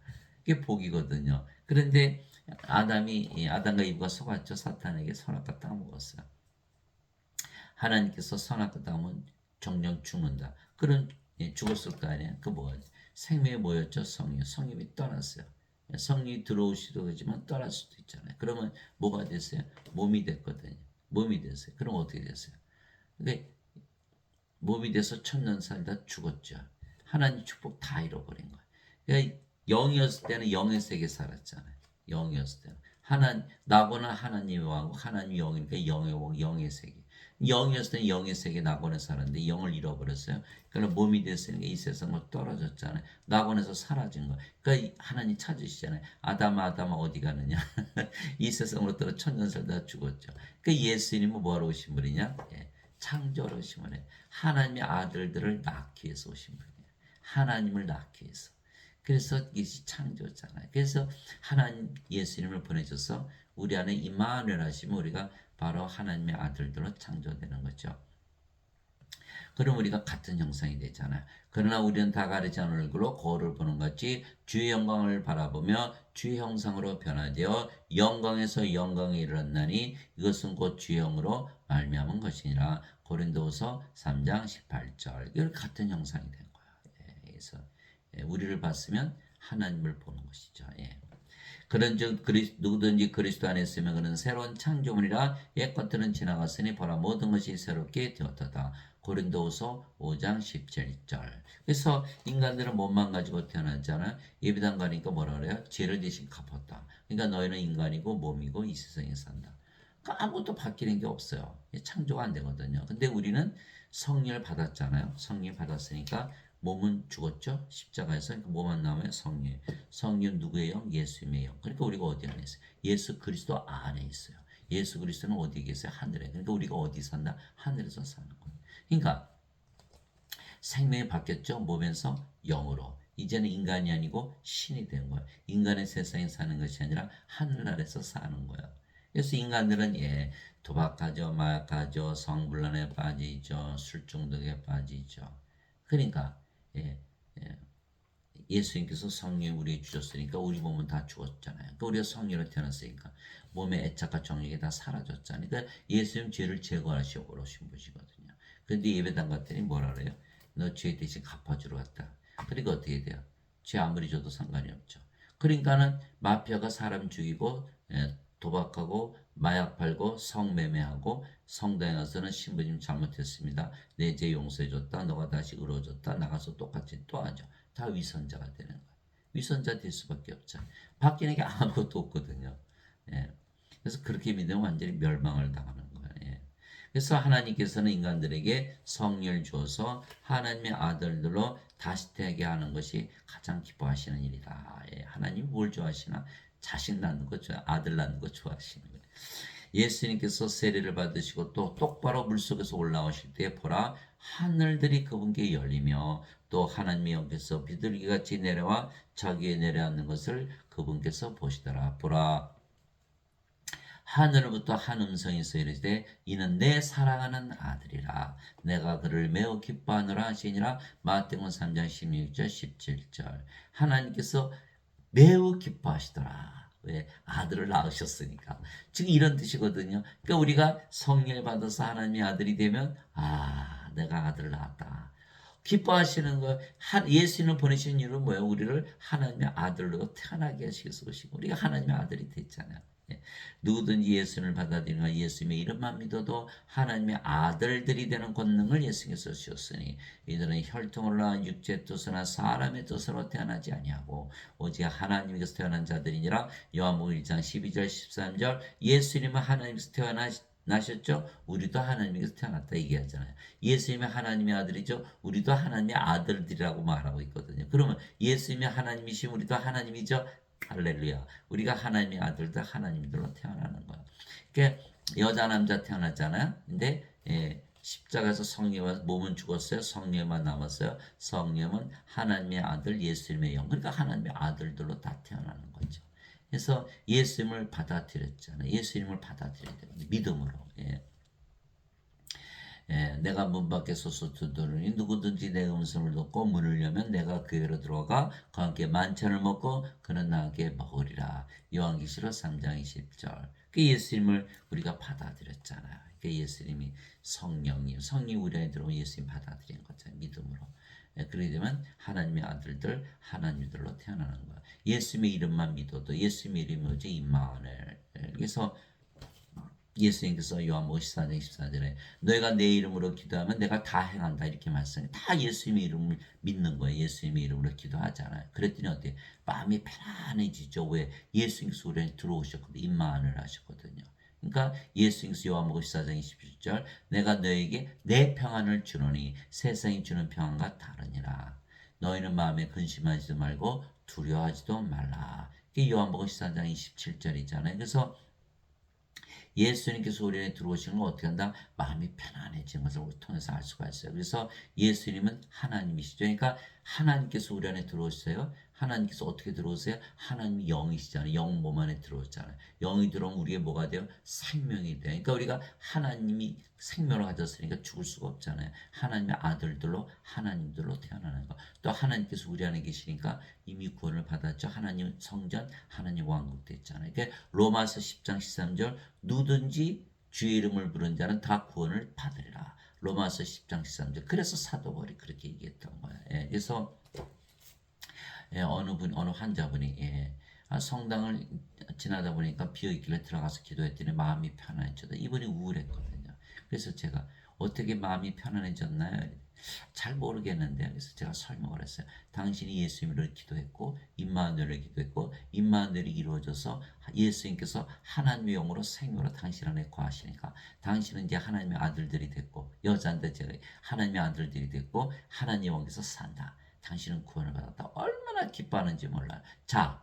A: 그게 복이거든요. 그런데 아담과 이브가 속았죠. 사탄에게 선악과 땅 먹었어요. 하나님께서 선악과 땅은 정령 죽는다. 그런 죽었을 거 아니에요. 그 뭐가 생명이 뭐였죠? 성령. 성령이 떠났어요. 성령이 들어오시도 그렇지만 떠날 수도 있잖아요. 그러면 뭐가 됐어요? 몸이 됐거든요. 몸이 됐어요. 그럼 어떻게 됐어요? 근데 몸이 돼서 천년 살다 죽었죠. 하나님 축복 다 잃어버린 거예요. 그러니까 영이었을 때는 영의 세계 살았잖아요. 영이었을 때는 나고는 하나님의 왕국, 하나님 영이니까 영의 왕, 영의 세계. 영이었을 때는 영의 세계 낙원에 살았는데 영을 잃어버렸어요. 그러니까 몸이 됐으니까 이 세상으로 떨어졌잖아요. 낙원에서 사라진 거. 그러니까 하나님 찾으시잖아요. 아담아 어디 가느냐. 이 세상으로 떨어 천년 살다 죽었죠. 그러니까 예수님은 뭐하러 오신 분이냐? 창조로 오신 분이에요. 하나님의 아들들을 낳기 위해서 오신 분이에요. 하나님을 낳기 위해서. 그래서 이것이 창조잖아요. 그래서 하나님 예수님을 보내셔서 우리 안에 임마누엘 하시면 우리가 바로 하나님의 아들들로 창조되는 거죠. 그럼 우리가 같은 형상이 되잖아요. 그러나 우리는 다 가리지 않은 얼굴로 거울을 보는 같이 주의 영광을 바라보며 주의 형상으로 변화되어 영광에서 영광에 이르렀나니 이것은 곧 주의 영으로 말미암은 것이니라. 고린도후서 3장 18절. 이걸 같은 형상이 된 거예요. 그래서 우리를 봤으면 하나님을 보는 것이죠. 그런즉 누구든지 그리스도 안에 있으면 그는 새로운 창조물이라. 옛것들은 지나갔으니 보라 모든 것이 새롭게 되었다. 고린도후서 5장 17절. 그래서 인간들은 몸만 가지고 태어났잖아요. 예배당 가니까 뭐라 그래요? 죄를 대신 갚았다. 그러니까 너희는 인간이고 몸이고 이 세상에 산다. 그러니까 아무것도 바뀌는 게 없어요. 창조가 안 되거든요. 근데 우리는 성령을 받았잖아요. 성령 받았으니까 몸은 죽었죠. 십자가에서. 그러니까 뭐만 남아요? 성령. 성령 누구의 영? 예수님의 영. 그러니까 우리가 어디 안에 있어요? 예수 그리스도 안에 있어요. 예수 그리스도는 어디에 계세요? 하늘에. 그러니까 우리가 어디 산다? 하늘에서 사는 거예요. 그러니까 생명이 바뀌었죠. 몸에서 영으로. 이제는 인간이 아니고 신이 된 거예요. 인간의 세상에 사는 것이 아니라 하늘나라에서 사는 거예요. 그래서 인간들은 도박하죠, 마약하죠, 성불란에 빠지죠, 술 중독에 빠지죠. 그러니까 예수님께서 성령 우리에게 주셨으니까 우리 몸은 다 죽었잖아요. 그러니까 우리가 성령으로 태어났으니까 몸의 애착과 정욕이 다 사라졌잖아요. 그러니까 예수님 죄를 제거하시고 오신 분이거든요. 그런데 예배당 갔더니 뭐라 그래요? 너 죄 대신 갚아주러 갔다. 그러니까 어떻게 돼요? 죄 아무리 줘도 상관이 없죠. 그러니까는 마피아가 사람 죽이고 도박하고 마약 팔고 성매매하고 성당에 가서는 신부님 잘못했습니다. 내 죄 용서해줬다. 너가 다시 의로워졌다. 나가서 똑같이 또 하죠. 다 위선자가 되는 거예요. 위선자 될 수밖에 없죠. 바뀌는 게 아무것도 없거든요. 그래서 그렇게 믿으면 완전히 멸망을 당하는 거예요. 그래서 하나님께서는 인간들에게 성령을 주어서 하나님의 아들들로 다시 되게 하는 것이 가장 기뻐하시는 일이다. 하나님이 뭘 좋아하시나? 자식 낳는 거 아들 낳는 거 좋아하시는 거예요. 예수님께서 세례를 받으시고 또 똑바로 물속에서 올라오실 때 보라 하늘들이 그분께 열리며 또 하나님의 영께서 비둘기같이 내려와 자기에 내려앉는 것을 그분께서 보시더라. 보라 하늘부터 한 음성이 이르되 이는 내 사랑하는 아들이라. 내가 그를 매우 기뻐하노라 하시니라. 마태복음 3장 16절 17절. 하나님께서 매우 기뻐하시더라. 왜? 아들을 낳으셨으니까. 지금 이런 뜻이거든요. 그러니까 우리가 성령을 받아서 하나님의 아들이 되면 내가 아들을 낳았다. 기뻐하시는 거. 예수님을 보내신 이유는 뭐예요? 우리를 하나님의 아들로 태어나게 하시기 위해서 오시고 우리가 하나님의 아들이 됐잖아요. 누구든지 예수님을 받아들이나 예수님의 이름만 믿어도 하나님의 아들들이 되는 권능을 예수님께서 주셨으니 이들은 혈통으로나 육체 뜻으나 사람의 뜻으로 태어나지 아니하고 오직 하나님께서 태어난 자들이니라. 요한복음 1장 12절 13절. 예수님은 하나님께서 나셨죠? 우리도 하나님께서 태어났다 얘기하잖아요. 예수님이 하나님의 아들이죠? 우리도 하나님의 아들들이라고 말하고 있거든요. 그러면 예수님이 하나님이시면 우리도 하나님이죠? 할렐루야. 우리가 하나님의 아들들 하나님들로 태어나는 거야. 그러니까 여자 남자 태어났잖아요. 근데 십자가에서 성령은 몸은 죽었어요. 성령만 남았어요. 성령은 하나님의 아들 예수님의 영. 그러니까 하나님의 아들들로 다 태어나는 거죠. 그래서 예수님을 받아들였잖아요. 예수님을 받아들여야 돼요. 믿음으로. 예. 예, 내가 문 밖에 서서 두드리니 누구든지 내 음성을 듣고 문을 열면 내가 그에로 들어가 그와 함께 만찬을 먹고 그는 나에게 먹으리라. 요한계시록 3장 20절. 그 예수님을 우리가 받아들였잖아요. 그 예수님이 성령 우리 안에 들어오면 예수님 받아들인 거죠. 믿음으로. 예, 그러게 되면 하나님의 아들들, 하나님들로 태어나는 거예요. 예수님의 이름만 믿어도 예수님의 이름이 오지 임마누엘. 그래서 예수님께서 요한복음 14장 14절에 너희가 내 이름으로 기도하면 내가 다 행한다 이렇게 말씀해. 다 예수님의 이름을 믿는 거예요. 예수님의 이름으로 기도하잖아요. 그랬더니 어때? 마음이 편안해지죠. 왜? 예수님께서 우리 안에 들어오셨거든요. 임마누엘 하셨거든요. 그러니까 예수님께서 요한복음 14장 27절 내가 너에게 내 평안을 주노니 세상이 주는 평안과 다르니라. 너희는 마음에 근심하지도 말고 두려워하지도 말라. 이게 요한복음 14장 27절이잖아요. 그래서 예수님께서 우리 안에 들어오시는 걸 어떻게 한다? 마음이 편안해지는 것을 통해서 알 수가 있어요. 그래서 예수님은 하나님이시죠. 그러니까 하나님께서 우리 안에 들어오세요. 하나님께서 어떻게 들어오세요? 하나님이 영이시잖아요. 영 몸 안에 들어오잖아요. 영이 들어오면 우리의 뭐가 돼요? 생명이 돼요. 그러니까 우리가 하나님이 생명을 가졌으니까 죽을 수가 없잖아요. 하나님의 아들들로 하나님들로 태어나는 거. 또 하나님께서 우리 안에 계시니까 이미 구원을 받았죠. 하나님 성전, 하나님 왕국 됐잖아요. 그러니까 로마서 10장 13절 누든지 주의 이름을 부른 자는 다 구원을 받으리라. 로마서 10장 13절. 그래서 사도 바울이 그렇게 얘기했던 거예요. 예, 그래서 예, 어느 환자분이 예, 성당을 지나다 보니까 비어있길래 들어가서 기도했더니 마음이 편안해져서 이분이 우울했거든요. 그래서 제가 어떻게 마음이 편안해졌나요? 잘 모르겠는데 그래서 제가 설명을 했어요. 당신이 예수님을 기도했고 임마누엘을 기도했고 임마누엘이 이루어져서 예수님께서 하나님의 영으로 생명으로 당신 안에 거하시니까 당신은 이제 하나님의 아들들이 됐고 여자인데 제가 하나님의 아들들이 됐고 하나님 영에서 산다. 당신은 구원을 받았다. 얼마나 기뻐하는지 몰라요. 자,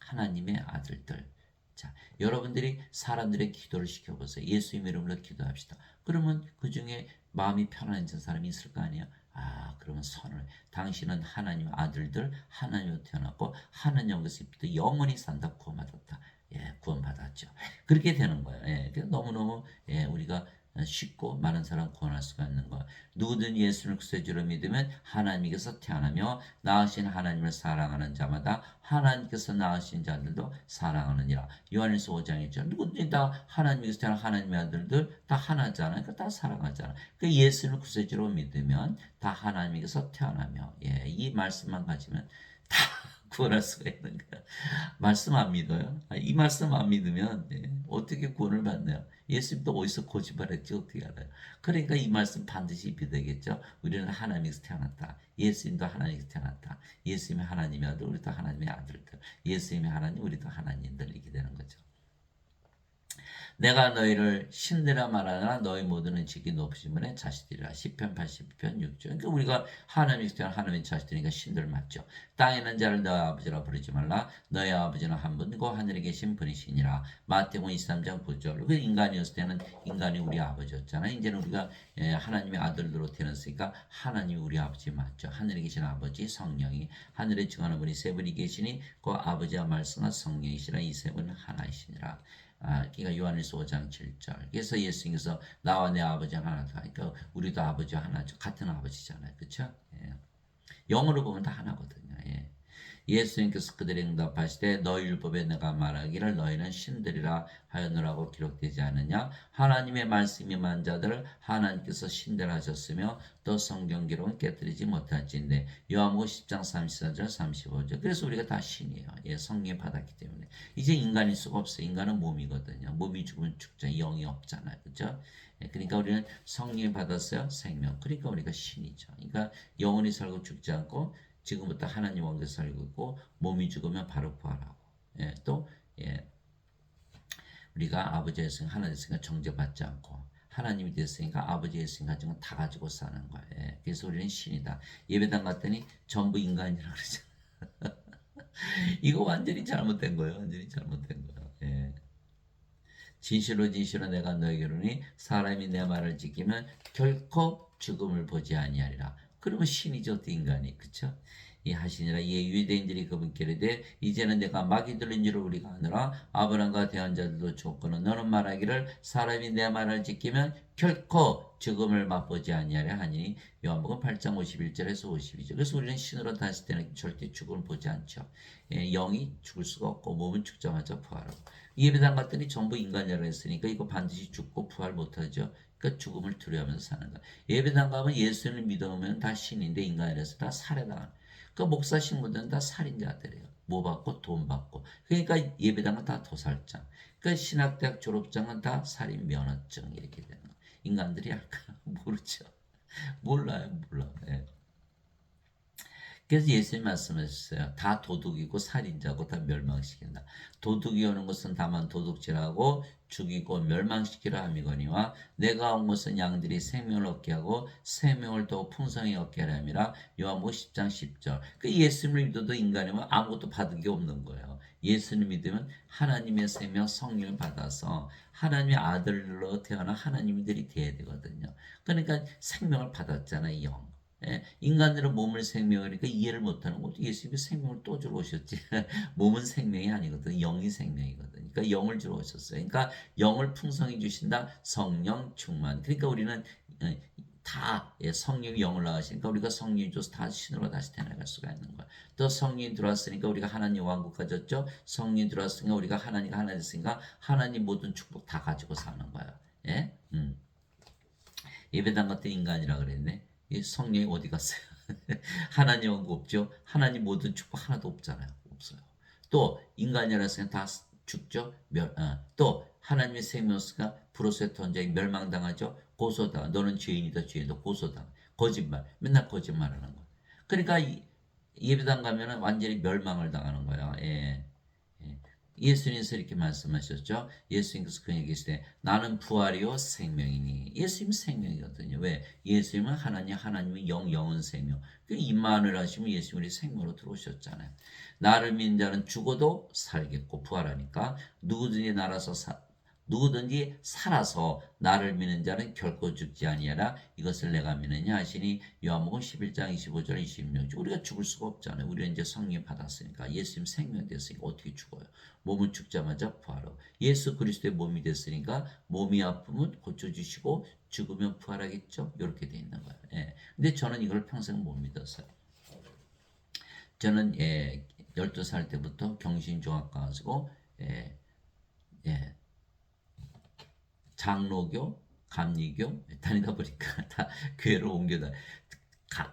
A: 하나님의 아들들. 자, 여러분들이 사람들의 기도를 시켜보세요. 예수님 이름으로 기도합시다. 그러면 그 중에 마음이 편안해진 사람이 있을 거 아니에요? 아, 그러면 선을. 당신은 하나님의 아들들, 하나님으로 태어났고, 하나님 영에서 영원히 산다. 구원받았다. 예, 구원받았죠. 그렇게 되는 거예요. 예, 너무너무, 예, 우리가 쉽고 많은 사람 구원할 수가 있는 거. 누구든 예수를 구세주로 믿으면 하나님께서 태어나며 낳으신 하나님을 사랑하는 자마다 하나님께서 낳으신 자들도 사랑하느니라. 요한일서 5장 1절. 누구든지 다 하나님께서 태어난 하나님의 아들들 다 하나잖아요. 그러니까 다 사랑하잖아요. 그 예수를 구세주로 믿으면 다 하나님께서 태어나며 예, 이 말씀만 가지면 다 구원할 수가 있는 거야. 말씀 안 믿어요? 이 말씀 안 믿으면 예, 어떻게 구원을 받나요? 예수님도 어디서 거짓말했지 어떻게 알아요? 그러니까 이 말씀 반드시 믿어야겠죠. 우리는 하나님에서 태어났다. 예수님도 하나님에서 태어났다. 예수님이 하나님의 아들, 우리도 하나님의 아들들. 예수님이 하나님, 우리도 하나님들 이렇게 되는 거죠. 내가 너희를 신들아 말하나 너희 모두는 지기 높으심에 자식들이라. 시편 80편 6절. 그러니까 우리가 하나님이 태어난 하나님의 자식들이니까 신들 맞죠. 땅에 있는 자를 너희 아버지라 부르지 말라. 너희 아버지는 한 분이고 하늘에 계신 분이시니라. 마태복음 23장 9절. 그 인간이었을 때는 인간이 우리 아버지였잖아요. 이제는 우리가 하나님의 아들로 태어났으니까 하나님이 우리 아버지 맞죠. 하늘에 계신 아버지 성령이 하늘에 증하는 분이 세 분이 계시니 그 아버지와 말씀과 성령이시라. 이 세 분은 하나이시니라. 그러니까 요한일서 5장 7절. 그래서 예수님께서 나와 내 아버지는 하나다. 그러니까 우리도 아버지와 하나죠. 같은 아버지잖아요. 그렇죠? 예. 영어로 보면 다 하나거든요. 예. 예수님께서 그들이 응답하시되 너희 율법에 내가 말하기를 너희는 신들이라 하였노라고 기록되지 않느냐. 하나님의 말씀이 임한 자들을 하나님께서 신들 하셨으며 또 성경 기록은 깨뜨리지 못할진데 요한복음 10장 34절 35절. 그래서 우리가 다 신이에요. 예, 성령 받았기 때문에 이제 인간일 수가 없어요. 인간은 몸이거든요. 몸이 죽으면 죽잖아요. 영이 없잖아요. 그렇죠? 예, 그러니까 우리는 성령 받았어요. 생명. 그러니까 우리가 신이죠. 그러니까 영원히 살고 죽지 않고 지금부터 하나님 왕국에서 살고 있고 몸이 죽으면 바로 부활하고 예, 또 예, 우리가 아버지 예수님 하나 됐으니까 정죄받지 않고 하나님이 됐으니까 아버지 예수님 가진 건 다 가지고 사는 거예요. 예, 그래서 우리는 신이다. 예배당 갔더니 전부 인간이라고 그러잖아. 이거 완전히 잘못된 거예요. 완전히 잘못된 거예요. 예. 진실로 진실로 내가 너에게 이르노니 사람이 내 말을 지키면 결코 죽음을 보지 아니하리라. 그러면 신이죠, 어때 인간이, 그쵸? 이 하시니라. 이 유대인들이 그분께 이르되 이제는 내가 마귀 들린 줄을 우리가 아느라 아브라함과 대한 자들도 줬거늘 너는 말하기를 사람이 내 말을 지키면 결코 죽음을 맛보지 아니하리라 하니 요한복음 8장 51절에서 52절. 그래서 우리는 신으로 다시 때는 절대 죽음을 보지 않죠. 영이 죽을 수가 없고 몸은 죽자마자 부활하고. 예배당 갔더니 전부 인간이라고 했으니까 이거 반드시 죽고 부활 못하죠. 그러니까 죽음을 두려워하면서 사는 거야. 예배당 가면 예수를 믿으면 다 신인데 인간이라서 다 살해당하는. 그 목사 신부들은 다 살인자들이에요. 뭐 받고 돈 받고. 그러니까 예배당은 다 도살장. 그 신학대학 졸업장은 다 살인 면허증 이렇게 되는 거예요. 인간들이 할까 모르죠. 몰라. 예. 그래서 예수님 말씀하셨어요. 다 도둑이고 살인자고 다 멸망시킨다. 도둑이 오는 것은 다만 도둑질하고 죽이고 멸망시키려 함이거니와 내가 온 것은 양들이 생명을 얻게 하고 생명을 더 풍성히 얻게 하려 함이라. 요한복음 10장 10절. 그 예수님을 믿어도 인간이면 아무것도 받은 게 없는 거예요. 예수님 믿으면 하나님의 생명 성령을 받아서 하나님의 아들로 태어난 하나님들이 돼야 되거든요. 그러니까 생명을 받았잖아요. 영. 예, 인간들은 몸을 생명이니까 이해를 못하는 것도 예수님이 생명을 또 주러 오셨지. 몸은 생명이 아니거든. 영이 생명이거든. 그러니까 영을 주러 오셨어요. 그러니까 영을 풍성히 주신다. 성령 충만. 그러니까 우리는 다 성령이 영을 나가시니까 우리가 성령이 줘서 다 신으로 다시 태어나갈 수가 있는 거야. 또 성령이 들어왔으니까 우리가 하나님 왕국 가졌죠. 성령이 들어왔으니까 우리가 하나님과 하나 됐으니까 하나님 모든 축복 다 가지고 사는 거야. 예? 예배당 같은 인간이라 그랬네. 이 성령이 어디 갔어요? 하나님 왕국 없죠? 하나님 모든 축복 하나도 없잖아요. 없어요. 또 인간이라서 다 죽죠? 또 하나님의 생명수가 불옷에 던져 멸망당하죠? 고소당. 너는 죄인이다 고소당. 거짓말. 맨날 거짓말하는 거야. 그러니까 예배당 가면은 완전히 멸망을 당하는 거야. 예. 예수님께서 이렇게 말씀하셨죠. 예수님께서 그에게 계시되 나는 부활이요 생명이니. 예수님 생명이거든요. 왜? 예수님은 하나님의 영은 생명. 그 임만을 하시면 예수님이 생명으로 들어오셨잖아요. 나를 믿는 자는 죽어도 살겠고 부활하니까 누구든지 살아서 나를 믿는 자는 결코 죽지 아니하라. 이것을 내가 믿느냐 하시니 요한복음 11장 25절 26절. 우리가 죽을 수가 없잖아요. 우리는 이제 성령 받았으니까 예수님 생명 됐으니까 어떻게 죽어요? 몸은 죽자마자 부활하고 예수 그리스도의 몸이 됐으니까 몸이 아프면 고쳐주시고 죽으면 부활하겠죠. 이렇게 돼 있는 거예요. 예. 근데 저는 이걸 평생 못 믿었어요. 저는 12살 때부터 경신중학과 가지고 장로교, 감리교 다니다 보니까 다 교회로 옮겨다.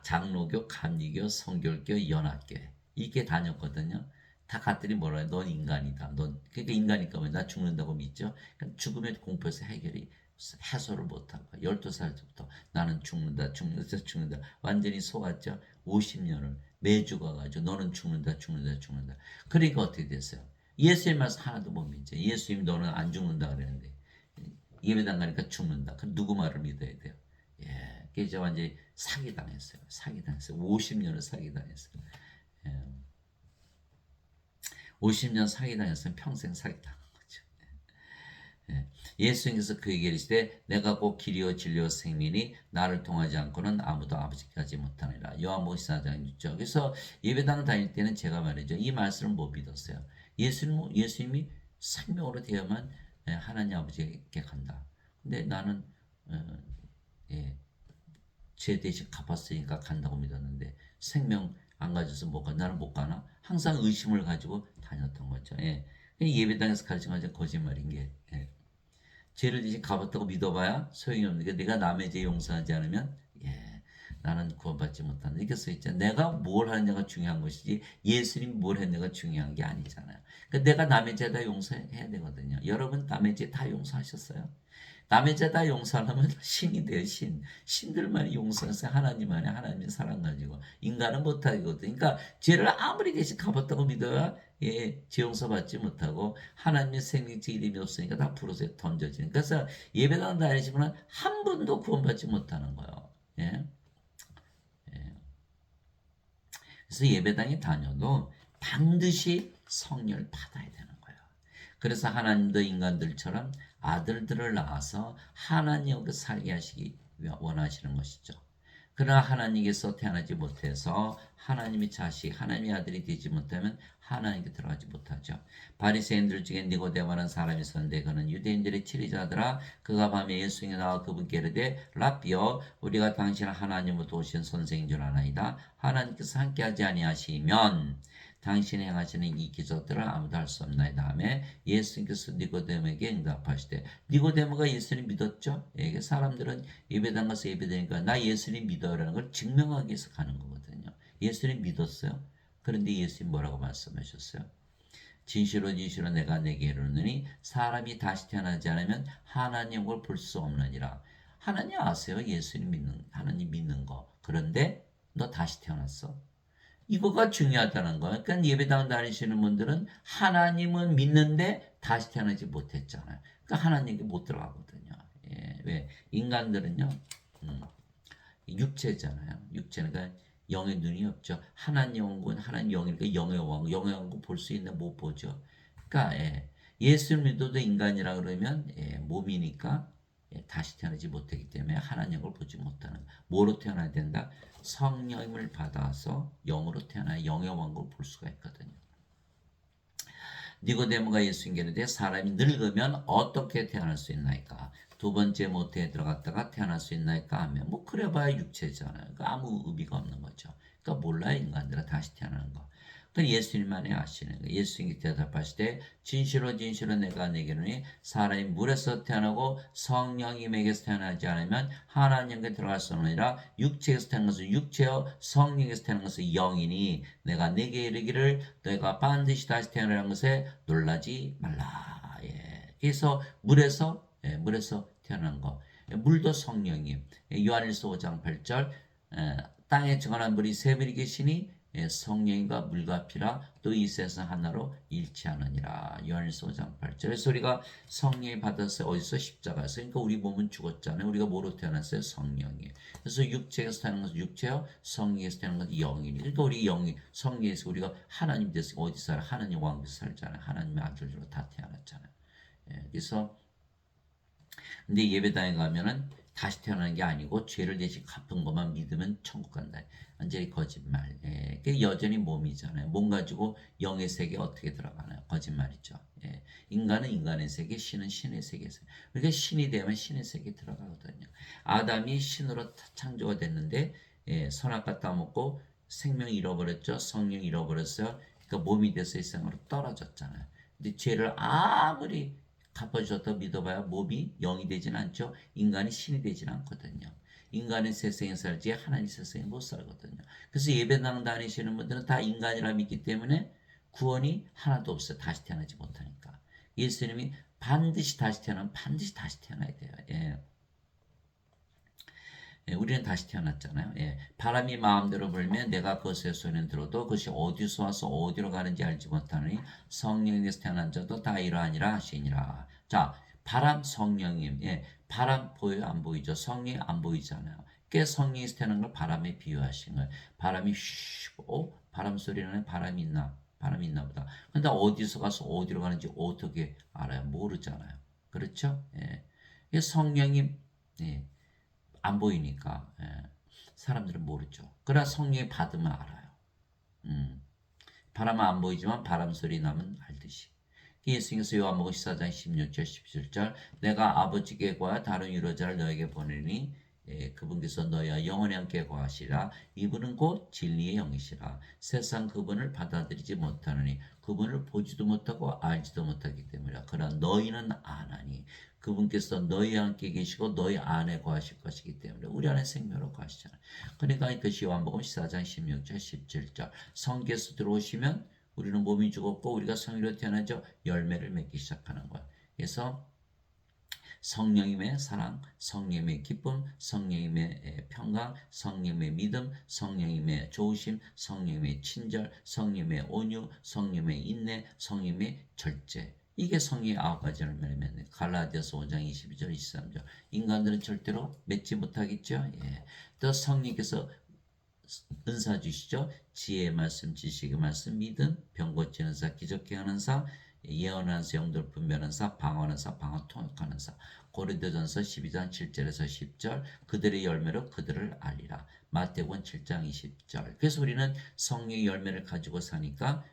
A: 장로교, 감리교, 성결교, 연합교회 이게 다녔거든요. 다 갔더니 뭐라 해? 넌 인간이다. 넌 그러니까 인간이니까 왜 나 죽는다고 믿죠? 그러니까 죽음의 공포에서 해소를 못한 거야. 12살 때부터 나는 죽는다. 완전히 속았죠. 50년을 매주 가가지고 너는 죽는다. 그러니까 어떻게 됐어요? 예수의 말씀 하나도 못 믿죠. 예수님 너는 안 죽는다 그랬는데 예배당 가니까 죽는다. 그 누구 말을 믿어야 돼요? 예, 그게 완전히 사기당했어요. 50년을 사기당했어요. 예. 50년 사기당했으면 평생 사기당한 거죠. 예. 예수님께서 그에게 이르시되 내가 곧 길이요 진리요 생명이니 나를 통하지 않고는 아무도 아버지께 가지 못하니라. 요한복음 14장 6절. 그래서 예배당 다닐 때는 제가 말이죠. 이 말씀을 못 믿었어요. 예수님이 생명으로 되어야만 하나님 아버지께 간다. 근데 나는 죄 대신 갚았으니까 간다고 믿었는데 생명 안 가져서 못 가. 나는 못 가나? 항상 의심을 가지고 다녔던 거죠. 예배당에서 가르친 건 거짓말인 게 죄를 대신 갚았다고 믿어봐야 소용이 없는 게 내가 남의 죄 용서하지 않으면 나는 구원받지 못한다. 이렇게 써있잖아요. 내가 뭘 하느냐가 중요한 것이지 예수님이 뭘 했느냐가 중요한 게 아니잖아요. 그러니까 내가 남의 죄 다 용서해야 되거든요. 여러분 남의 죄 다 용서하셨어요? 남의 죄 다 용서하려면 신이 돼요. 신들만이 용서해서 하나님의 사랑 가지고 인간은 못하거든요. 그러니까 죄를 아무리 대신 갚았다고 믿어야 죄 용서받지 못하고 하나님의 생명체 이름이 없으니까 다 불옷에 던져지는. 그래서 예배당 다니시면 한 분도 구원받지 못하는 거예요. 예? 그래서 예배당에 다녀도 반드시 성령을 받아야 되는 거예요. 그래서 하나님도 인간들처럼 아들들을 낳아서 하나님과 살게 하시기 원하시는 것이죠. 그러나 하나님께서 태어나지 못해서 하나님의 자식, 하나님의 아들이 되지 못하면 하나님께 들어가지 못하죠. 바리새인들 중에 니고데모라는 사람이 있었는데 그는 유대인들의 치리자더라. 그가 밤에 예수님께 나와 그분께 이르되 라삐여 우리가 당신을 하나님으로부터 오신 선생인 줄 아나이다. 하나님께서 함께하지 아니하시면 당신이 행하시는 이 기적들을 아무도 할 수 없나이다 하며 예수님께서 니고데모에게 응답하시되 니고데모가 예수님 믿었죠. 이게 사람들은 예배당 가서 예배드리니까 나 예수님 믿어라는 걸 증명하기 위해서 가는 거거든요. 예수님 믿었어요. 그런데 예수님 뭐라고 말씀하셨어요? 진실로 진실로 내가 내게 이르노니 사람이 다시 태어나지 않으면 하나님을 볼 수 없느니라. 하나님 아세요? 예수님 믿는 하나님 믿는 거. 그런데 너 다시 태어났어. 이거가 중요하다는 거예요. 그러니까 예배당 다니시는 분들은 하나님은 믿는데 다시 태어나지 못했잖아요. 그러니까 하나님께 못 들어가거든요. 예, 왜? 인간들은요, 육체잖아요. 육체는 그러니까 영의 눈이 없죠. 하나님 영은 하나님 영이니까 영의 왕, 영의 왕국 볼 수 있는 못 보죠. 그러니까 예수 믿어도 인간이라 그러면 몸이니까 다시 태어나지 못하기 때문에 하나님을 보지 못하는 뭐로 태어나야 된다? 성령을 받아서 영으로 태어나야 영의 왕국을 볼 수가 있거든요. 니고데모가 예수님께 이르되 사람이 늙으면 어떻게 태어날 수 있나이까? 두 번째 모태에 들어갔다가 태어날 수 있나이까 하면 뭐 그래봐야 육체잖아요. 그러니까 아무 의미가 없는 거죠. 그러니까 몰라요 인간들은 다시 태어나는 거. 그 예수님만이 아시는 거예요. 예수님께 대답하시되 진실로 진실로 내가 내게 이르노니 사람이 물에서 태어나고 성령님에게서 태어나지 않으면 하나님께 들어갈 수 없느니라. 육체에서 태어난 것은 육체요 성령에서 태어난 것은 영이니 내가 내게 이르기를 너희가 반드시 다시 태어나는 것에 놀라지 말라. 예. 그래서 물에서 태어난 거. 물도 성령님. 요한일서 5장 8절 땅에 정한한 물이 세 물이 계시니 성령과 물과 피라 또 이 세상 하나로 일치하느니라. 요한일서 5장 8절. 그래서 우리가 성령이 받았어요. 어디서? 십자가에서. 그러니까 우리 몸은 죽었잖아요. 우리가 뭐로 태어났어요? 성령이. 그래서 육체에서 태어난 것은 육체요. 성령에서 태어난 것은 영이니. 그러니까 우리 영이 성령에서 우리가 하나님 돼서 어디 살아? 하나님 왕국에서 살잖아요. 하나님의 아들로 다 태어났잖아요. 그래서 근데 예배당에 가면은 다시 태어나는 게 아니고 죄를 대신 갚은 것만 믿으면 천국 간다. 완전히 거짓말. 그게 여전히 몸이잖아요. 몸 가지고 영의 세계 어떻게 들어가나요? 거짓말이죠. 인간은 인간의 세계, 신은 신의 세계에서. 그러니까 신이 되면 신의 세계에 들어가거든요. 아담이 신으로 창조가 됐는데 선악과 따먹고 생명 잃어버렸죠. 성령 잃어버렸어요. 그러니까 몸이 돼서 이 세상으로 떨어졌잖아요. 근데 죄를 아무리 갚아주셨다고 믿어봐야 몸이 영이 되진 않죠. 인간이 신이 되진 않거든요. 인간은 세상에 살지 하나님 세상에 못 살거든요. 그래서 예배당 다니시는 분들은 다 인간이라 믿기 때문에 구원이 하나도 없어요. 다시 태어나지 못하니까. 예수님이 반드시 다시 태어나면 반드시 다시 태어나야 돼요. 우리는 다시 태어났잖아요. 바람이 마음대로 불면 내가 그것의 소리는 들어도 그것이 어디서 와서 어디로 가는지 알지 못하느니 성령에서 태어난 자도 다 이러하니라 하시니라. 자, 바람 성령님. 바람 보여요? 안 보이죠? 성령이 안 보이잖아요. 그 성령에서 태어난 걸 바람에 비유하신 거예요. 바람이 쉬고 바람 소리는 바람이 있나? 바람이 있나 보다. 근데 어디서 가서 어디로 가는지 어떻게 알아요? 모르잖아요. 그렇죠? 성령님 안 보이니까 사람들은 모르죠. 그러나 성령이 받으면 알아요. 바람은 안 보이지만 바람 소리 나면 알듯이. 예수님께서 요한복음 14장 16절 17절 내가 아버지께 구하여 다른 유로자를 너에게 보내니 그분께서 너희와 영원히 함께 거하시라. 이분은 곧 진리의 영이시라. 세상 그분을 받아들이지 못하느니 그분을 보지도 못하고 알지도 못하기 때문이라. 그러나 너희는 아나니 그분께서 너희와 함께 계시고 너희 안에 거하실 것이기 때문에 우리 안에 생명으로 거하시잖아요. 그러니까 이것이 요한복음 14장 16절 17절 성께서 들어오시면 우리는 몸이 죽었고 우리가 성의로 태어나죠. 열매를 맺기 시작하는 거예요. 그래서 성령님의 사랑, 성령님의 기쁨, 성령님의 평강, 성령님의 믿음, 성령님의 좋으심, 성령님의 친절, 성령님의 온유, 성령님의 인내, 성령님의 절제. 이게 성령의 9가지 열매를 맺는 갈라디아서 5장 22절 23절. 인간들은 절대로 맺지 못하겠죠. 또 성령께서 은사 주시죠. 지혜의 말씀, 지식의 말씀, 믿음, 병 고치는 사, 기적케 하는 사, 예언하는 사, 영들 분별하는 사, 방언하는 사, 방언 통역하는 사. 고린도전서 12장 7절에서 10절 그들의 열매로 그들을 알리라. 마태복음 7장 20절. 그래서 우리는 성령의 열매를 가지고 사니까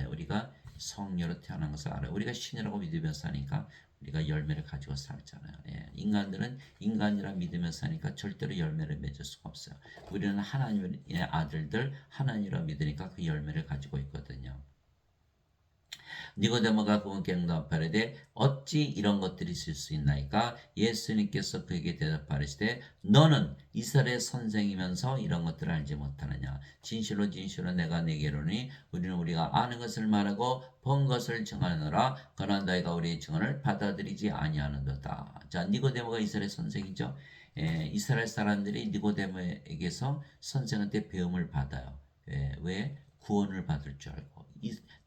A: 우리가 성녀로 태어난 것을 알아요. 우리가 신이라고 믿으면서 사니까 우리가 열매를 가지고 살잖아요. 인간들은 인간이라 믿으면서 사니까 절대로 열매를 맺을 수가 없어요. 우리는 하나님의 아들들, 하나님이라 믿으니까 그 열매를 가지고 있거든요. 니고데모가 그분께 응답하려되 어찌 이런 것들이 있을 수 있나이까? 예수님께서 그에게 대답하시되 너는 이스라엘의 선생이면서 이런 것들을 알지 못하느냐? 진실로 진실로 내가 내게 이르노니 우리는 우리가 아는 것을 말하고 본 것을 증언하노라. 그러나 너희가 우리의 증언을 받아들이지 아니하는도다. 자, 니고데모가 이스라엘 선생이죠. 이스라엘 사람들이 니고데모에게서 선생한테 배움을 받아요. 왜? 구원을 받을 줄 알고.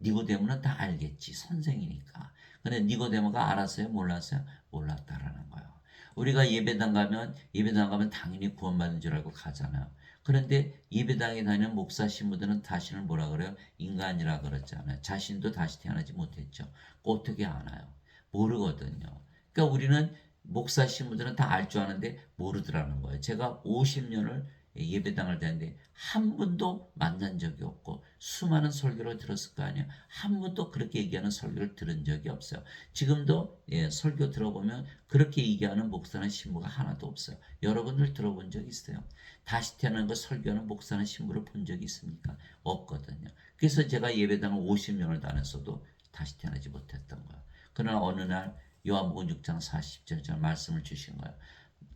A: 니고데모는 다 알겠지. 선생이니까. 근데 니고데모가 알았어요? 몰랐어요? 몰랐다라는 거예요. 우리가 예배당 가면 당연히 구원받는 줄 알고 가잖아요. 그런데 예배당에 다니는 목사 신부들은 자신을 뭐라 그래요? 인간이라 그러잖아요. 자신도 다시 태어나지 못했죠. 어떻게 아나요? 모르거든요. 그러니까 우리는 목사 신부들은 다 알 줄 아는데 모르더라는 거예요. 제가 50년을 예배당을 다녔는데 한 번도 만난 적이 없고 수많은 설교를 들었을 거 아니에요. 한 번도 그렇게 얘기하는 설교를 들은 적이 없어요. 지금도 설교 들어보면 그렇게 얘기하는 목사나 신부가 하나도 없어요. 여러분들 들어본 적 있어요? 다시 태어나는 거 설교하는 목사나 신부를 본 적이 있습니까? 없거든요. 그래서 제가 예배당을 50년을 다녔어도 다시 태어나지 못했던 거예요. 그러나 어느 날 요한복음 6장 40절 말씀을 주신 거예요.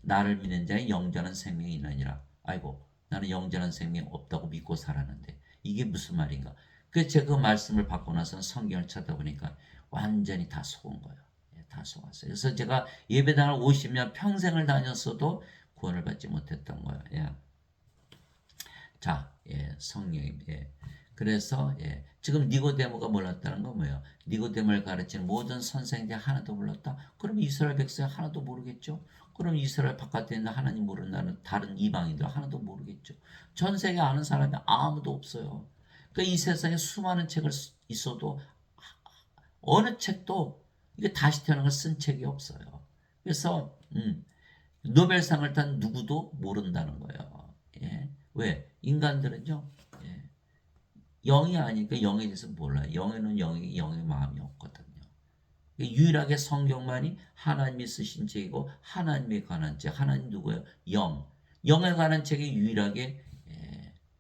A: 나를 믿는 자의 영원한 생명이 있느니라. 아이고, 나는 영원한 생명이 없다고 믿고 살았는데 이게 무슨 말인가? 그래서 제가 그 말씀을 받고 나서는 성경을 찾아보니까 완전히 다 속은 거예요. 다 속았어요. 그래서 제가 예배당을 50년 평생을 다녔어도 구원을 받지 못했던 거예요. 자, 성령님. 그래서 지금 니고데모가 몰랐다는 건 뭐예요? 니고데모를 가르치는 모든 선생들이 하나도 몰랐다? 그럼 이스라엘 백성이 하나도 모르겠죠? 그럼 이스라엘 바깥에 있는 하나님 모른다는 다른 이방인들 하나도 모르겠죠? 전 세계 아는 사람이 아무도 없어요. 그러니까 이 세상에 수많은 책을 있어도 어느 책도 이게 다시 태어난 걸 쓴 책이 없어요. 그래서 노벨상을 탄 누구도 모른다는 거예요. 왜? 인간들은요. 영이 아니니까 영에 대해서 몰라요. 영에는 영의 마음이 없거든요. 유일하게 성경만이 하나님이 쓰신 책이고 하나님에 관한 책. 하나님 누구예요? 영. 영에 관한 책이 유일하게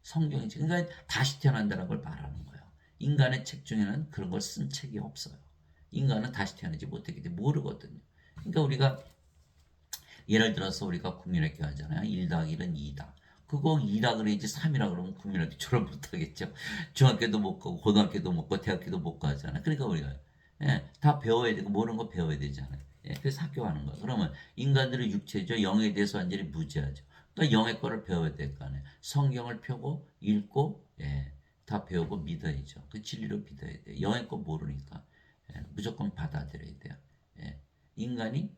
A: 성경의 책. 그러니까 다시 태어난다는 걸 말하는 거예요. 인간의 책 중에는 그런 걸 쓴 책이 없어요. 인간은 다시 태어나지 못했기 때문에 모르거든요. 그러니까 우리가 예를 들어서 우리가 국민학교 하잖아요. 1 더하기 1은 2다. 그거 2라 그래야지 3이라 그러면 국민학교 졸업 못하겠죠. 중학교도 못 가고 고등학교도 못 가고 대학교도 못 가잖아요. 그러니까 우리가 다 배워야 되고 모르는 거 배워야 되잖아요. 그래서 학교 가는 거예요. 그러면 인간들의 육체죠. 영에 대해서 완전히 무지하죠. 그러니까 영의 거를 배워야 될 거 아니에요. 성경을 펴고 읽고 다 배우고 믿어야죠. 그 진리로 믿어야 돼요. 영의 거 모르니까 무조건 받아들여야 돼요. 인간이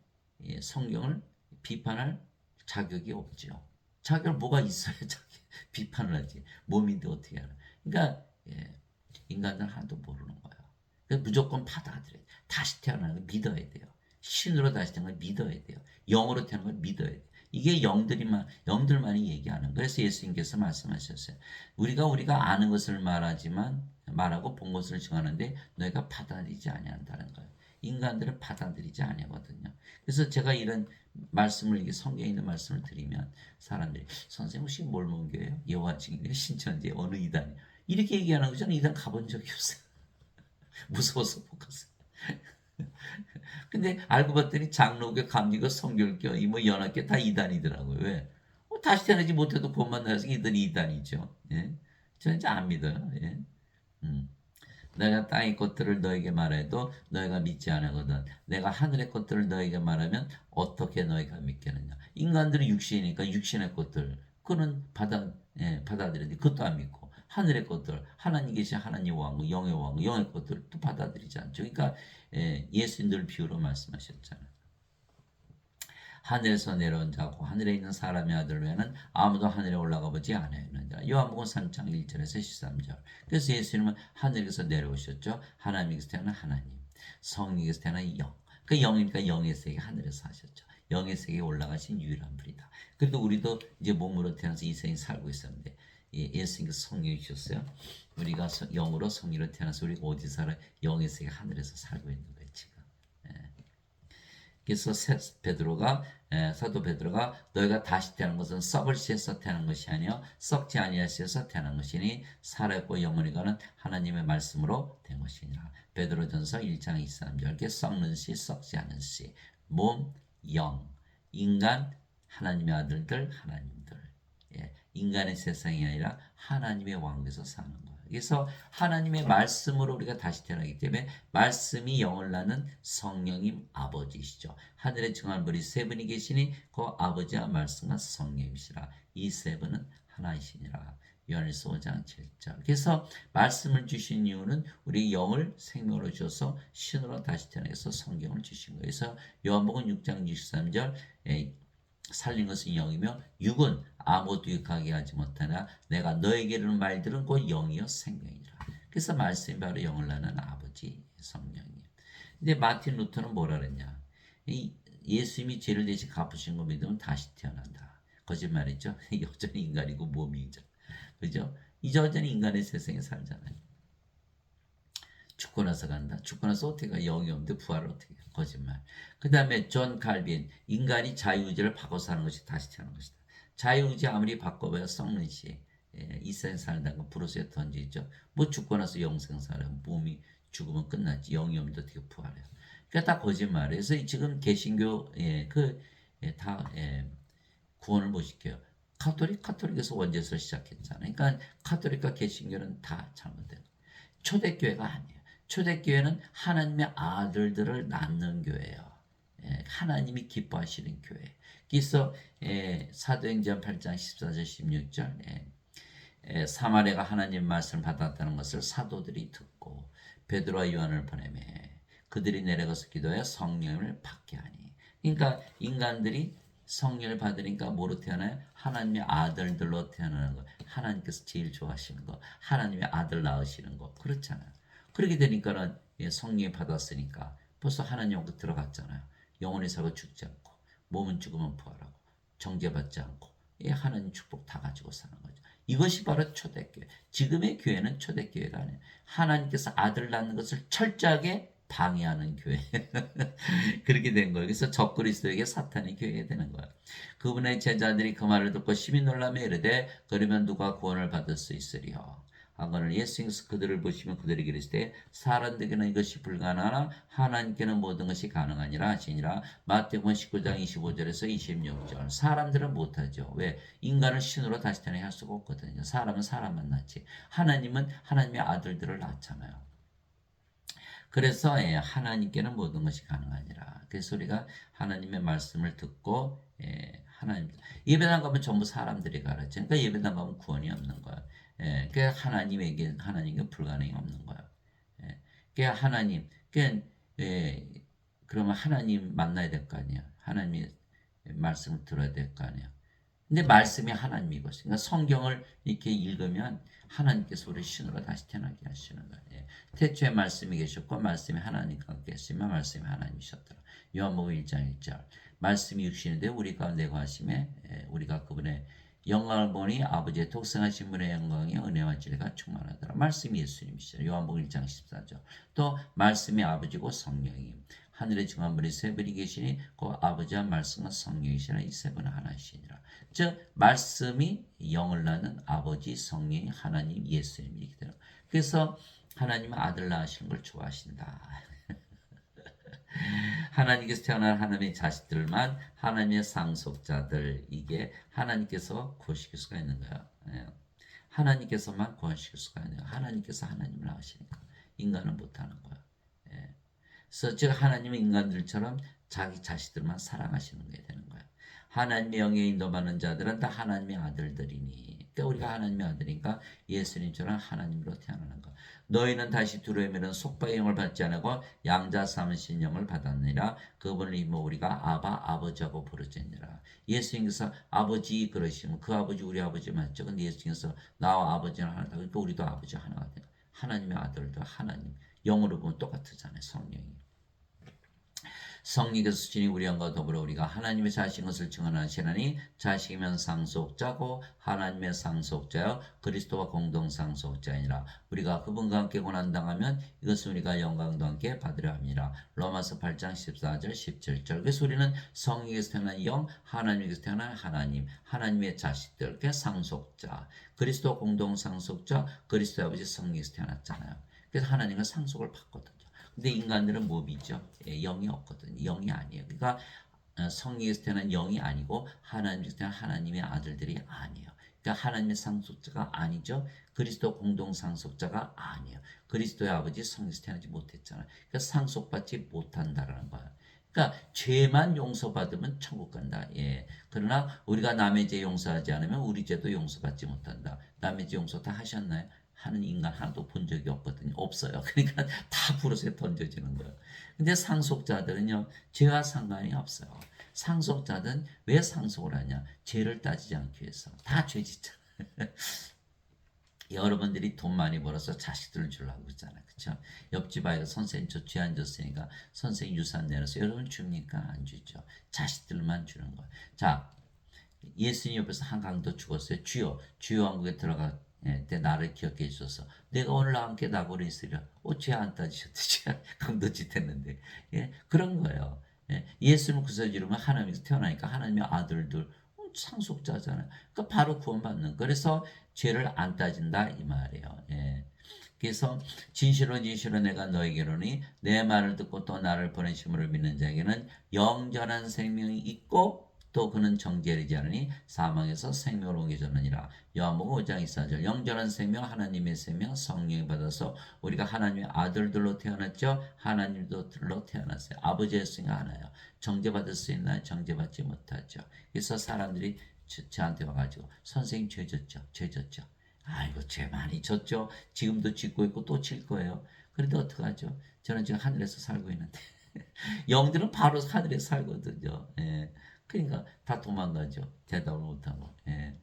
A: 성경을 비판할 자격이 없죠. 자격 뭐가 있어야 비판을 하지. 몸인데 어떻게 하나. 그러니까 인간은 하나도 모르는 거예요. 그래서 무조건 받아들여야 돼요. 다시 태어나는 걸 믿어야 돼요. 신으로 다시 태어나는 걸 믿어야 돼요. 영으로 태어나는 걸 믿어야 돼요. 이게 영들만이 얘기하는. 그래서 예수님께서 말씀하셨어요. 우리가 아는 것을 말하고 본 것을 증하는데 너희가 받아들이지 아니한다는 거예요. 인간들은 받아들이지 아니거든요. 그래서 제가 이런 말씀을 이게 성경에 있는 말씀을 드리면 사람들이 선생님 혹시 뭘 먹여요? 여호와 증인이요? 신천지 어느 이단이 이렇게 얘기하는 거죠. 저는 이단 가본 적이 없어요. 무서워서 못 갔어요. 근데 알고 봤더니 장로교, 감리교, 성결교, 뭐 연합교 다 이단이더라고요. 왜? 다시 태어나지 못해도 구원만 나서 이들이 이단이죠. 저는 이제 안 믿어요. 내가 땅의 것들을 너에게 말해도 너희가 믿지 않거든. 내가 하늘의 것들을 너에게 말하면 어떻게 너희가 믿겠느냐. 인간들이 육신이니까 육신의 것들 그는 받아들이는데 그것도 안 믿고 하늘의 것들 하나님 계신 하나님 왕국 영의 왕국 영의 것들도 받아들이지 않죠. 그러니까 예수님들 비유로 말씀하셨잖아요. 하늘에서 내려온 자고 하늘에 있는 사람의 아들 외에는 아무도 하늘에 올라가 보지 않았느니라. 요한복음 3장 1절에서 13절. 그래서 예수님은 하늘에서 내려오셨죠. 하나님께서 태어난 하나님. 성령에서 태어난 영. 그 영이니까 영의 세계 하늘에서 하셨죠. 영의 세계에 올라가신 유일한 분이다. 그래도 우리도 이제 몸으로 태어나서 이 세상에 살고 있었는데 예수님께서 성령이 주셨어요. 우리가 영으로 성령으로 태어나서 우리가 어디 살아요? 영의 세계 하늘에서 살고 있는 거예요 지금. 그래서 사도 베드로가 너희가 다시 태어난 것은 썩을 씨에서 태어난 것이 아니요 썩지 아니할 씨에서 태어난 것이니 살아있고 영원히 가는 하나님의 말씀으로 된 것이니라. 베드로전서 1장 23절 썩는 씨 썩지 않은 씨 몸, 영, 인간, 하나님의 아들들, 하나님들. 인간의 세상이 아니라 하나님의 왕국에서 사는 거예요. 그래서 하나님의 말씀으로 우리가 다시 태어나기 때문에 말씀이 영을 낳는 성령님 아버지시죠. 하늘에 증한 분이 세 분이 계시니 그 아버지와 말씀과 성령이시라. 이 세 분은 하나이시니라. 요한일서 5장 7절. 그래서 말씀을 주신 이유는 우리 영을 생명으로 주셔서 신으로 다시 태어나게 해서 성경을 주신 거예요. 그래서 요한복음 6장 63절 살린 것은 영이며 육은 아무것도 유익하게 하지 못하나 내가 너에게 이르는 말들은 곧 영이요 생명이라. 그래서 말씀이 바로 영을 낳는 아버지 성령이에요. 근데 마틴 루터는 뭐라 그랬냐? 예수님이 죄를 대신 갚으신 거 믿으면 다시 태어난다. 거짓말이죠. 여전히 인간이고 몸이죠. 그죠? 이제 여전히 인간의 세상에 살잖아요. 죽고 나서 간다. 죽고 나서 어떻게 가? 영이 없는데 부활을 어떻게 해? 거짓말. 그 다음에 존 칼빈 인간이 자유의지를 바꿔 사는 것이 다시 태어난 것이다. 자유의지 아무리 바꿔봐야 썩는 시 이 세상 살다가 거 브루스에 던지죠. 뭐 죽고 나서 영생 살아. 몸이 죽으면 끝났지. 영이 없는데 어떻게 부활해요? 그러니까 다 거짓말이에요. 그래서 지금 개신교 다 구원을 못 시켜요. 카톨릭에서 원죄에서 시작했잖아요. 그러니까 카톨릭과 개신교는 다 잘못된 거예요. 초대교회가 아니에요. 초대교회는 하나님의 아들들을 낳는 교회예요. 하나님이 기뻐하시는 교회. 그래서 사도행전 8장 14절 16절 사마리아가 하나님 말씀을 받았다는 것을 사도들이 듣고 베드로와 요한을 보내매 그들이 내려가서 기도하여 성령을 받게 하니. 그러니까 인간들이 성령을 받으니까 뭐로 태어나요? 하나님의 아들들로 태어나는 거. 하나님께서 제일 좋아하시는 거. 하나님의 아들 낳으시는 거. 그렇잖아요. 그렇게 되니까는 성령을 받았으니까 벌써 하나님 영도 들어갔잖아요. 영원히 살고 죽지 않고 몸은 죽으면 부활하고 정죄받지 않고 하나님 축복 다 가지고 사는 거죠. 이것이 바로 초대교회. 지금의 교회는 초대교회가 아니에요. 하나님께서 아들 낳는 것을 철저하게 방해하는 교회. 그렇게 된 거예요. 그래서 적그리스도에게 사탄이 교회가 되는 거예요. 그분의 제자들이 그 말을 듣고 심히 놀라며 이르되 그러면 누가 구원을 받을 수 있으리요. 하거늘 예수님께서 그들을 보시면 그들에게 이르시되 사람들에게는 이것이 불가능하나 하나님께는 모든 것이 가능하니라 하시니라. 마태복음 19장 25절에서 26절. 사람들은 못하죠. 왜? 인간을 신으로 다시 태어나게 할 수가 없거든요. 사람은 사람만 낳지. 하나님은 하나님의 아들들을 낳잖아요. 그래서 하나님께는 모든 것이 가능하니라. 그래서 우리가 하나님의 말씀을 듣고 하나님 예배당 가면 전부 사람들이 가르쳐. 그러니까 예배당 가면 구원이 없는 거야. 그 하나님에게 불가능이 없는 거야. 그 하나님 그러면 하나님 만나야 될 거 아니야. 하나님의 말씀을 들어야 될 거 아니야. 근데 말씀이 하나님이거든요. 그러니까 성경을 이렇게 읽으면 하나님께서 우리 신으로 다시 태어나게 하시는 거예요. 태초에 말씀이 계셨고 말씀이 하나님과 함께 했으면 말씀이 하나님이셨더라. 요한복음 1장 1절. 말씀이 육신이 되어 우리 가운데 거하심에 우리가 그분의 영광을 보니 아버지의 독생하신 분의 영광이 은혜와 진리가 충만하더라. 말씀이 예수님이시죠. 요한복음 1장 14절. 또 말씀이 아버지고 성령이 하늘에 증한 분이 세 분이 계시니 그 아버지와 말씀과 성령이시라. 이 세 분은 하나이시니라. 즉 말씀이 영을 낳는 아버지 성령이 하나님 예수님이기 때문에 그래서 하나님은 아들 낳으시는 걸 좋아하신다. 하나님께서 태어난 하나님의 자식들만 하나님의 상속자들 이게 하나님께서 구원시킬 수가 있는 거야. 하나님께서만 구원시킬 수가 있는 거야. 하나님께서 하나님을 낳으시니까 인간은 못하는 거야. 그래서 즉 하나님은 인간들처럼 자기 자식들만 사랑하시는 게 되는 거야. 하나님의 영에 인도받는 자들은 다 하나님의 아들들이니. 그러니까 우리가 하나님의 아들이니까 예수님처럼 하나님으로 태어나는 거. 너희는 다시 두려움에는 속바의 영을 받지 않고 양자 삼으신 영을 받았느니라. 그분을 입어 우리가 아바 아버지하고 부르짖느라. 예수님께서 아버지 그러시면 그 아버지 우리 아버지 맞죠? 근데 예수님께서 나와 아버지는 하나다. 그러니까 우리도 아버지 하나가 돼요. 하나님의 아들도 하나님. 영어로 보면 똑같잖아요. 성령이. 성령께서 주시니 우리 영과 더불어 우리가 하나님의 자식인 것을 증언하시나니 자식이면 상속자고 하나님의 상속자여 그리스도와 공동 상속자이니라. 우리가 그분과 함께 고난당하면 이것은 우리가 영광도 함께 받으려 합니다. 로마서 8장 14절 17절. 그래서 우리는 성령에서 태어난 영, 하나님에서 태어난 하나님, 하나님의 자식들, 그 상속자, 그리스도 공동 상속자, 그리스도 아버지 성령에서 태어났잖아요. 그래서 하나님과 상속을 받거든요. 근데 인간들은 몸이죠. 영이 없거든요. 영이 아니에요. 그러니까 성령에서 태어난 영이 아니고 하나님에서 태어난 하나님의 아들들이 아니에요. 그러니까 하나님의 상속자가 아니죠. 그리스도 공동 상속자가 아니에요. 그리스도의 아버지 성령에서 태어나지 못했잖아요. 그러니까 상속받지 못한다라는 거예요. 그러니까 죄만 용서받으면 천국 간다. 예. 그러나 우리가 남의 죄 용서하지 않으면 우리 죄도 용서받지 못한다. 남의 죄 용서 다 하셨나요? 하는 인간 하나도 본 적이 없거든요. 없어요. 그러니까 다 브루스에 던져지는 거예요. 근데 상속자들은요, 죄와 상관이 없어요. 상속자들은 왜 상속을 하냐? 죄를 따지지 않기 위해서. 다 죄짓잖아요. 여러분들이 돈 많이 벌어서 자식들을 주려고 그러잖아요. 그쵸? 옆집 아이가 선생님 저 죄 안 졌으니까 선생님 유산 내놔서 여러분 줍니까? 안 주죠. 자식들만 주는 거예요. 자, 예수님 옆에서 한 강도 죽었어요. 주여 왕국에 들어가 때 나를 기억해 주소서. 내가 오늘 함께 나고로 있으려. 죄 안 따지셨지. 강도짓 했는데. 예, 그런 거예요. 예, 예수를 구세주로면 하나님에서 태어나니까 하나님의 아들들 상속자잖아요. 그러니까 바로 구원받는. 그래서 죄를 안 따진다 이 말이에요. 예. 그래서 진실로 내가 너에게로니 내 말을 듣고 또 나를 보내심으로 믿는 자에게는 영전한 생명이 있고 또 그는 정죄되지 않으니 사망에서 생명으로 옮겨졌느니라. 요한복음 5장 24절. 영전한 생명, 하나님의 생명, 성령이 받아서 우리가 하나님의 아들들로 태어났죠. 하나님들로 태어났어요. 아버지의 성령 하나요. 정죄받을 수 있나요? 정죄받지 못하죠. 그래서 사람들이 저한테 와가지고 선생님 죄 졌죠. 아이고 죄 많이 졌죠. 지금도 짓고 있고 또 질 거예요. 그런데 어떡하죠? 저는 지금 하늘에서 살고 있는데 영들은 바로 하늘에서 살거든요. 예. 그러니까 다 도망가죠. 대답을 못하고. 예.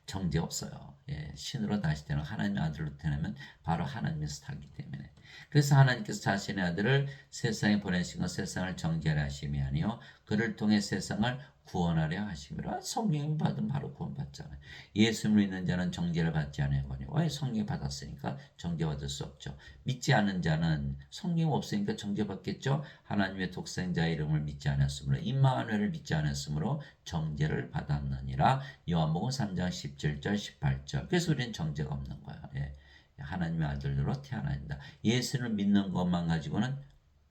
A: 정죄 없어요. 예. 신으로 다시 태어나 하나님의 아들로 태어나면 바로 하나님에서 살기 때문에. 그래서 하나님께서 자신의 아들을 세상에 보내신 것 세상을 정죄하려 하심이 아니요 그를 통해 세상을 구원하려 하심이라. 성령을 받으면 바로 구원받잖아요. 예수를 믿는 자는 정죄를 받지 않으거니. 왜? 성령 받았으니까 정죄받을 수 없죠. 믿지 않는 자는 성령 없으니까 정죄받겠죠. 하나님의 독생자 이름을 믿지 않았으므로 임마누엘을 믿지 않았으므로 정죄를 받았느니라. 요한복음 3장 17절 18절. 그래서 우리는 정죄가 없는 거예요. 예. 하나님의 아들로 태어나야 된다. 예수를 믿는 것만 가지고는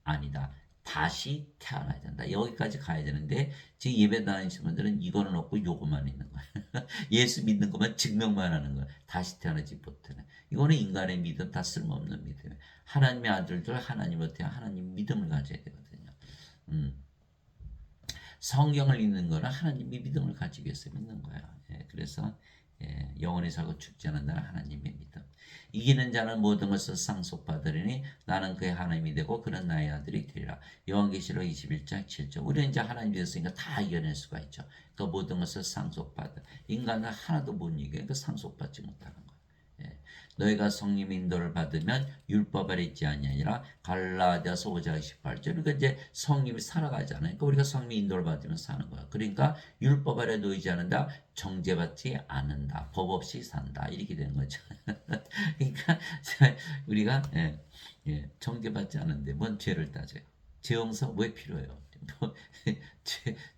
A: 아니다. 다시 태어나야 된다. 여기까지 가야 되는데 지금 예배 다니시는 분들은 이거는 없고 요것만 있는 거예요. 예수 믿는 것만 증명만 하는 거예요. 다시 태어나지 못하는. 이거는 인간의 믿음 다 쓸모없는 믿음이에요. 하나님의 아들들 하나님으로 태어 하나님 믿음을 가져야 되거든요. 성경을 읽는 거는 하나님의 믿음을 가지기 위해서 믿는 거예요. 예, 그래서 영원히 살고 죽지 않는 자는 하나님의 믿음. 이기는 자는 모든 것을 상속받으리니 나는 그의 하나님이 되고 그는 나의 아들이 되리라. 요한계시록 21장 7절. 우리는 이제 하나님이 되었으니까 다 이겨낼 수가 있죠. 그 모든 것을 상속받아. 인간은 하나도 못 이겨요. 그 상속받지 못하는 거예요. 예. 너희가 성령 인도를 받으면 율법 아래 있지 아니하니라. 갈라디아서 5장 18절. 그러니까 이제 성령이 살아가잖아요. 그러니까 우리가 성령 인도를 받으면 사는 거야. 그러니까 율법 아래 놓이지 않는다. 정죄받지 않는다. 법 없이 산다. 이렇게 되는 거죠. 그러니까 우리가 정죄받지 않는데 뭔 죄를 따져요. 죄 용서 왜 필요해요?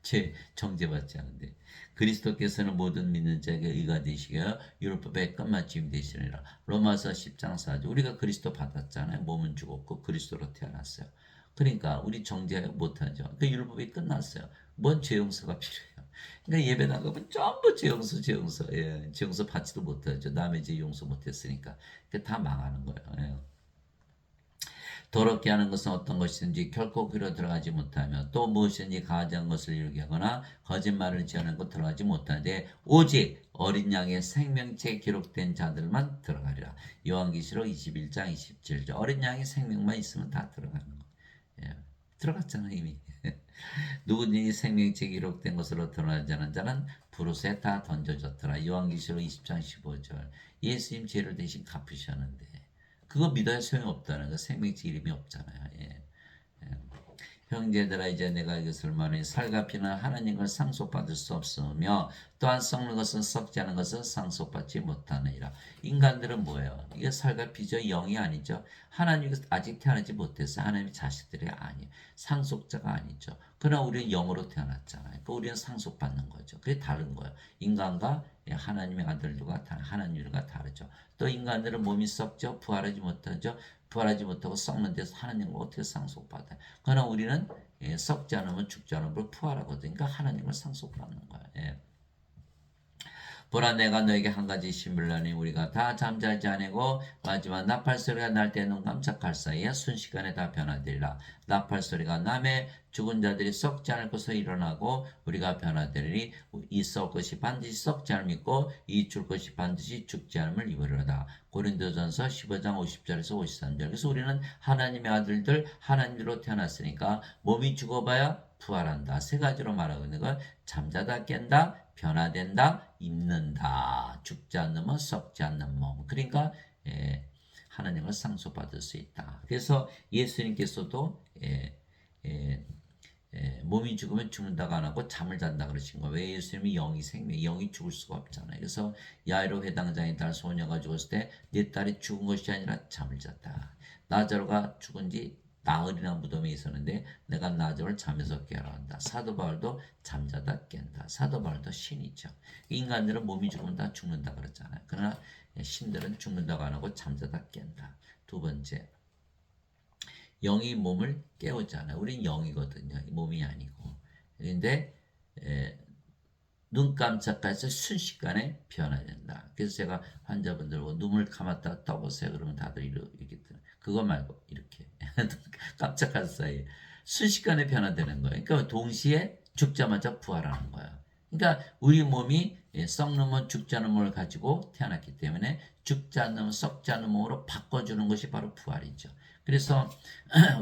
A: 죄 정죄받지 않는데 그리스도께서는 모든 믿는 자에게 의가 되시게 하여 율법의 끝마침 되시리라. 로마서 10장 4절. 우리가 그리스도 받았잖아요. 몸은 죽었고 그리스도로 태어났어요. 그러니까 우리 정죄 못하죠. 그 율법이 끝났어요. 뭔 죄 용서가 필요해요. 그러니까 예배 나가면 전부 죄 용서. 예, 죄 용서 받지도 못하죠. 남의 죄 용서 못했으니까. 다 망하는 거예요. 예. 더럽게 하는 것은 어떤 것이든지 결코 그로 들어가지 못하며 또 무엇이든지 가증한 것을 이루게 하거나 거짓말을 지어내는 것 들어가지 못하되 오직 어린 양의 생명체에 기록된 자들만 들어가리라. 요한계시록 21장 27절. 어린 양의 생명만 있으면 다 들어가는 거. 예, 들어갔잖아 이미. 누구든지 생명체에 기록된 것으로 드러나지 않은 자는 불옷에 다 던져졌더라. 요한계시록 20장 15절. 예수님 죄를 대신 갚으셨는데 그거 믿어야 소용이 없다는 거. 생명체 이름이 없잖아요. 예. 형제들아 이제 내가 이것을 말하니 살과 피는 하나님을 상속받을 수 없으며 또한 썩는 것은 썩지 않은 것은 상속받지 못하느니라. 인간들은 뭐예요? 이게 살과 피죠. 영이 아니죠. 하나님이 아직 태어나지 못해서 하나님의 자식들이 아니에요. 상속자가 아니죠. 그러나 우리는 영으로 태어났잖아요. 그러니까 우리는 상속받는 거죠. 그게 다른 거예요. 인간과 하나님의 아들들과 하나님과 다르죠. 또 인간들은 몸이 썩죠. 부활하지 못하죠. 부활하지 못하고 썩는 데서 하나님을 어떻게 상속받아요? 그러나 우리는 썩지 않으면 죽지 않으면 부활하거든요. 그러니까 하나님을 상속받는 거예요. 예. 보라 내가 너에게 한 가지 신물라니 우리가 다 잠자지 아니고 마지막 나팔 소리가 날 때 눈 깜짝할 사이에 순식간에 다 변화되리라. 나팔 소리가 남의 죽은 자들이 썩지 않을 것으로 일어나고 우리가 변화되리니 이 썩 것이 반드시 썩지 않을 믿고 이 줄 것이 반드시 죽지 않음을 입으리로다. 고린도전서 15장 50절에서 53절. 그래서 우리는 하나님의 아들들 하나님으로 태어났으니까 몸이 죽어봐야 부활한다. 세 가지로 말하고 있는 건 잠자다 깬다, 변화된다, 입는다. 죽지 않는 몸, 썩지 않는 몸. 그러니까 하나님을 상속받을 수 있다. 그래서 예수님께서도 몸이 죽으면 죽는다고 안 하고 잠을 잔다 그러신 거예요. 왜? 예수님이 영이 생명, 영이 죽을 수가 없잖아요. 그래서 야이로 회당장의 딸 소녀가 죽었을 때 네 딸이 죽은 것이 아니라 잠을 잤다. 나자로가 죽은 지 나흘이나 무덤에 있었는데 내가 나자로를 잠에서 깨라 한다. 사도 바울도 잠자다 깬다. 사도 바울도 신이죠. 인간들은 몸이 죽으면 다 죽는다 그랬잖아요. 그러나 신들은 죽는다고 안 하고 잠자다 깬다. 두 번째, 영이 몸을 깨우잖아요. 우린 영이거든요. 몸이 아니고. 그런데 눈 깜짝해서 순식간에 변화된다. 그래서 제가 환자분들 눈을 감았다 떠보세요. 그러면 다들 이렇게 그거 말고 이렇게 깜짝할 사이에 순식간에 변화되는 거예요. 그러니까 동시에 죽자마자 부활하는 거예요. 그러니까 우리 몸이 썩는 몸, 죽지 않은 몸을 가지고 태어났기 때문에 죽지 않는 몸, 썩지 않는 몸으로 바꿔주는 것이 바로 부활이죠. 그래서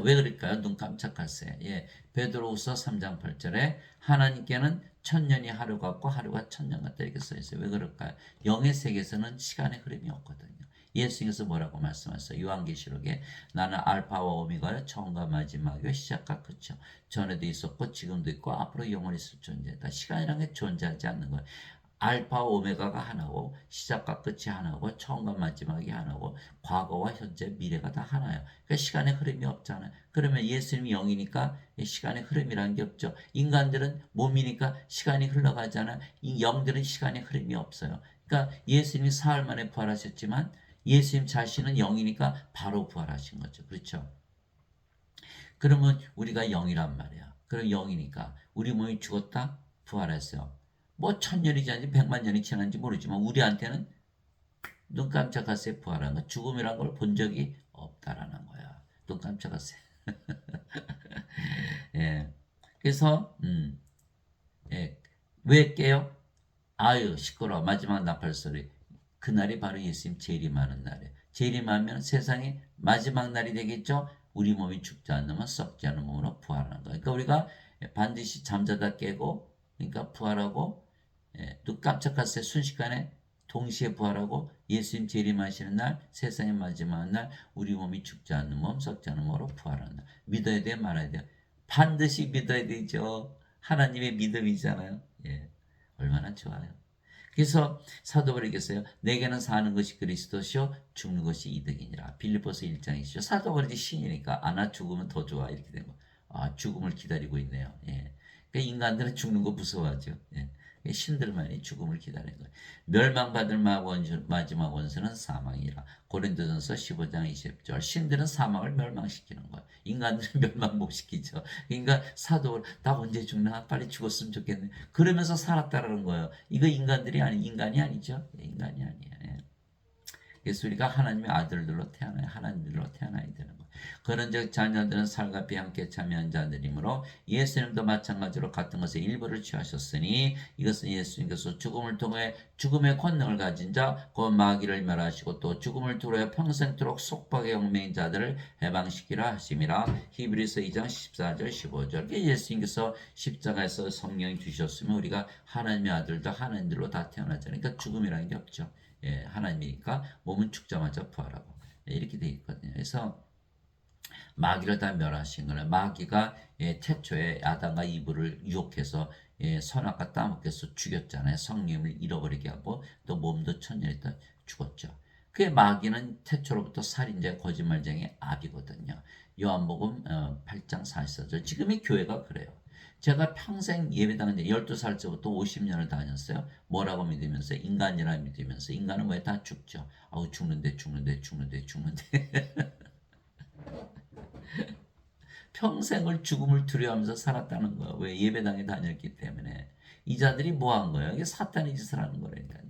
A: 왜 그럴까요? 눈 깜짝할 새. 예, 베드로후서 3장 8절에 하나님께는 천년이 하루 같고 하루가 천년 같다 이렇게 써 있어요. 왜 그럴까요? 영의 세계에서는 시간의 흐름이 없거든요. 예수님께서 뭐라고 말씀하셨어요? 요한계시록에 나는 알파와 오메가요 처음과 마지막이요 시작과 끝이요. 전에도 있었고 지금도 있고 앞으로 영원히 있을 존재다. 시간이라는 게 존재하지 않는 거예요. 알파와 오메가가 하나고 시작과 끝이 하나고 처음과 마지막이 하나고 과거와 현재 미래가 다 하나예요. 그러니까 시간의 흐름이 없잖아요. 그러면 예수님이 영이니까 시간의 흐름이라는 게 없죠. 인간들은 몸이니까 시간이 흘러가잖아요. 이 영들은 시간의 흐름이 없어요. 그러니까 예수님이 사흘 만에 부활하셨지만 예수님 자신은 영이니까 바로 부활하신 거죠. 그렇죠? 그러면 우리가 영이란 말이야. 그럼 영이니까 우리 몸이 죽었다 부활했어요. 뭐 천년이 지난지 백만 년이 지난지 모르지만 우리한테는 눈 깜짝할 새 부활한 거 죽음이란 걸 본 적이 없다라는 거야. 눈 깜짝할 새. 예. 그래서 예. 왜 깨요? 아유 시끄러워. 마지막 나팔 소리. 그날이 바로 예수님 재림하는 날이에요. 재림하면 세상의 마지막 날이 되겠죠. 우리 몸이 죽지 않으면 썩지 않은 몸으로 부활하는 거예요. 그러니까 우리가 반드시 잠자다 깨고 그러니까 부활하고 눈 깜짝할 새 순식간에 동시에 부활하고 예수님 재림하시는 날 세상의 마지막 날 우리 몸이 죽지 않는 몸 썩지 않은 몸으로 부활하는 날 믿어야 돼요 말아야 돼요 반드시 믿어야 되죠. 하나님의 믿음이잖아요. 예, 얼마나 좋아요. 그래서 사도 바울이겠어요. 내게는 사는 것이 그리스도시요 죽는 것이 이득이니라. 빌립보서 1장이시죠. 사도 바울이 신이니까 나 죽으면 더 좋아 이렇게 된 거. 죽음을 기다리고 있네요. 예. 그러니까 인간들은 죽는 거 무서워하죠. 예. 신들만이 죽음을 기다리는 거예요. 멸망받을 마지막 원수는 사망이라. 고린도전서 15장 20절. 신들은 사망을 멸망시키는 거예요. 인간들은 멸망 못 시키죠. 그러니까 사도 나 언제 죽나 빨리 죽었으면 좋겠네. 그러면서 살았다라는 거예요. 이거 인간이 아니죠. 인간이 아니에요. 예. 그래서 우리가 하나님의 아들들로 태어나야 하나님들로 태어나야 되는 거예요. 그런즉 자녀들은 살과 피 함께 참여한 자들이므로 예수님도 마찬가지로 같은 것에 일부를 취하셨으니 이것은 예수님께서 죽음을 통해 죽음의 권능을 가진 자 곧 마귀를 멸하시고 또 죽음을 두려워 평생토록 속박의 용맹인 자들을 해방시키라 하심이라. 히브리서 2장 14절 15절. 예수님께서 십자가에서 성령이 주셨으면 우리가 하나님의 아들도 하나님들로 다 태어나잖아요. 그러니까 죽음이라는 게 없죠. 예, 하나님이니까 몸은 죽자마자 부활하고 이렇게 돼 있거든요. 그래서 마귀를 다 멸하신 거는 마귀가 태초에 아담과 이브를 유혹해서 선악과 따먹게 해서 죽였잖아요. 성령을 잃어버리게 하고 또 몸도 천년했다 죽었죠. 그게 마귀는 태초로부터 살인자 거짓말쟁이 아비거든요. 요한복음 8장 44절. 지금의 교회가 그래요. 제가 평생 예배당에 12살 때부터 50년을 다녔어요. 뭐라고 믿으면서? 인간이라 믿으면서. 인간은 왜 다 죽죠? 아우 죽는데. 평생을 죽음을 두려워하면서 살았다는 거예요. 왜? 예배당에 다녔기 때문에. 이 자들이 뭐 한 거예요? 이게 사탄의 짓을 하는 거라니까요.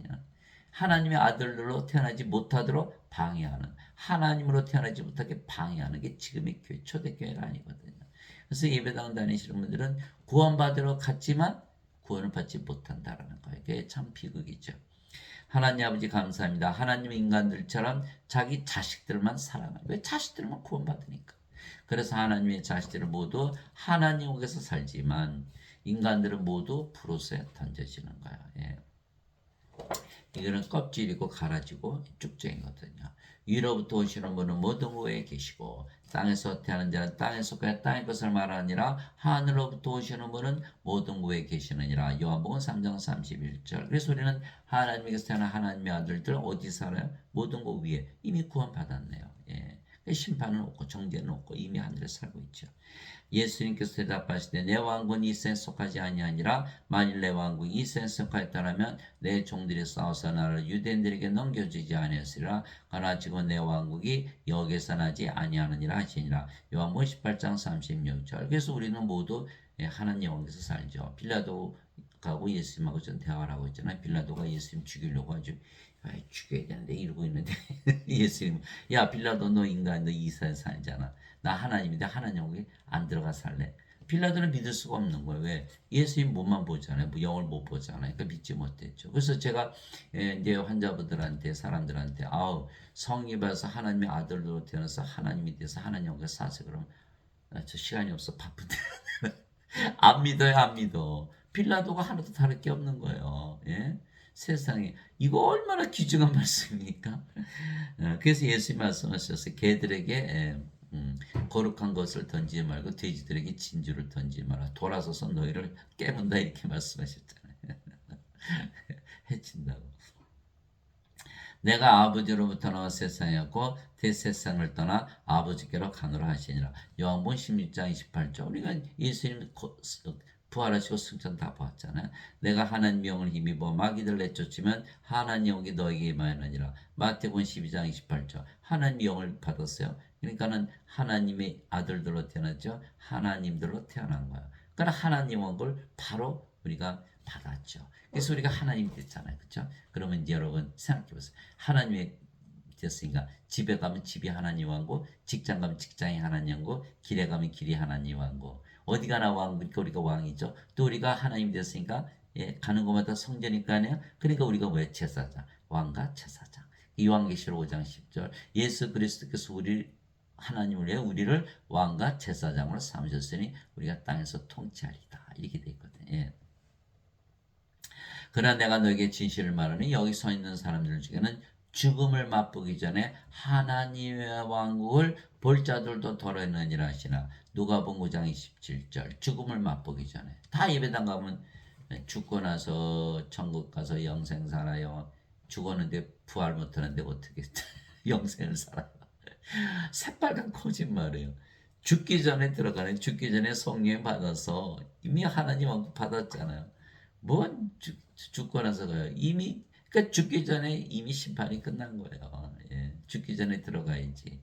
A: 하나님의 아들로 태어나지 못하도록 방해하는, 하나님으로 태어나지 못하게 방해하는 게 지금의 교회, 초대교회가 아니거든요. 그래서 예배당 다니시는 분들은 구원받으러 갔지만 구원을 받지 못한다라는 거예요. 이게 참 비극이죠. 하나님 아버지 감사합니다. 하나님 인간들처럼 자기 자식들만 사랑하는, 왜? 자식들만 구원받으니까. 그래서 하나님의 자식들은 모두 하나님에게서 살지만 인간들은 모두 브로스에 던져지는 거야. 예. 이거는 껍질이고 갈아지고 쭉쟁이거든요. 위로부터 오시는 분은 모든 곳에 계시고 땅에서 태어난 자는 땅에 속하여 땅의 것을 말하니라. 하늘로부터 오시는 분은 모든 곳에 계시느니라. 요한복음 3장 31절. 그래서 우리는 하나님께서 태어난 하나님의 아들들 어디 살아요? 모든 곳 위에 이미 구원받았네요. 예. 심판은 없고 정죄는 없고 이미 하늘에 살고 있죠. 예수님께서 대답하시되 내 왕국은 이 세상에 속하지 아니하니라. 만일 내 왕국이 이 세상에 속하였더라면 내 종들이 싸워서 나를 유대인들에게 넘겨주지 아니하였으리라. 그러나 지금 내 왕국이 여기서 나지 아니하느니라 하시니라. 요한복음 18장 36절. 그래서 우리는 모두 하나님 왕국에서 살죠. 빌라도하고 예수님하고 전 대화를 하고 있잖아요. 빌라도가 예수님 죽이려고 아주 죽여야 되는데 이러고 있는데 예수님, 야 빌라도 너 인간, 너 이스라엘 살잖아. 나 하나님인데 하나님 여기 안 들어가 살래. 빌라도는 믿을 수가 없는 거예요. 왜? 예수님 몸만 보잖아요. 뭐 영을 못 보잖아요. 그러니까 믿지 못했죠. 그래서 제가 이제 환자분들한테, 사람들한테 아우 성령 받아서 하나님의 아들로 태어나서 하나님이 돼서 하나님 영과 사세. 그러면 저 시간이 없어 바쁜데 안 믿어요, 안 믿어. 빌라도가 하나도 다를 게 없는 거예요. 예? 세상에 이거 얼마나 귀중한 말씀입니까? 그래서 예수님 말씀하셨어요. 개들에게 거룩한 것을 던지지 말고 돼지들에게 진주를 던지지 마라. 돌아서서 너희를 깨문다 이렇게 말씀하셨잖아요. 해친다고. 내가 아버지로부터 나와 세상에 왔고 대세상을 떠나 아버지께로 가노라 하시니라. 요한복음 16장 28절. 우리가 예수님 부활하시고 승천 다 보았잖아요. 내가 하나님 영을 힘입어 마귀들 내쫓으면 하나님 영이 너에게 임하느니라. 마태복음 12장 28절. 하나님 영을 받았어요. 그러니까는 하나님의 아들들로 태어났죠. 하나님들로 태어난 거예요. 그러니까 하나님 왕국을 바로 우리가 받았죠. 그래서 우리가 하나님이 됐잖아요. 그렇죠? 그러면 이제 여러분 생각해 보세요. 하나님이 됐으니까 집에 가면 집이 하나님 왕국, 직장 가면 직장이 하나님 왕국, 길에 가면 길이 하나님 왕국. 어디 가나 왕국이니까 우리가 왕이죠. 또 우리가 하나님이 됐으니까 가는 곳마다 성전이니까 아니에요. 그러니까 우리가 뭐예요? 제사장. 왕과 제사장. 요한계시록 5장 10절. 예수 그리스도께서 우리 하나님을 위해 우리를 왕과 제사장으로 삼으셨으니 우리가 땅에서 통치하리다. 이렇게 돼 있거든요. 예. 그러나 내가 너에게 진실을 말하니 여기 서 있는 사람들 중에는 죽음을 맛보기 전에 하나님의 왕국을 볼 자들도 더러있느니라 하시나. 누가복음 9장 27절. 죽음을 맛보기 전에 다 예배당 가면 죽고 나서 천국 가서 영생 살아요. 죽었는데 부활 못하는데 어떻게 영생을 살아요. 새빨간 거짓말이에요. 죽기 전에 들어가는, 죽기 전에 성령 받아서 이미 하나님 왕국 받았잖아요. 뭔 죽고 나서 가요. 이미 그러니까 죽기 전에 이미 심판이 끝난 거예요. 예, 죽기 전에 들어가야지.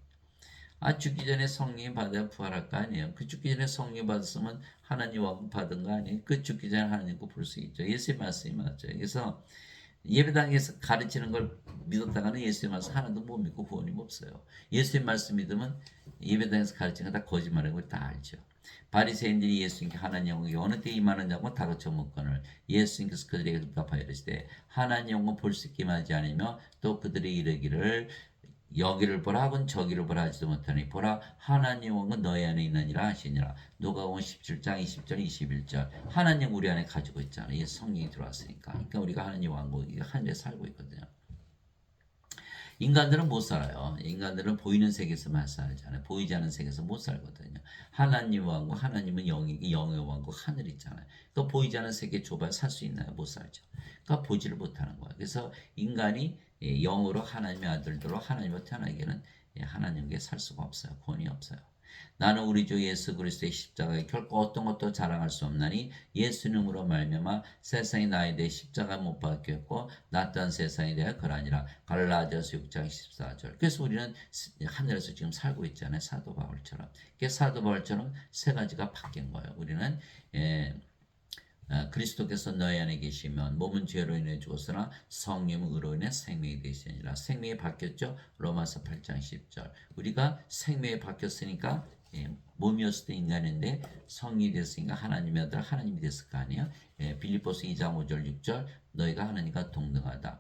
A: 죽기 전에 성령 받아야 부활할 거 아니에요. 그 죽기 전에 성령 받았으면 하나님 왕국 받은 거 아니에요. 그 죽기 전에 하나님 거 볼 수 있죠. 예수의 말씀이 맞죠. 그래서 예배당에서 가르치는 걸 믿었다가는 예수의 말씀 하나도 못 믿고 구원이 없어요. 예수의 말씀 믿으면 예배당에서 가르치는 거 다 거짓말인 걸 다 알죠. 바리새인들이 예수님께 하나님 영광이 어느 때 임하느냐고 다그쳐 묻거늘 예수님께서 그들에게 대답하여 이르시되 하나님 영광 볼 수 있기만 하지 않으며 또 그들이 이르기를 여기를 보라 하곤 저기를 보라 하지도 못하니 보라 하나님 왕은 너희 안에 있느니라 하시니라. 누가복음 17장 20절 21절. 하나님 우리 안에 가지고 있잖아요. 성령이 들어왔으니까. 그러니까 우리가 하나님 왕국 하늘에 살고 있거든요. 인간들은 못 살아요. 인간들은 보이는 세계에서만 살잖아요. 보이지 않는 세계에서 못 살거든요. 하나님 왕국, 하나님은 영의 왕국, 하늘 있잖아요. 그 보이지 않는 세계 좁아야 살 수 있나요? 못 살죠. 그러니까 보지를 못하는 거예요. 그래서 인간이 영으로 하나님의 아들들로 하나님으로 태어나기에는 하나님께 살 수가 없어요. 권위 없어요. 나는 우리 주 예수 그리스도의 십자가에 결코 어떤 것도 자랑할 수 없나니 예수님으로 말미암아 세상이 나에 대해 십자가 못 박혔고 나 또한 세상에 대해 그러하니라. 갈라디아서 6장 14절. 그래서 우리는 하늘에서 지금 살고 있잖아요. 사도 바울처럼. 사도 바울처럼 세 가지가 바뀐 거예요. 우리는 그리스도께서 너희 안에 계시면 몸은 죄로 인해 죽었으나 성령은 의로 인해 생명이 되시니라. 생명이 바뀌었죠. 로마서 8장 10절. 우리가 생명이 바뀌었으니까 몸이었을 때 인간인데 성이 됐으니까 하나님의 아들 하나님이 됐을 거 아니에요. 빌립보서 2장 5절 6절 너희가 하나님과 동등하다.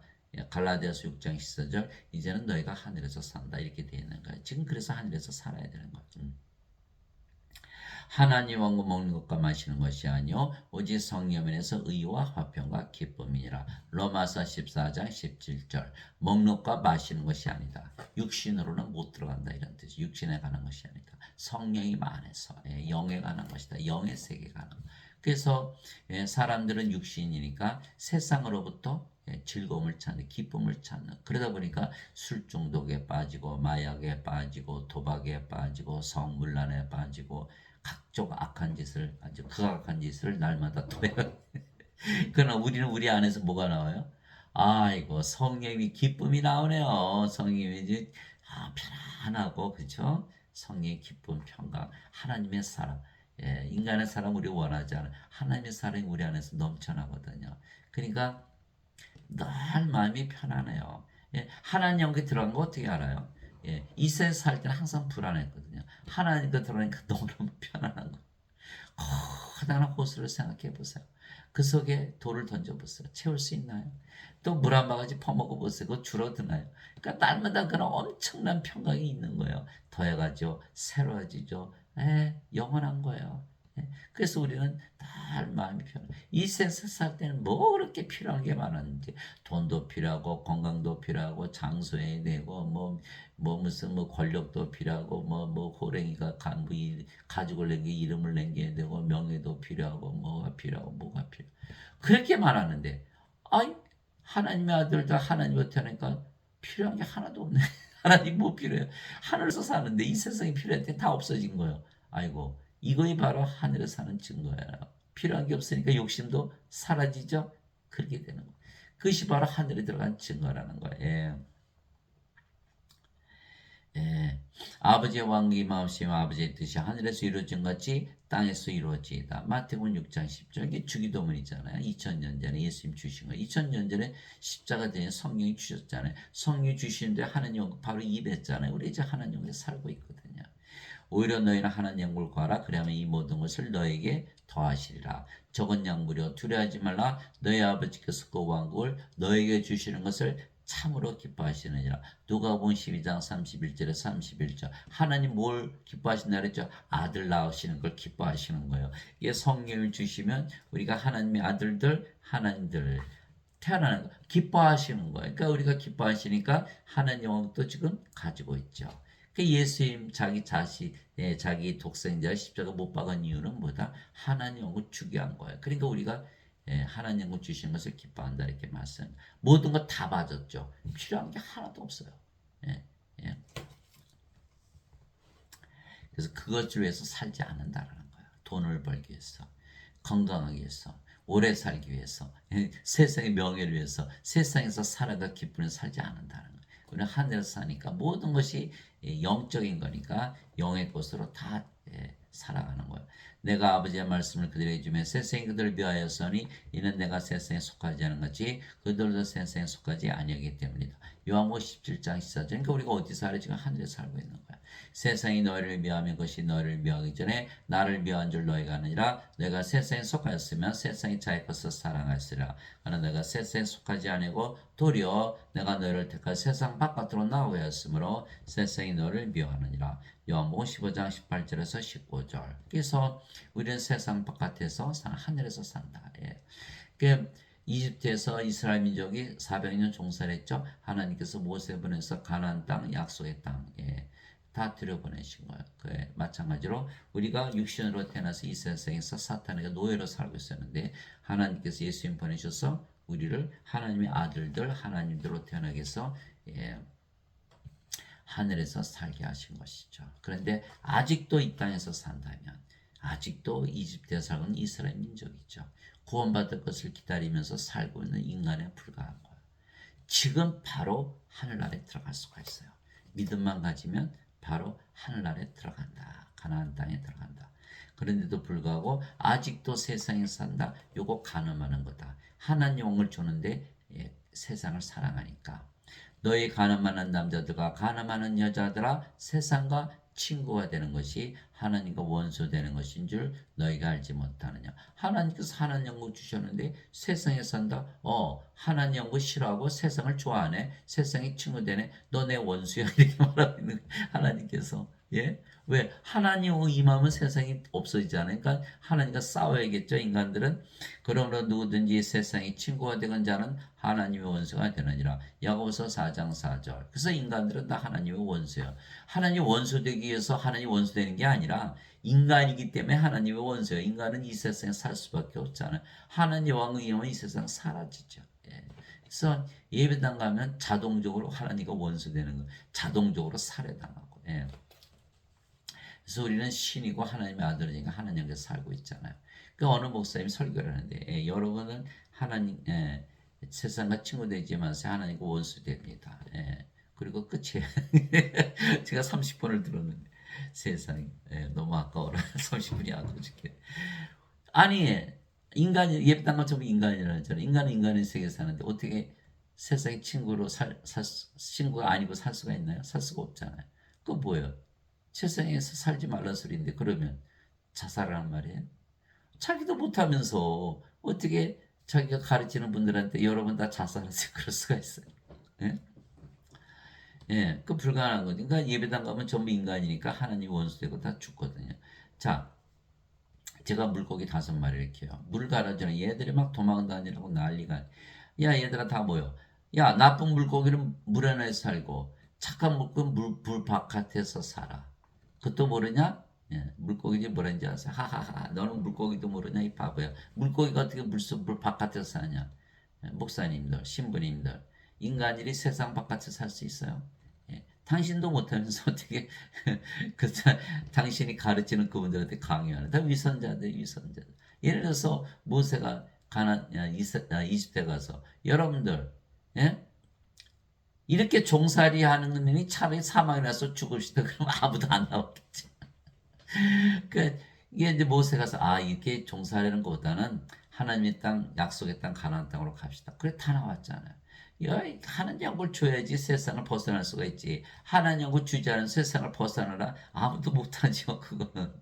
A: 갈라디아서 6장 14절 이제는 너희가 하늘에서 산다 이렇게 되어 있는 거예요. 지금 그래서 하늘에서 살아야 되는 거죠. 하나님 왕국 먹는 것과 마시는 것이 아니요 오직 성령면에서 의와 화평과 기쁨이니라. 로마서 14장 17절. 먹는 것과 마시는 것이 아니다. 육신으로는 못 들어간다 이런 뜻이. 육신에 가는 것이 아니다. 성령이 안에서 영에 가는 것이다. 영의 세계에 가는 것. 그래서 사람들은 육신이니까 세상으로부터 즐거움을 찾는, 기쁨을 찾는. 그러다 보니까 술 중독에 빠지고 마약에 빠지고 도박에 빠지고 성물란에 빠지고 각종 악한 짓을 아주 극악한 짓을 날마다 토해요. 그러나 우리는 우리 안에서 뭐가 나와요? 아이고 성령이 기쁨이 나오네요. 성령이 이제 편안하고 그렇죠? 성령의 기쁨, 평강, 하나님의 사랑. 인간의 사랑 우리 원하지 않아요. 하나님의 사랑이 우리 안에서 넘쳐나거든요. 그러니까 늘 마음이 편안해요. 하나님 영에 들어간 거 어떻게 알아요? 이 세상 살 때는 항상 불안했거든요. 하나님과 들어가니까 너무너무 편안한 거. 커다란 호수를 생각해 보세요. 그 속에 돌을 던져보세요. 채울 수 있나요? 또 물 한 바가지 퍼먹어 보세요. 그거 줄어드나요? 그러니까 날마다 그런 엄청난 평강이 있는 거예요. 더해가지고 새로워지죠. 영원한 거예요. 그래서 우리는 늘 마음이 편해. 이 세상 살 때는 뭐 그렇게 필요한 게 많았는지 돈도 필요하고 건강도 필요하고 장소에 되고 무슨 권력도 필요하고 호랭이가 가죽을 남겨 이름을 남겨야 되고 명예도 필요하고 뭐가 필요 그렇게 많았는데 아이 하나님의 아들들 하나님을 태어나니까 필요한 게 하나도 없네. 하나님 뭐 필요해요? 하늘에서 사는데 이 세상이 필요할 때 다 없어진 거예요. 아이고 이거이 바로 하늘에 사는 증거예요. 필요한 게 없으니까 욕심도 사라지죠. 그렇게 되는 거예요. 그것이 바로 하늘에 들어간 증거라는 거예요. 아버지의 왕국이 마음씨와 아버지의 뜻이 하늘에서 이루어진 것 같이 땅에서 이루어지이다. 마태복음 6장 10절. 이게 주기도문이잖아요. 2000년 전에 예수님 주신 거. 2000년 전에 십자가 된 성령이 주셨잖아요. 성령이 주시는데 하나님 바로 입했잖아요. 우리 이제 하나님에 살고 있거든요. 오히려 너희는 하나님 영광을 구하라. 그러면 이 모든 것을 너에게 더하시리라. 적은 양무려 두려워하지 말라. 너희 아버지께서 그 왕국을 너에게 주시는 것을 참으로 기뻐하시느니라. 누가복음 12장 31절에 31절. 하나님 뭘 기뻐하신다 그랬죠? 아들 낳으시는 걸 기뻐하시는 거예요. 이게 성령을 주시면 우리가 하나님의 아들들, 하나님들 태어나는 거 기뻐하시는 거예요. 그러니까 우리가 기뻐하시니까 하나님 영도 지금 가지고 있죠. 그 예수님 자기 자기 독생자 십자가 못 박은 이유는 뭐다? 하나님 영을 주게 한 거예요. 그러니까 우리가 하나님 영을 주시는 것을 기뻐한다 이렇게 말씀. 모든 것 다 받았죠. 필요한 게 하나도 없어요. 예. 그래서 그것을 위해서 살지 않는다라는 거예요. 돈을 벌기 위해서, 건강하기 위해서, 오래 살기 위해서, 세상의 명예를 위해서, 세상에서 살아가 기쁨을 살지 않는다는 거예요. 우리는 하늘에서 사니까 모든 것이 영적인 거니까 영의 것으로 다 살아가는 거예요. 내가 아버지의 말씀을 그들에게 주며 세상이 그들을 미워하였으니 이는 내가 세상에 속하지 않은 것이 그들도 세상에 속하지 아니하기 때문이다. 요한복음 17장 14절. 그러니까 우리가 어디서 살아? 지금 하늘에 살고 있는 거야. 세상이 너희를 미워하면 그것이 너희를 미워하기 전에 나를 미워한 줄 너희가 아니라 내가 세상에 속하였으면 세상이 자기 것을 사랑하였으리라. 그러나 내가 세상에 속하지 아니고 도리어 내가 너희를 택하 세상 바깥으로 나오게 하였으므로 세상이 너를 미워하느니라. 요한복음 15장 18절에서 19절. 그래서 우리는 세상 바깥에서 하늘에서 산다. 이집트에서 이스라엘 민족이 400년 종살했죠. 하나님께서 모세 보내서 가나안 땅, 약속의 땅, 다 들여보내신 거예요. 마찬가지로 우리가 육신으로 태어나서 이 세상에서 사탄에게 노예로 살고 있었는데 하나님께서 예수님 보내셔서 우리를 하나님의 아들들, 하나님들로 태어나게 해서 하늘에서 살게 하신 것이죠. 그런데 아직도 이 땅에서 산다면 아직도 이집트에 살고 있는 이스라엘 민족이죠. 구원받을 것을 기다리면서 살고 있는 인간에 불과한 거예요. 지금 바로 하늘나라에 들어갈 수가 있어요. 믿음만 가지면 바로 하늘나라에 들어간다. 가나안 땅에 들어간다. 그런데도 불구하고 아직도 세상에 산다. 요거 가늠하는 거다. 하나님 영을 주는데 세상을 사랑하니까. 너희 가늠하는 남자들과 가늠하는 여자들아 세상과 친구가 되는 것이 하나님과 원수 되는 것인 줄 너희가 알지 못하느냐. 하나님께서 하나님 영광 주셨는데 세상에 산다. 하나님 영광 싫어하고 세상을 좋아하네. 세상이 친구 되네. 너 내 원수야. 이렇게 말하고 있는 거예요. 하나님께서. 왜? 하나님의 임하면 세상이 없어지잖아요. 그러니까 하나님과 싸워야겠죠. 인간들은. 그러므로 누구든지 세상의 친구가 되건 자는 하나님의 원수가 되느니라. 야고보서 4장 4절. 그래서 인간들은 다 하나님의 원수예요. 하나님 원수 되기 위해서 하나님 원수 되는 게 아니라 인간이기 때문에 하나님의 원수예요. 인간은 이 세상에 살 수밖에 없잖아요. 하나님 왕의 임하면 이 세상 사라지죠. 그래서 예배당 가면 자동적으로 하나님과 원수 되는 거. 자동적으로 살해당하고. 그래서 우리는 신이고 하나님의 아들이니까 하나님께 살고 있잖아요. 그 어느 목사님이 설교를 하는데 여러분은 하나님 세상과 친구 되지 마세요. 하나님과 원수 됩니다. 그리고 끝이에요. 제가 30분을 들었는데 세상에 너무 아까워라. 30분이 아까워 죽겠네. 아니 인간이 예배당 가면 전부 인간이라잖아요. 인간은 인간의 세계에 사는데 어떻게 세상의 친구로 친구가 아니고 살 수가 있나요? 살 수가 없잖아요. 그거 뭐예요? 세상에서 살지 말라 소리인데 그러면 자살하는 말이에요. 자기도 못하면서 어떻게 자기가 가르치는 분들한테 여러분 다 자살하세요. 그럴 수가 있어요. 그 불가능한 거죠. 그러니까 예배당 가면 전부 인간이니까 하나님 원수되고 다 죽거든요. 자, 제가 물고기 5마리 이렇게요. 물 갈아주는 얘들이 막 도망다니라고 난리가. 야, 얘들아 다 모여. 야, 나쁜 물고기는 물 안에 살고 착한 물고기는 물 바깥에서 살아. 그것도 모르냐? 물고기지 뭐라는지 아세요? 하하하. 너는 물고기도 모르냐? 이 바보야. 물고기가 어떻게 물 바깥에서 사냐? 목사님들, 신부님들. 인간들이 세상 바깥에서 살 수 있어요? 당신도 못하면서 어떻게 당신이 가르치는 그분들한테 강요하는 다 위선자들. 예를 들어서 모세가 이집트에 가서 여러분들 이렇게 종살이 하는 분이 차라리 사망에 나서 죽읍시다. 그러면 아무도 안 나오겠지. 이게 이제 모세 가서 이렇게 종살이하는 것보다는 하나님의 땅, 약속의 땅, 가나안 땅으로 갑시다. 그래 다 나왔잖아요. 하나님 영을 줘야지 세상을 벗어날 수가 있지. 하나님 영을 주지 않은 세상을 벗어나라 아무도 못하죠. 그거는.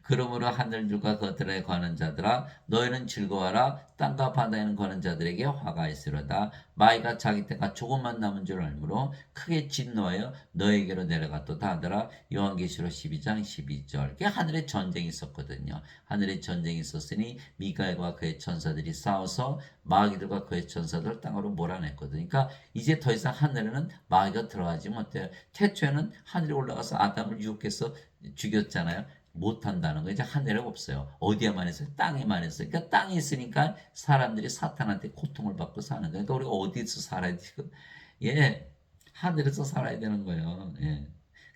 A: 그러므로 하늘들과 그들에 관한 자들아 너희는 즐거워하라. 땅과 바다에 있는 관한 자들에게 화가 있으로다. 마이가 자기 때가 조금만 남은 줄 알므로 크게 진노하여 너에게로 내려갔도다 하더라. 요한계시록 12장 12절. 하늘에 전쟁이 있었거든요. 하늘에 전쟁이 있었으니 미가엘과 그의 천사들이 싸워서 마귀들과 그의 천사들을 땅으로 몰아냈거든요. 그러니까 이제 더 이상 하늘에는 마귀가 들어가지 못해요. 태초에는 하늘에 올라가서 아담을 유혹해서 죽였잖아요. 못한다는 거 이제 하늘에 없어요. 어디에만 있어요? 땅에만 있어요. 그러니까 땅에 있으니까 사람들이 사탄한테 고통을 받고 사는 거예요. 그러니까 우리가 어디서 살아야 돼요? 하늘에서 살아야 되는 거예요.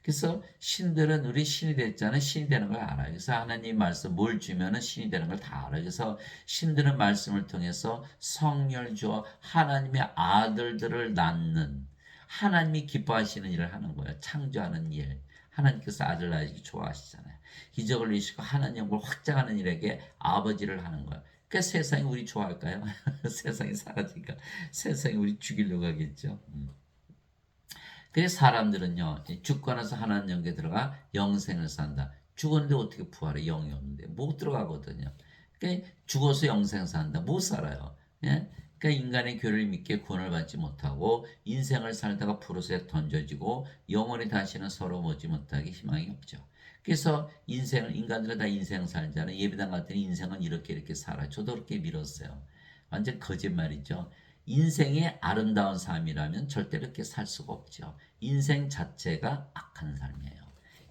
A: 그래서 신들은 우리 신이 됐잖아요. 신이 되는 걸 알아요. 그래서 하나님 말씀 뭘 주면은 신이 되는 걸 다 알아요. 그래서 신들은 말씀을 통해서 성령을 주어 하나님의 아들들을 낳는 하나님이 기뻐하시는 일을 하는 거예요. 창조하는 일. 하나님께서 아들 낳기 좋아하시잖아요. 기적을 이루시고 하나님 영광을 확장하는 일에게 아버지를 하는 거예요. 그러니까 세상이 우리 좋아할까요? 세상이 사라지니까 세상이 우리 죽이려고 하겠죠. 그래서 사람들은요, 죽고 나서 하나님 영에 들어가 영생을 산다. 죽었는데 어떻게 부활해? 영이 없는데 못 들어가거든요. 그러니까 죽어서 영생 산다. 못 살아요. 그러니까 인간의 교를 믿게 구원을 받지 못하고 인생을 살다가 불옷에 던져지고 영원히 다시는 서로 보지 못하기 희망이 없죠. 그래서 인간들은 다 인생 살잖아요. 예배당 같은 인생은 이렇게 살아요. 저도 그렇게 밀었어요. 완전 거짓말이죠. 인생의 아름다운 삶이라면 절대 이렇게 살 수가 없죠. 인생 자체가 악한 삶이에요.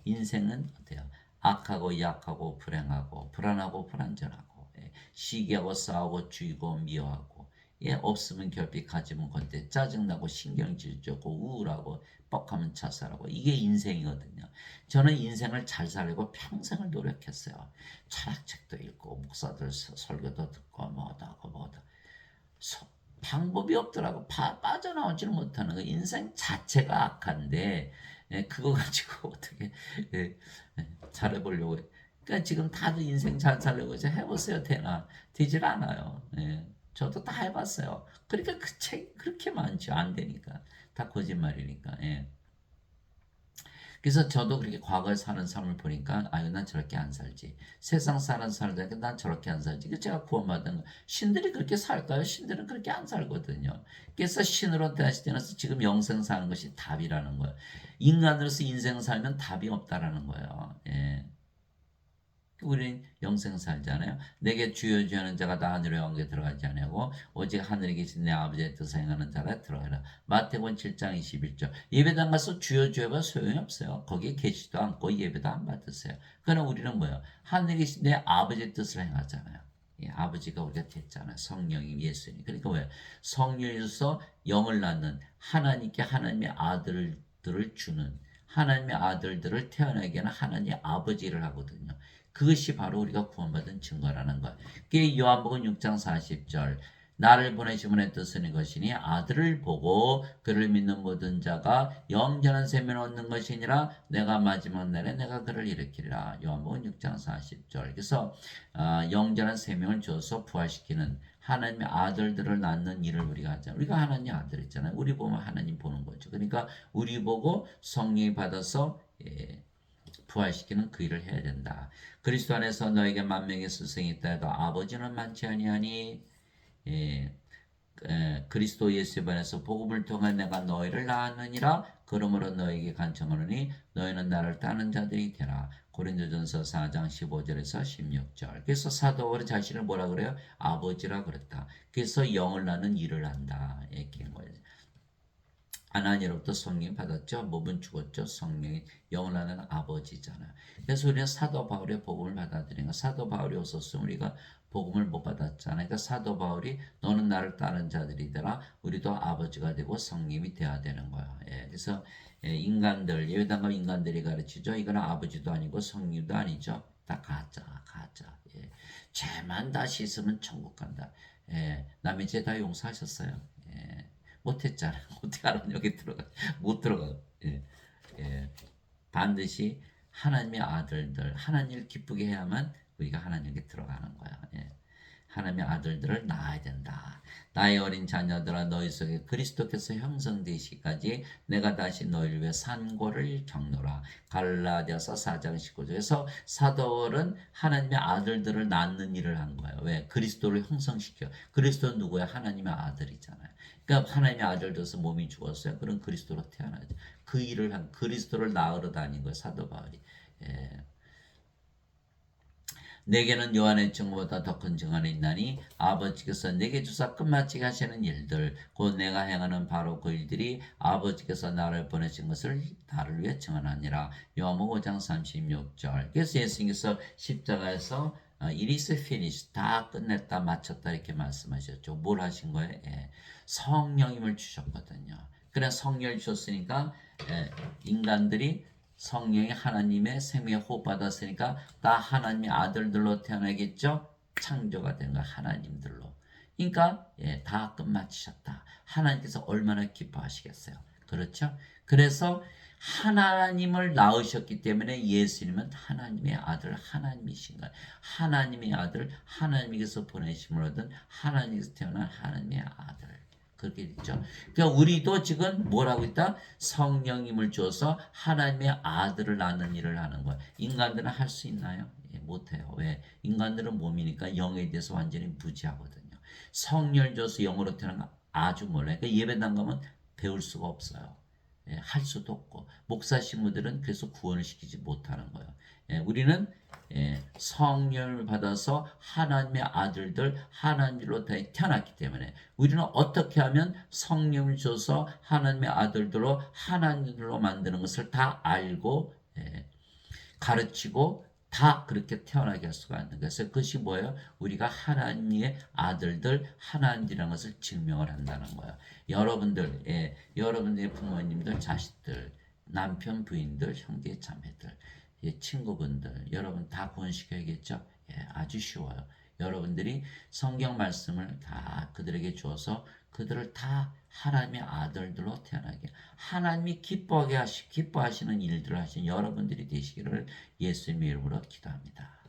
A: 인생은 어때요? 악하고 약하고 불행하고 불안하고 불안전하고 시기하고 싸우고 죽이고 미워하고 없으면 결핍 가지면 건데 짜증나고 신경질 좋고 우울하고 뻑하면 자살하고 이게 인생이거든요. 저는 인생을 잘 살려고 평생을 노력했어요. 철학책도 읽고 목사들 설교도 듣고 뭐다 하고 뭐다. 방법이 없더라고. 빠져나오지를 못하는 거. 인생 자체가 악한데 그거 가지고 어떻게 잘해보려고 해. 그러니까 지금 다들 인생 잘 살려고 이제 해보세요. 되나? 되질 않아요. 저도 다 해봤어요. 그러니까 그 책 그렇게 많죠. 안 되니까. 다 거짓말이니까. 그래서 저도 그렇게 과거에 사는 삶을 보니까 아유 난 저렇게 안 살지. 세상 사는 살다니까 난 저렇게 안 살지. 그 제가 구원받은 거. 신들이 그렇게 살까요? 신들은 그렇게 안 살거든요. 그래서 신으로 다시 태어나서 지금 영생 사는 것이 답이라는 거예요. 인간으로서 인생 살면 답이 없다라는 거예요. 우리는 영생 살잖아요. 내게 주여 주여 하는 자가 다 하늘의 왕국에 들어가지 아니하고 오직 하늘에 계신 내 아버지의 뜻을 행하는 자가 들어가라. 마태복음 7장 21절. 예배당 가서 주여 주여 봐 소용이 없어요. 거기에 계시도 않고 예배도 안 받으세요. 그러나 우리는 뭐예요? 하늘에 계신 내 아버지의 뜻을 행하잖아요. 아버지가 우리가 됐잖아요. 성령이 예수님. 그러니까 왜? 성령에서 영을 낳는 하나님께 하나님의 아들들을 주는 하나님의 아들들을 태어나게 하는 하나님의 아버지를 하거든요. 그것이 바로 우리가 구원받은 증거라는 것. 그게 요한복음 6장 40절. 나를 보내심의 뜻은 이것이니 아들을 보고 그를 믿는 모든 자가 영전한 생명을 얻는 것이니라. 내가 마지막 날에 내가 그를 일으키리라. 요한복음 6장 40절. 그래서 영전한 생명을 줘서 부활시키는 하나님의 아들들을 낳는 일을 우리가 하잖아요. 우리가 하나님의 아들 있잖아요. 우리 보면 하나님 보는 거죠. 그러니까 우리 보고 성령이 받아서 부활시키는 그 일을 해야 된다. 그리스도 안에서 너에게 만명의 스승이 있다 해도 아버지는 많지 아니하니 그리스도 예수 안에서 복음을 통해 내가 너희를 낳았느니라. 그러므로 너에게 간청하노니 너희는 나를 따는 자들이 되라. 고린도전서 4장 15절에서 16절. 그래서 사도 바울이 자신을 뭐라 그래요? 아버지라 그랬다. 그래서 영을 낳는 일을 한다. 이렇게 한 거예요. 하나님으로부터 성령 받았죠. 몸은 죽었죠. 성령이 영을 낳는 아버지잖아요. 그래서 우리는 사도 바울의 복음을 받아들인 거. 사도 바울이 없었으면 우리가 복음을 못 받았잖아요. 그러니까 사도 바울이 너는 나를 따른 자들이 되라. 우리도 아버지가 되고 성령이 되어야 되는 거야. 그래서 인간들, 예배당 가면 인간들이 가르치죠. 이거는 아버지도 아니고 성령도 아니죠. 다 가짜. 죄만 다 씻으면 천국 간다. 남의 죄 다 용서하셨어요. 못했잖아요. 어떻게 하면 여기 들어가? 못 들어가요. 반드시 하나님의 아들들, 하나님을 기쁘게 해야만 우리가 하나님께 들어가는 거야. 하나님의 아들들을 낳아야 된다. 나의 어린 자녀들아 너희 속에 그리스도께서 형성되시기까지 내가 다시 너희를 위해 산고를 겪노라. 갈라디아서 4장 19절에서 사도 바울은 하나님의 아들들을 낳는 일을 한 거예요. 왜? 그리스도를 형성시켜. 그리스도는 누구야? 하나님의 아들이잖아요. 그러니까 하나님의 아들로서 몸이 죽었어요. 그럼 그리스도로 태어나죠. 그 일을 한 그리스도를 낳으러 다닌 거예요. 사도 바울이. 내게는 요한의 증거보다 더 큰 증언이 있나니 아버지께서 내게 주사 끝마치게 하시는 일들 곧 내가 행하는 바로 그 일들이 아버지께서 나를 보내신 것을 나를 위해 증언하니라. 요한복음 5장 36절. 그래서 예수님께서 십자가에서 it is finished 다 끝냈다 마쳤다 이렇게 말씀하셨죠. 뭘 하신 거예요? 성령님을 주셨거든요. 그래 성령을 주셨으니까 인간들이 성령이 하나님의 생명의 호흡 받았으니까 다 하나님의 아들들로 태어나겠죠. 창조가 된 거야 하나님들로. 그러니까 다 끝마치셨다. 하나님께서 얼마나 기뻐하시겠어요. 그렇죠? 그래서 하나님을 낳으셨기 때문에 예수님은 하나님의 아들 하나님이신 거예요. 하나님의 아들 하나님께서 보내심을 얻은 하나님께서 태어난 하나님의 아들. 그렇게 됐죠. 그러니까 우리도 지금 뭘 하고 있다? 성령님을 주어서 하나님의 아들을 낳는 일을 하는 거예요. 인간들은 할 수 있나요? 못해요. 왜? 인간들은 몸이니까 영에 대해서 완전히 무지하거든요. 성령을 줘서 영으로 태어난 거 아주 몰라요. 그러니까 예배당 가면 배울 수가 없어요. 할 수도 없고 목사 신부들은 그래서 구원을 시키지 못하는 거예요. 우리는 성령을 받아서 하나님의 아들들 하나님으로 태어났기 때문에 우리는 어떻게 하면 성령을 줘서 하나님의 아들들로 하나님으로 만드는 것을 다 알고 가르치고 다 그렇게 태어나게 할 수가 있는 것을 그것이 뭐예요? 우리가 하나님의 아들들 하나님이라는 것을 증명을 한다는 거예요. 여러분들, 여러분들의 부모님들, 자식들, 남편, 부인들, 형제, 자매들, 친구분들, 여러분 다 구원시켜야겠죠? 아주 쉬워요. 여러분들이 성경 말씀을 다 그들에게 주어서 그들을 다 하나님의 아들들로 태어나게 하나님이 기뻐하시는 일들을 하신 여러분들이 되시기를 예수님의 이름으로 기도합니다.